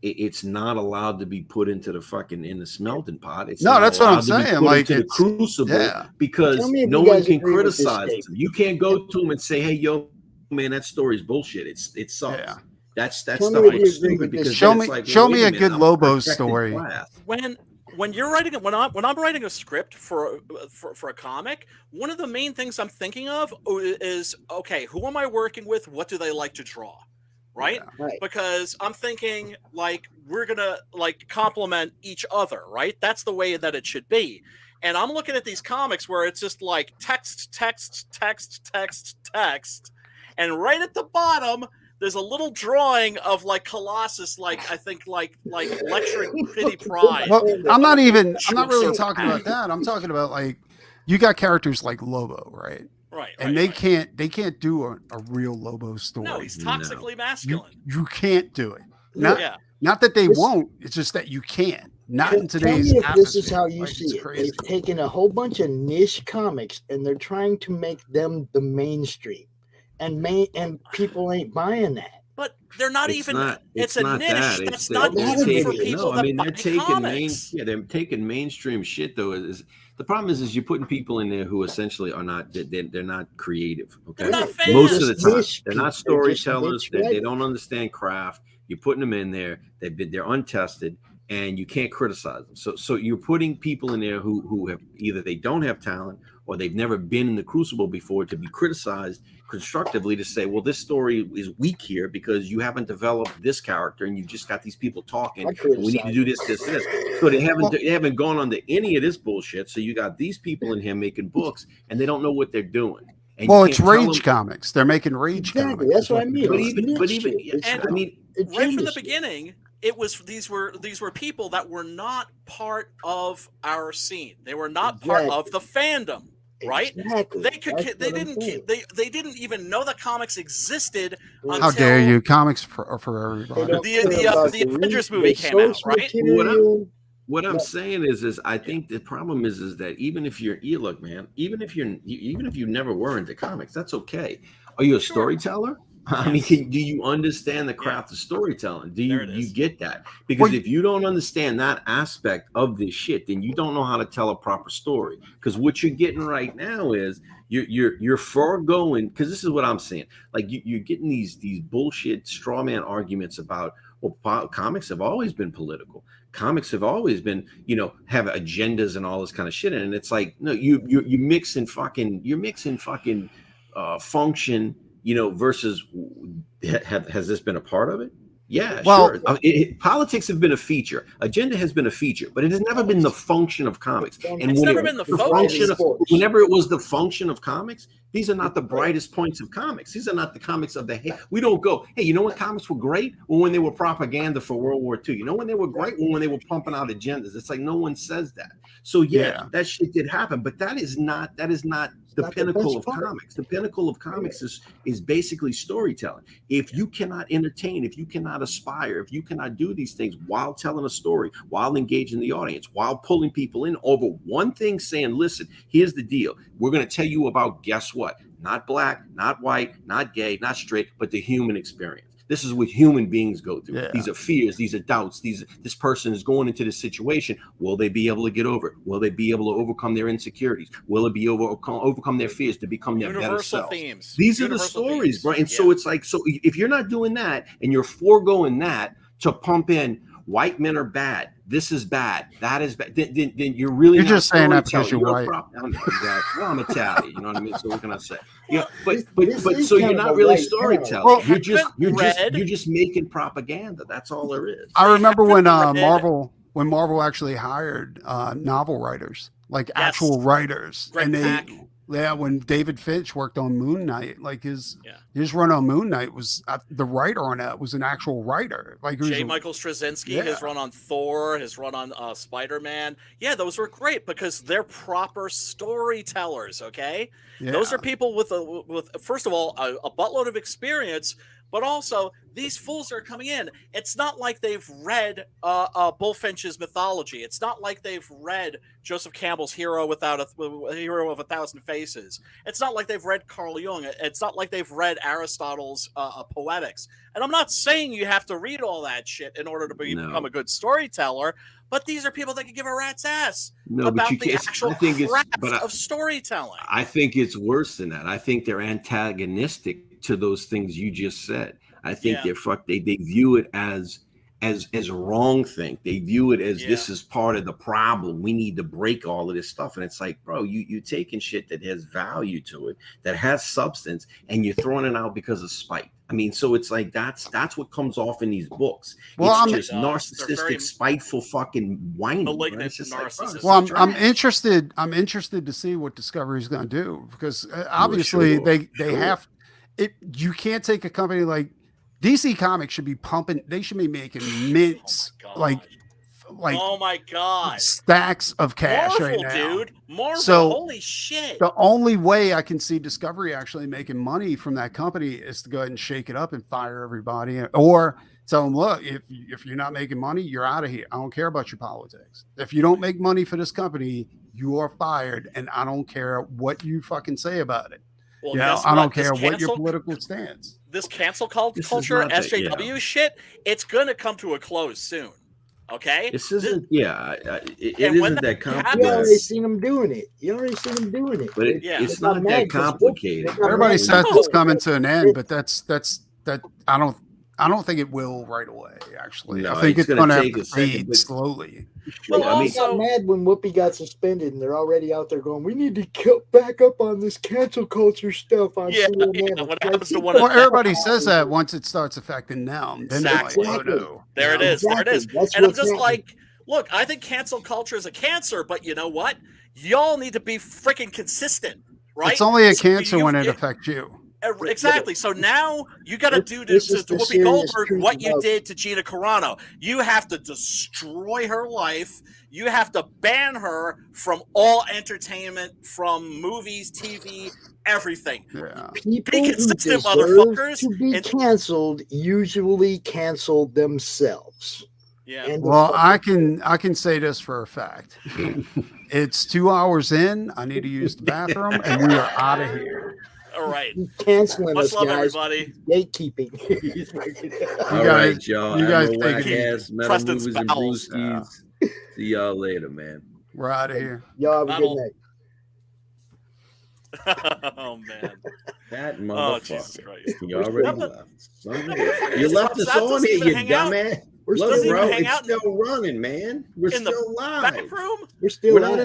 it's not allowed to be put into the smelting pot. It's that's what I'm saying. Like the crucible, because no one can criticize them. You can't go to them and say, "Hey, yo, man, that story's bullshit. It sucks." Yeah. That stuff is stupid. Because show me a good Lobo story. When you're writing it, when I'm writing a script for a comic, one of the main things I'm thinking of is, okay, who am I working with? What do they like to draw? Right? Yeah, right. Because I'm thinking like we're gonna like complement each other, right? That's the way that it should be. And I'm looking at these comics where it's just like text, and right at the bottom there's a little drawing of like Colossus, like I think like lecturing Kitty Pryde. Well, I'm not really talking about that. I'm talking about like you got characters like Lobo, right? Right. And they can't do a real Lobo story. No, he's toxically masculine. You can't do it. Not that they won't. It's just that you can't. Not in today's atmosphere. This is how you see it. Crazy. They've taken a whole bunch of niche comics and they're trying to make them the mainstream. And people ain't buying that. But they're not it's a niche. That's not even for people that buy comics. They're taking mainstream shit though. The problem is you're putting people in there who essentially are not. They're not creative. Okay, they're not fans. Most of the time they're not storytellers. They don't understand craft. You're putting them in there. They're untested, and you can't criticize them. So you're putting people in there who have either they don't have talent or they've never been in the crucible before to be criticized constructively to say, well, this story is weak here because you haven't developed this character and you've just got these people talking. We need to do this. So they haven't gone on to any of this bullshit. So you got these people in here making books and they don't know what they're doing. And it's Rage comics. They're making Rage comics. That's what I mean. But even right from the beginning, it was these were people that were not part of our scene. They were not part of the fandom. Right? Exactly. They didn't even know that comics existed. How dare you? Comics for everybody. The Avengers movie came out, right? What I'm saying is I think the problem is that even if you never were into comics, that's okay. Are you a storyteller? I mean, do you understand the craft of storytelling? Do you get that? Because if you don't understand that aspect of this shit, then you don't know how to tell a proper story. Because what you're getting right now is you're foregoing. Because this is what I'm saying. Like you're getting these bullshit straw man arguments about comics have always been political. Comics have always been, have agendas and all this kind of shit. And it's like, no, you're mixing fucking function. Versus has this been a part of it? Yeah, sure. Politics have been a feature. Agenda has been a feature, but it has never been the function of comics. And it's never been the function. Whenever it was the function of comics, these are not the brightest points of comics. These are not the comics of the. We don't go, hey, you know when comics were great? Well, when they were propaganda for World War II. You know when they were great? When they were pumping out agendas. It's like no one says that. So that shit did happen, but that is not the pinnacle of comics. The pinnacle of comics is basically storytelling. If you cannot entertain, if you cannot aspire, if you cannot do these things while telling a story, while engaging the audience, while pulling people in over one thing, saying, listen, here's the deal. We're going to tell you about, guess what? Not black, not white, not gay, not straight, but the human experience. This is what human beings go through. Yeah. These are fears. These are doubts. This person is going into this situation. Will they be able to get over it? Will they be able to overcome their insecurities? Will it be overcome their fears to become their better Universal selves? themes. These are the Universal stories, themes. bro. And Yeah. so it's like, so if you're not doing that and you're foregoing that to pump in white men are bad, this is bad, that is bad, then you're really You're not just saying that because storytelling. you're white. Exactly. Well, I'm Italian. You know what I mean? So what can I say? Yeah, This but is so kind you're of not a really white storytelling. Well, you're just making propaganda. That's all there is. I remember when haven't read- Marvel actually hired novel writers, like Yes. actual writers, Greg and Pak. when David Finch worked on Moon Knight, like his Yeah. run on Moon Knight was the writer on that was an actual writer, like J. Michael Straczynski, his run on Thor, his run on Spider-Man. Yeah, those were great because they're proper storytellers. Okay, those are people with first of all a buttload of experience, but also these fools are coming in. It's not like they've read Bullfinch's mythology. It's not like they've read Joseph Campbell's Hero of 1,000 Faces. It's not like they've read Carl Jung. It's not like they've read Aristotle's Poetics. And I'm not saying you have to read all that shit in order to become a good storyteller, but these are people that can give a rat's ass about the actual craft of storytelling. I think it's worse than that. I think they're antagonistic to those things you just said. I think they view it as a wrong thing. They view it as this is part of the problem. We need to break all of this stuff. And it's like, bro, you're taking shit that has value to it, that has substance, and you're throwing it out because of spite. I mean, so it's like that's what comes off in these books. Well, it's just narcissistic, spiteful, fucking whining. Malignant It's just narcissism. Well, I'm interested. I'm interested to see what Discovery's going to do because obviously they have it. You can't take a company like DC Comics should be pumping. They should be making mints like oh my god, stacks of cash Marvel, right now, dude. Marvel, so holy shit. The only way I can see Discovery actually making money from that company is to go ahead and shake it up and fire everybody, or tell them, look, if you're not making money, you're out of here. I don't care about your politics. If you don't make money for this company, you are fired, and I don't care what you fucking say about it. Well, I don't care what your political stance. This cancel culture, SJW shit, it's gonna come to a close soon. Okay, this isn't. It isn't that complicated. You already seen them doing it. But it's not that complicated. Everybody says it's coming to an end, but that's I don't think it will right away. Actually, No, I think it's going to have to fade second, slowly. Well, I got mad when Whoopi got suspended, and they're already out there going, "We need to back up on this cancel culture stuff." On CNN. What happens to one? Well, everybody says that once it starts affecting them, then exactly. they're like, "Oh no!" There it is. There it is. That's and I'm just happening. like, look, I think cancel culture is a cancer, but you know what? Y'all need to be freaking consistent, right? It's only a cancer when it affects you. Exactly. So now you got to do to Whoopi Goldberg what you did to Gina Carano. You have to destroy her life. You have to ban her from all entertainment, from movies, TV, everything. Yeah. People be who consistent, deserve motherfuckers. to be canceled usually cancel themselves. Yeah. Well, I can say this for a fact. It's 2 hours in. I need to use the bathroom, and we are out of here. All right. He's canceling Much us, love, guys. everybody. Gatekeeping. All right, y'all. You guys Admiral take it Whack-Ass, Metal Preston's Movies and bowels. Brewskis. See y'all later, man. We're out of here. Y'all have a good night. Oh man. That Oh Jesus motherfucker. Christ. He already left. You This left us fuck on doesn't here, even you hang out. dumbass. We're Look, still bro, hang it's out still running, man. We're in the still live. back room. We're still We're not live.